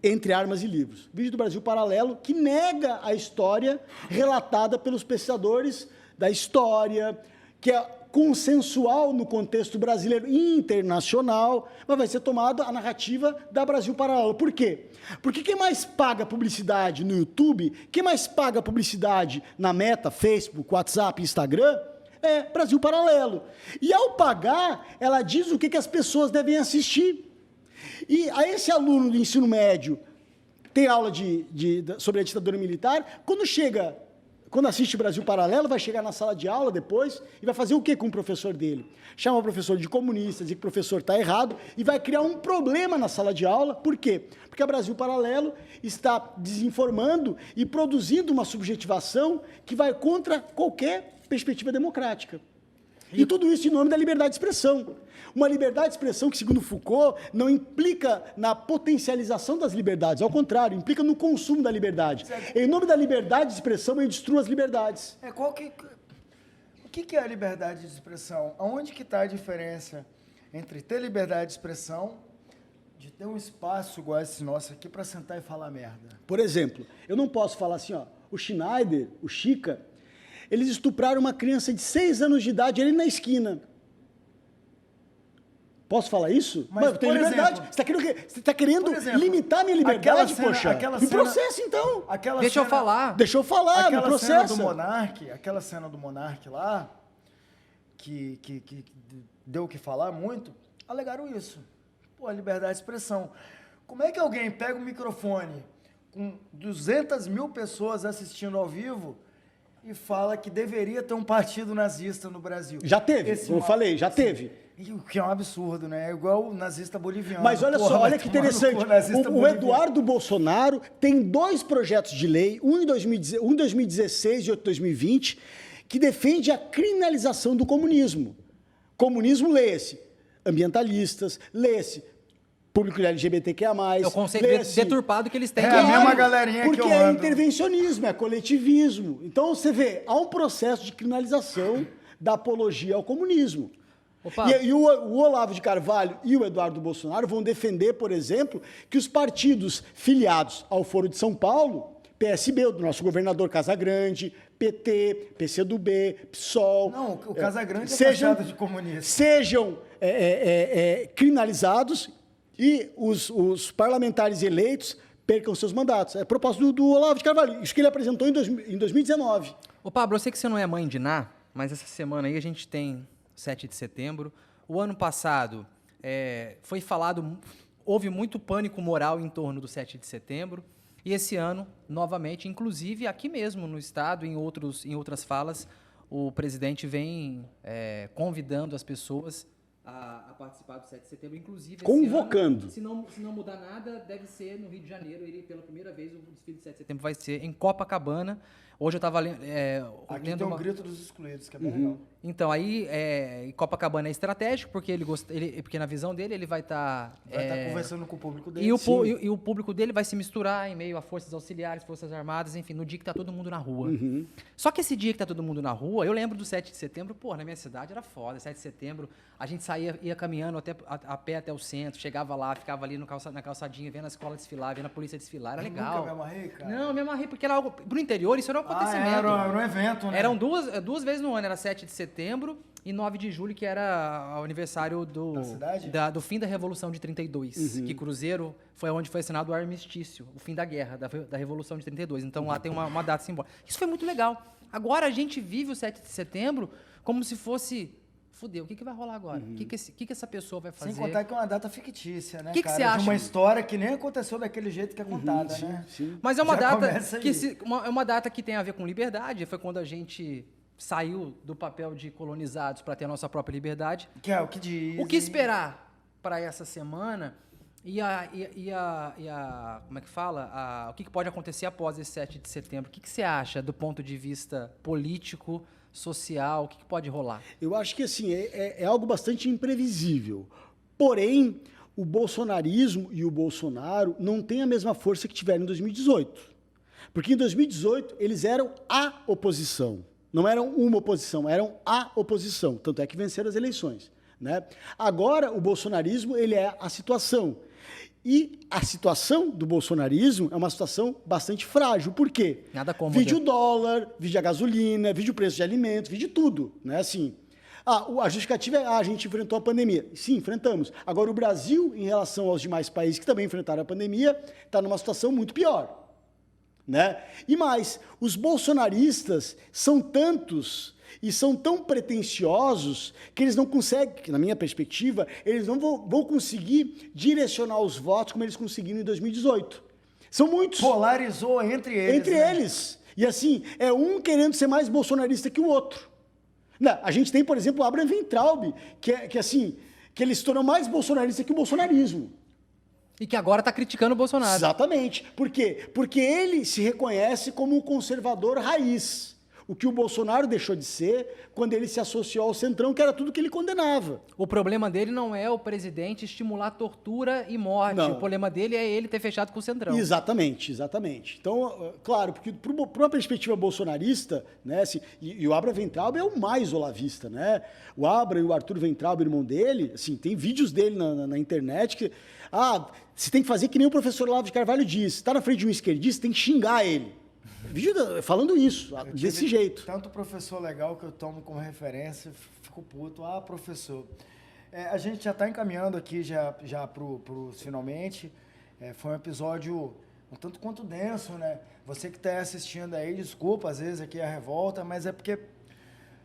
Entre Armas e Livros. Vídeo do Brasil Paralelo, que nega a história relatada pelos pesquisadores da história, que é consensual no contexto brasileiro e internacional, mas vai ser tomada a narrativa da Brasil Paralelo. Por quê? Porque quem mais paga publicidade no YouTube, quem mais paga publicidade na Meta, Facebook, WhatsApp, Instagram, é Brasil Paralelo. E ao pagar, ela diz o que as pessoas devem assistir. E a esse aluno do ensino médio tem aula sobre a ditadura militar, quando assiste Brasil Paralelo, vai chegar na sala de aula depois e vai fazer o quê com o professor dele? Chama o professor de comunista, diz que o professor está errado e vai criar um problema na sala de aula. Por quê? Porque a Brasil Paralelo está desinformando e produzindo uma subjetivação que vai contra qualquer perspectiva democrática. E tudo isso em nome da liberdade de expressão. Uma liberdade de expressão que, segundo Foucault, não implica na potencialização das liberdades, ao contrário, implica no consumo da liberdade. Em nome da liberdade de expressão, eu destruo as liberdades. O que é a liberdade de expressão? Aonde que está a diferença entre ter liberdade de expressão, de ter um espaço igual esse nosso aqui para sentar e falar merda? Por exemplo, eu não posso falar assim, ó, o Schneider, o Chica, eles estupraram uma criança de 6 anos de idade ali na esquina. Posso falar isso? Mas, eu tenho liberdade. Você está querendo limitar a minha liberdade, poxa? Me processa, então. Deixa eu falar. Deixa eu falar, me processa. Aquela cena do Monark lá, que deu o que falar muito, alegaram isso. Pô, a liberdade de expressão. Como é que alguém pega o microfone com 200 mil pessoas assistindo ao vivo e fala que deveria ter um partido nazista no Brasil? Já teve, eu falei, já teve. O que é um absurdo, né? É igual o nazista boliviano. Mas olha só, olha que interessante. O Eduardo Bolsonaro tem 2 projetos de lei, um em 2016 e outro em 2020, que defende a criminalização do comunismo. Comunismo, lê-se ambientalistas, lê-se público LGBTQIA+. É o conceito deturpado que eles têm. É a mesma galerinha que eu porque é intervencionismo, é coletivismo. Então, você vê, há um processo de criminalização da apologia ao comunismo. E o Olavo de Carvalho e o Eduardo Bolsonaro vão defender, por exemplo, que os partidos filiados ao Foro de São Paulo, PSB, o do nosso governador Casagrande, PT, PCdoB, PSOL... Não, o Casagrande é fachada de comunista. Sejam criminalizados e os parlamentares eleitos percam seus mandatos. É a proposta do Olavo de Carvalho, isso que ele apresentou em 2019. Ô Pablo, eu sei que você não é mãe de Ná, mas essa semana aí a gente tem 7 de setembro. O ano passado foi falado, houve muito pânico moral em torno do 7 de setembro. E esse ano, novamente, inclusive aqui mesmo no Estado, em outras falas, o presidente vem convidando as pessoas a participar do 7 de setembro, inclusive convocando. Esse ano, se não mudar nada, deve ser no Rio de Janeiro. Pela primeira vez, o desfile de 7 de setembro vai ser em Copacabana. Hoje eu estava lendo... Aqui tem o Grito dos Excluídos, que é bem legal. Então, aí, Copacabana é estratégico, porque porque na visão dele ele vai estar... Vai estar conversando com o público dele. E o público dele vai se misturar em meio a forças auxiliares, forças armadas, enfim, no dia que está todo mundo na rua. Só que esse dia que está todo mundo na rua, eu lembro do 7 de setembro, na minha cidade era foda. 7 de setembro, a gente ia caminhando a pé até o centro, chegava lá, ficava ali na calçadinha, vendo a escola desfilar, vendo a polícia desfilar, era legal. Nunca me amarrei, cara? Não, me amarrei, porque era algo... Pro interior, isso era um acontecimento. Era um evento, né? Eram duas vezes no ano, era 7 de setembro e 9 de julho, que era o aniversário Da cidade? do fim da Revolução de 32, que Cruzeiro foi onde foi assinado o armistício, o fim da guerra, da Revolução de 32. Então lá tem uma data simbólica. Isso foi muito legal. Agora a gente vive o 7 de setembro como se fosse... Fudeu, o que vai rolar agora? O que essa pessoa vai fazer? Sem contar que é uma data fictícia, né, Que cara? você acha? De uma história que nem aconteceu daquele jeito que é contada, né? Sim. Mas é uma Já data começa aí. é uma data que tem a ver com liberdade. Foi quando a gente saiu do papel de colonizados para ter a nossa própria liberdade. Que é o que diz. O que esperar para essa semana como é que fala? O que pode acontecer após esse 7 de setembro? O que você acha do ponto de vista político, social? O que pode rolar? Eu acho que assim, é algo bastante imprevisível. Porém, o bolsonarismo e o Bolsonaro não têm a mesma força que tiveram em 2018. Porque em 2018 eles eram a oposição. Não eram uma oposição, eram a oposição. Tanto é que venceram as eleições, né? Agora, o bolsonarismo ele é a situação. E a situação do bolsonarismo é uma situação bastante frágil. Por quê? Nada cômoda. Vide o dólar, vide a gasolina, vide o preço de alimentos, vide tudo, né? Assim, a justificativa é a gente enfrentou a pandemia. Sim, enfrentamos. Agora, o Brasil, em relação aos demais países que também enfrentaram a pandemia, está numa situação muito pior, né? E mais, os bolsonaristas são tantos e são tão pretensiosos que eles não conseguem, na minha perspectiva, eles não vão conseguir direcionar os votos como eles conseguiram em 2018. São muitos. Polarizou entre eles. Entre eles. E assim, é um querendo ser mais bolsonarista que o outro. Não, a gente tem, por exemplo, o Abraham Weintraub, que ele se tornou mais bolsonarista que o bolsonarismo. E que agora está criticando o Bolsonaro. Exatamente. Por quê? Porque ele se reconhece como um conservador raiz. O que o Bolsonaro deixou de ser quando ele se associou ao Centrão, que era tudo que ele condenava. O problema dele não é o presidente estimular tortura e morte. Não. O problema dele é ele ter fechado com o Centrão. Exatamente, exatamente. Então, claro, porque para uma perspectiva bolsonarista, né, assim, e o Abraham Weintraub é o mais olavista, né? O Abraham e o Arthur Weintraub, irmão dele, assim, tem vídeos dele na internet que, você tem que fazer que nem o professor Olavo de Carvalho diz, está na frente de um esquerdista, tem que xingar ele. Vídeo falando isso, desse jeito. Tanto professor legal que eu tomo como referência, fico puto. Professor. A gente já está encaminhando aqui já pro finalmente. Foi um episódio um tanto quanto denso, né? Você que está assistindo aí, desculpa, às vezes aqui é a revolta, mas é porque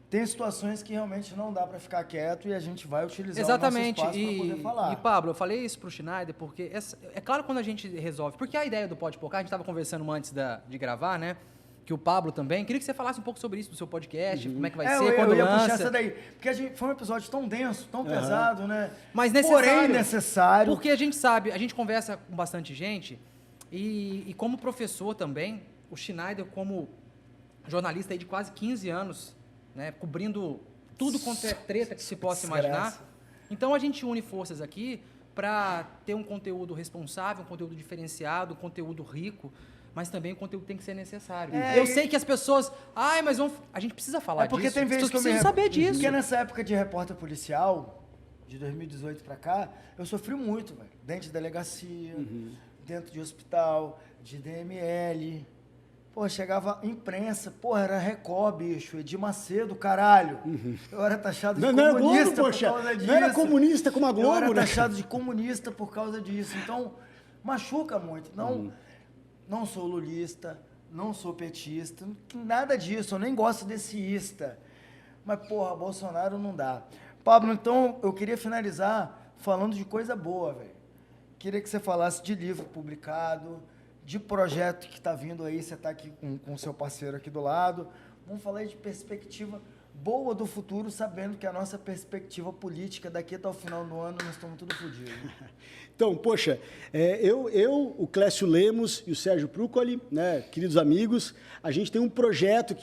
tem situações que realmente não dá para ficar quieto e a gente vai utilizar Exatamente. o nosso espaço para poder falar. E, Pablo, eu falei isso pro Schneider porque é claro quando a gente resolve, porque a ideia do Pode Pocar, a gente estava conversando antes de gravar, né? Que o Pablo também, queria que você falasse um pouco sobre isso do seu podcast, como é que vai ser, quando eu ia lança. puxar essa daí, porque foi um episódio tão denso, tão pesado, né? Mas necessário. Porém necessário. Porque a gente sabe, a gente conversa com bastante gente e como professor também, o Schneider como jornalista aí de quase 15 anos, né, cobrindo tudo quanto é treta que se possa imaginar. Então a gente une forças aqui para ter um conteúdo responsável, um conteúdo diferenciado, um conteúdo rico, mas também o conteúdo tem que ser necessário. Eu sei que as pessoas, mas a gente precisa falar porque disso. tem vezes que eu precisam saber disso. Porque nessa época de repórter policial, de 2018 para cá, eu sofri muito, velho. Dentro de delegacia, dentro de hospital, de DML. Pô, chegava imprensa, era Record, bicho, Edir Macedo, caralho. Eu era taxado de comunista por causa disso. Não era comunista como a Globo, eu era né? taxado de comunista por causa disso. Então, machuca muito. Não sou lulista, não sou petista, nada disso, eu nem gosto desse ista. Mas, Bolsonaro não dá. Pablo, então, eu queria finalizar falando de coisa boa, velho. Queria que você falasse de livro publicado, de projeto que está vindo aí, você está aqui com o seu parceiro aqui do lado. Vamos falar aí de perspectiva boa do futuro, sabendo que a nossa perspectiva política daqui até o final do ano, nós estamos tudo fodidos. Então, poxa, o Clécio Lemos e o Sérgio Prucoli, né, queridos amigos, a gente tem um projeto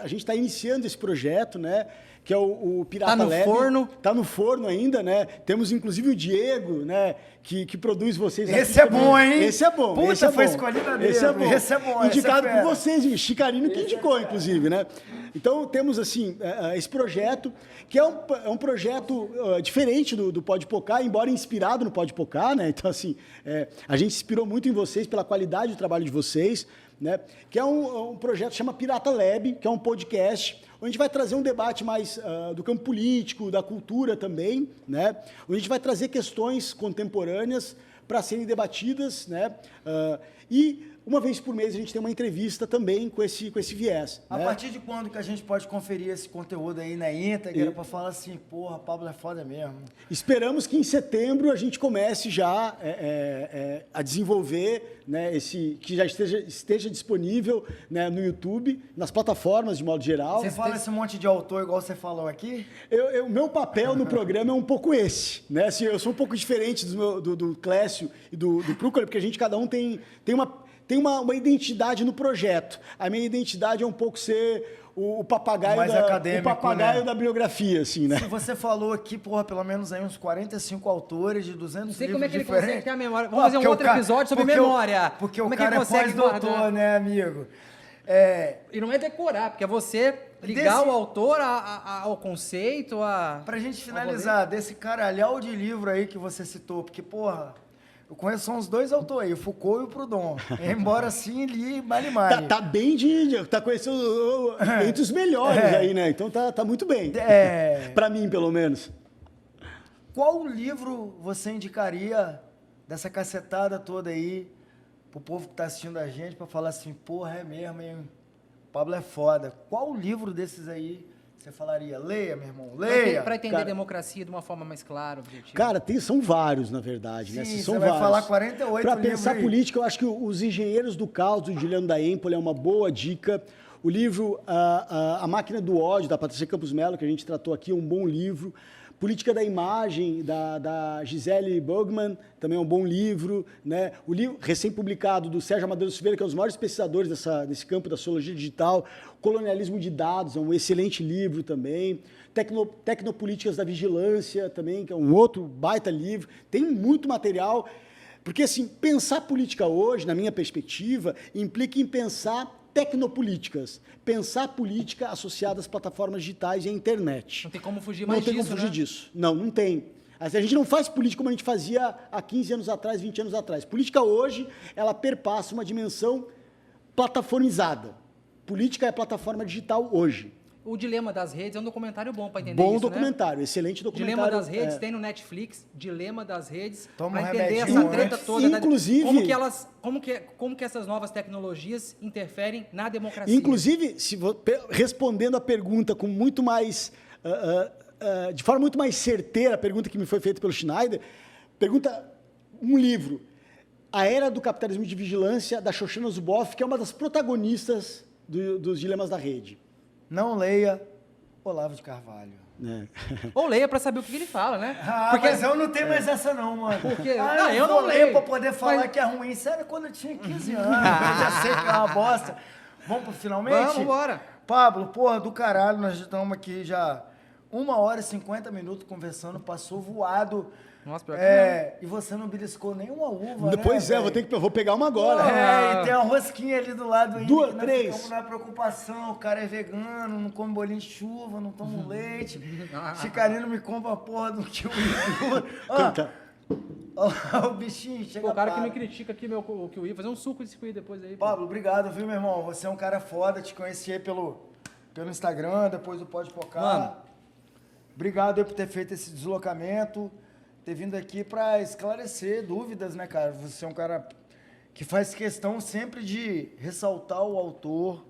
a gente está iniciando esse projeto, né, que é o Pirata Lab. Tá no forno. Tá no forno ainda, né? Temos inclusive o Diego, né, que produz vocês. Esse é bom, hein? Esse é bom. Puta, esse é foi bom. escolhido a dedo. Esse é bom. Esse é bom. Indicado esse é por vocês, o Chicarino que indicou, inclusive, né? Então, temos, assim, esse projeto, que é um projeto diferente do Pode Pocar, embora inspirado no Pode Pocar, né? Então, assim, a gente se inspirou muito em vocês, pela qualidade do trabalho de vocês, né? Que é um projeto que chama Pirata Lab, que é um podcast, onde a gente vai trazer um debate mais do campo político, da cultura também, né? Onde a gente vai trazer questões contemporâneas para serem debatidas, né? E uma vez por mês a gente tem uma entrevista também com esse viés. A né? partir de quando que a gente pode conferir esse conteúdo aí na íntegra para falar assim, porra, Pablo é foda mesmo? Esperamos que em setembro a gente comece já a desenvolver, né, que já esteja disponível, né, no YouTube, nas plataformas de modo geral. Você fala esse monte de autor igual você falou aqui? O meu papel no programa é um pouco esse, né? Assim, eu sou um pouco diferente do Clécio e do Prúcolo, porque a gente, cada um tem uma identidade no projeto. A minha identidade é um pouco ser o papagaio, mais acadêmico, o papagaio né? da bibliografia, assim, né? Se você falou aqui, porra, pelo menos aí uns 45 autores de 200 Não sei livros como é que ele diferentes. consegue ter a memória. Vamos fazer um outro episódio sobre memória. Porque como o é que ele cara é consegue pós-doutor, guardar? né, amigo? E não é decorar, porque é você ligar o autor ao conceito, Pra gente finalizar, desse caralhau de livro aí que você citou, porque, porra, eu conheço só uns 2 autores aí, o Foucault e o Proudhon. Embora assim, li Mali. Tá bem tá conhecendo entre os melhores aí, né? Então tá muito bem. Pra mim, pelo menos. Qual livro você indicaria dessa cacetada toda aí pro povo que tá assistindo a gente pra falar assim, porra, é mesmo, hein? Pablo é foda. Qual livro desses aí você falaria? Leia, meu irmão, leia. Pra entender Cara, democracia de uma forma mais clara, objetiva. Cara, são vários, na verdade, né? Sim, São você vai vários. falar 48 Para livros pensar aí. política, eu acho que Os Engenheiros do Caos, do Juliano da Empoli, é uma boa dica. O livro A Máquina do Ódio, da Patrícia Campos Mello, que a gente tratou aqui, é um bom livro. Política da Imagem, da Gisele Bugman, também é um bom livro. Né? O livro recém-publicado do Sérgio Amadeu Silveira, que é um dos maiores pesquisadores desse campo da sociologia digital. Colonialismo de Dados, é um excelente livro também. Tecnopolíticas da Vigilância, também, que é um outro baita livro. Tem muito material, porque assim, pensar política hoje, na minha perspectiva, implica em pensar tecnopolíticas, pensar política associada às plataformas digitais e à internet. Não tem como fugir mais disso, Não tem como fugir né? disso. Não tem. A gente não faz política como a gente fazia há 15 anos atrás, 20 anos atrás. Política hoje, ela perpassa uma dimensão plataformizada. Política é plataforma digital hoje. O Dilema das Redes é um documentário bom para entender Bom isso, documentário, né? excelente documentário. Dilema das Redes tem no Netflix, Dilema das Redes, Toma para um entender remedinho essa treta antes. toda. Inclusive- Como que essas novas tecnologias interferem na democracia. Inclusive, respondendo a pergunta com muito mais, de forma muito mais certeira, a pergunta que me foi feita pelo Schneider, pergunta um livro, A Era do Capitalismo de Vigilância, da Shoshana Zuboff, que é uma das protagonistas dos Dilemas da Rede. Não leia Olavo de Carvalho. Né? Ou leia para saber o que ele fala, né? Mas eu não tenho mais essa não, mano. Porque- Ah, não, eu vou não ler leio. pra poder falar Mas- que é ruim. Sério, quando eu tinha 15 anos, eu já sei que é uma bosta. Vamos pro finalmente? Vamos, embora. Pablo, porra, do caralho, nós já estamos aqui já 1h e 50 minutos conversando, passou voado. Nossa, pior que não. E você não beliscou nenhuma uva, Pois né, é, velho? vou pegar uma agora. E tem uma rosquinha ali do lado ainda. 2, que nós 3. ficamos na preocupação, o cara é vegano, não come bolinho de chuva, não toma leite. Chicarino me compra a porra do kiwi. Canta. Ó, o bichinho, chega Pô, o cara que para. me critica aqui, o que eu ia fazer um suco desse kiwi depois aí. pô. Pablo, obrigado, viu, meu irmão? Você é um cara foda, te conheci aí pelo Instagram, depois do Pode Pocar. Mano. Obrigado aí por ter feito esse deslocamento, ter vindo aqui pra esclarecer dúvidas, né, cara? Você é um cara que faz questão sempre de ressaltar o autor,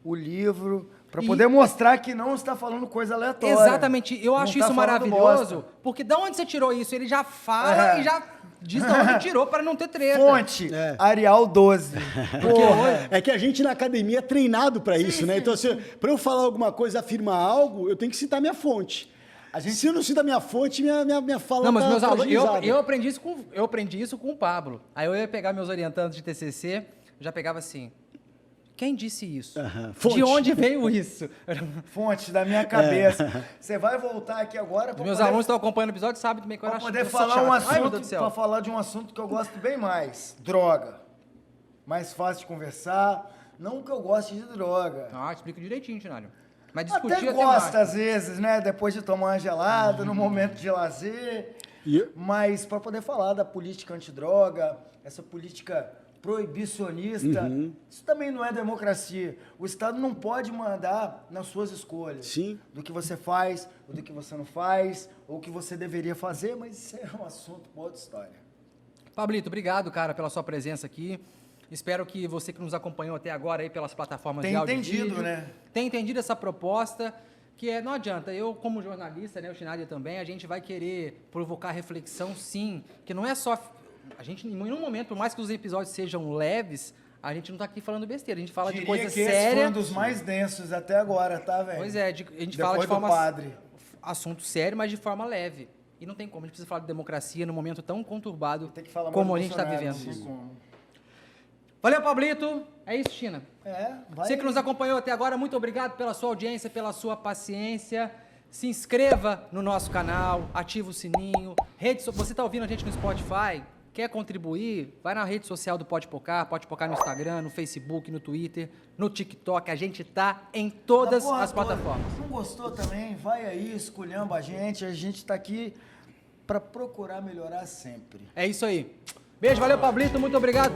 o livro, pra poder mostrar que não está falando coisa aleatória. Exatamente, eu Não acho tá isso falando maravilhoso, bosta. porque da onde você tirou isso? Ele já fala e já diz de onde tirou para não ter treta. Fonte, Arial 12. Porra. É que a gente na academia é treinado para isso, né? Então, para eu falar alguma coisa, afirmar algo, eu tenho que citar minha fonte. Se eu não citar minha fonte, minha fala Não, mas tá meus alunos, fragilizada. eu aprendi isso com o Pablo. Aí eu ia pegar meus orientandos de TCC, já pegava assim, quem disse isso? Fonte. De onde veio isso? Fonte da minha cabeça. Você vai voltar aqui agora para Meus alunos estão acompanhando o episódio, sabem também que eu Pra acho poder eu sou falar chato. um Ai, meu assunto, Deus do céu. pra falar de um assunto que eu gosto bem mais. Droga. Mais fácil de conversar. Não que eu goste de droga. Ah, explica direitinho, Tinário. Mas discutir Até a gosta, temática. às vezes, né? Depois de tomar uma gelada, no momento de lazer. E- Mas para poder falar da política antidroga, essa política proibicionista, isso também não é democracia. O Estado não pode mandar nas suas escolhas. Sim. Do que você faz, ou do que você não faz, ou o que você deveria fazer, mas isso é um assunto para outra história. Pablito, obrigado, cara, pela sua presença aqui. Espero que você que nos acompanhou até agora aí pelas plataformas Tem de áudio e entendido, vídeo, né? tem entendido essa proposta, que é, não adianta, eu como jornalista, né, o Schneider também, a gente vai querer provocar reflexão, sim, que não é só, a gente, em nenhum momento, por mais que os episódios sejam leves, a gente não está aqui falando besteira, a gente fala de coisa que esse foi séria. um dos mais densos até agora, tá, velho? Pois é, a gente Depois fala de do forma padre. assunto sério, mas de forma leve. E não tem como, a gente precisa falar de democracia num momento tão conturbado Tem que falar como a mais do gente está Bolsonaro, vivendo. não tem como. Valeu, Pablito. É isso, China. Vai. Você que nos acompanhou até agora, muito obrigado pela sua audiência, pela sua paciência. Se inscreva no nosso canal, ativa o sininho. Você está ouvindo a gente no Spotify? Quer contribuir? Vai na rede social do Pode Pocar no Instagram, no Facebook, no Twitter, no TikTok. A gente tá em todas Da porra as toda. plataformas. Não gostou também? Vai aí, esculhamba a gente tá aqui para procurar melhorar sempre. É isso aí. Beijo, valeu, Pablito. Muito obrigado.